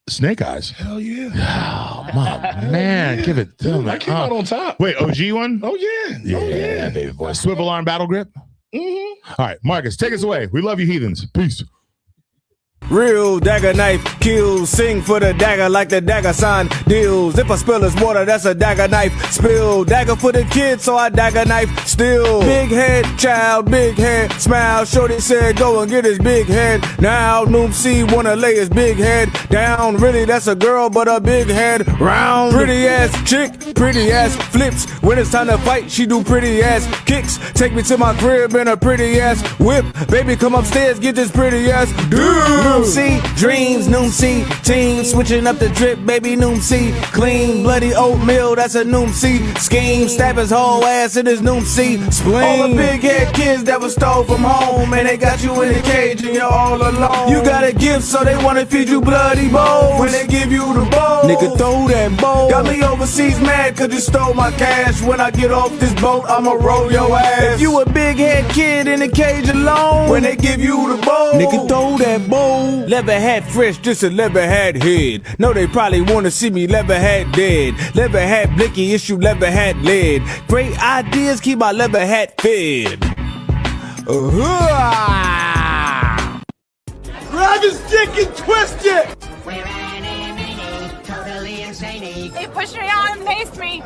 Snake Eyes. Hell yeah. Oh, man, give it. Dude, I came out on top. Wait, OG one? Oh yeah. Yeah, baby boy. Swivel arm battle grip. Mm-hmm. All right, Marcus, take us away. We love you, heathens. Peace. Real dagger knife kills, sing for the dagger like the dagger sign deals. If I spill his water, that's a dagger knife spill. Dagger for the kids, so I dagger knife still. Big head, child, big head, smile. Shorty said, go and get his big head. Now, Noom C wanna lay his big head down. Really, that's a girl, but a big head round. Pretty ass chick, pretty ass flips. When it's time to fight, she do pretty ass kicks. Take me to my crib in a pretty ass whip. Baby, come upstairs, get this pretty ass dude. Noom C, dreams, Noom C, team, switching up the drip, baby, Noom C, clean, bloody oatmeal, that's a Noom C, scheme, stab his whole ass in his Noom C, spleen. All the big head kids that was stole from home, and they got you in a cage and you're all alone. You got a gift, so they wanna feed you bloody bowls, when they give you the bowl. Nigga, throw that bowl. Got me overseas mad, cause you stole my cash. When I get off this boat, I'ma roll your ass. If you a big head kid in a cage alone, when they give you the bowl, nigga, throw that bowl. Leather hat fresh, just a leather hat head. No, they probably wanna see me leather hat dead. Leather hat blicky, issue leather hat lid. Great ideas, keep my leather hat fed. Grab his dick and twist it! They pushed me on and paced me.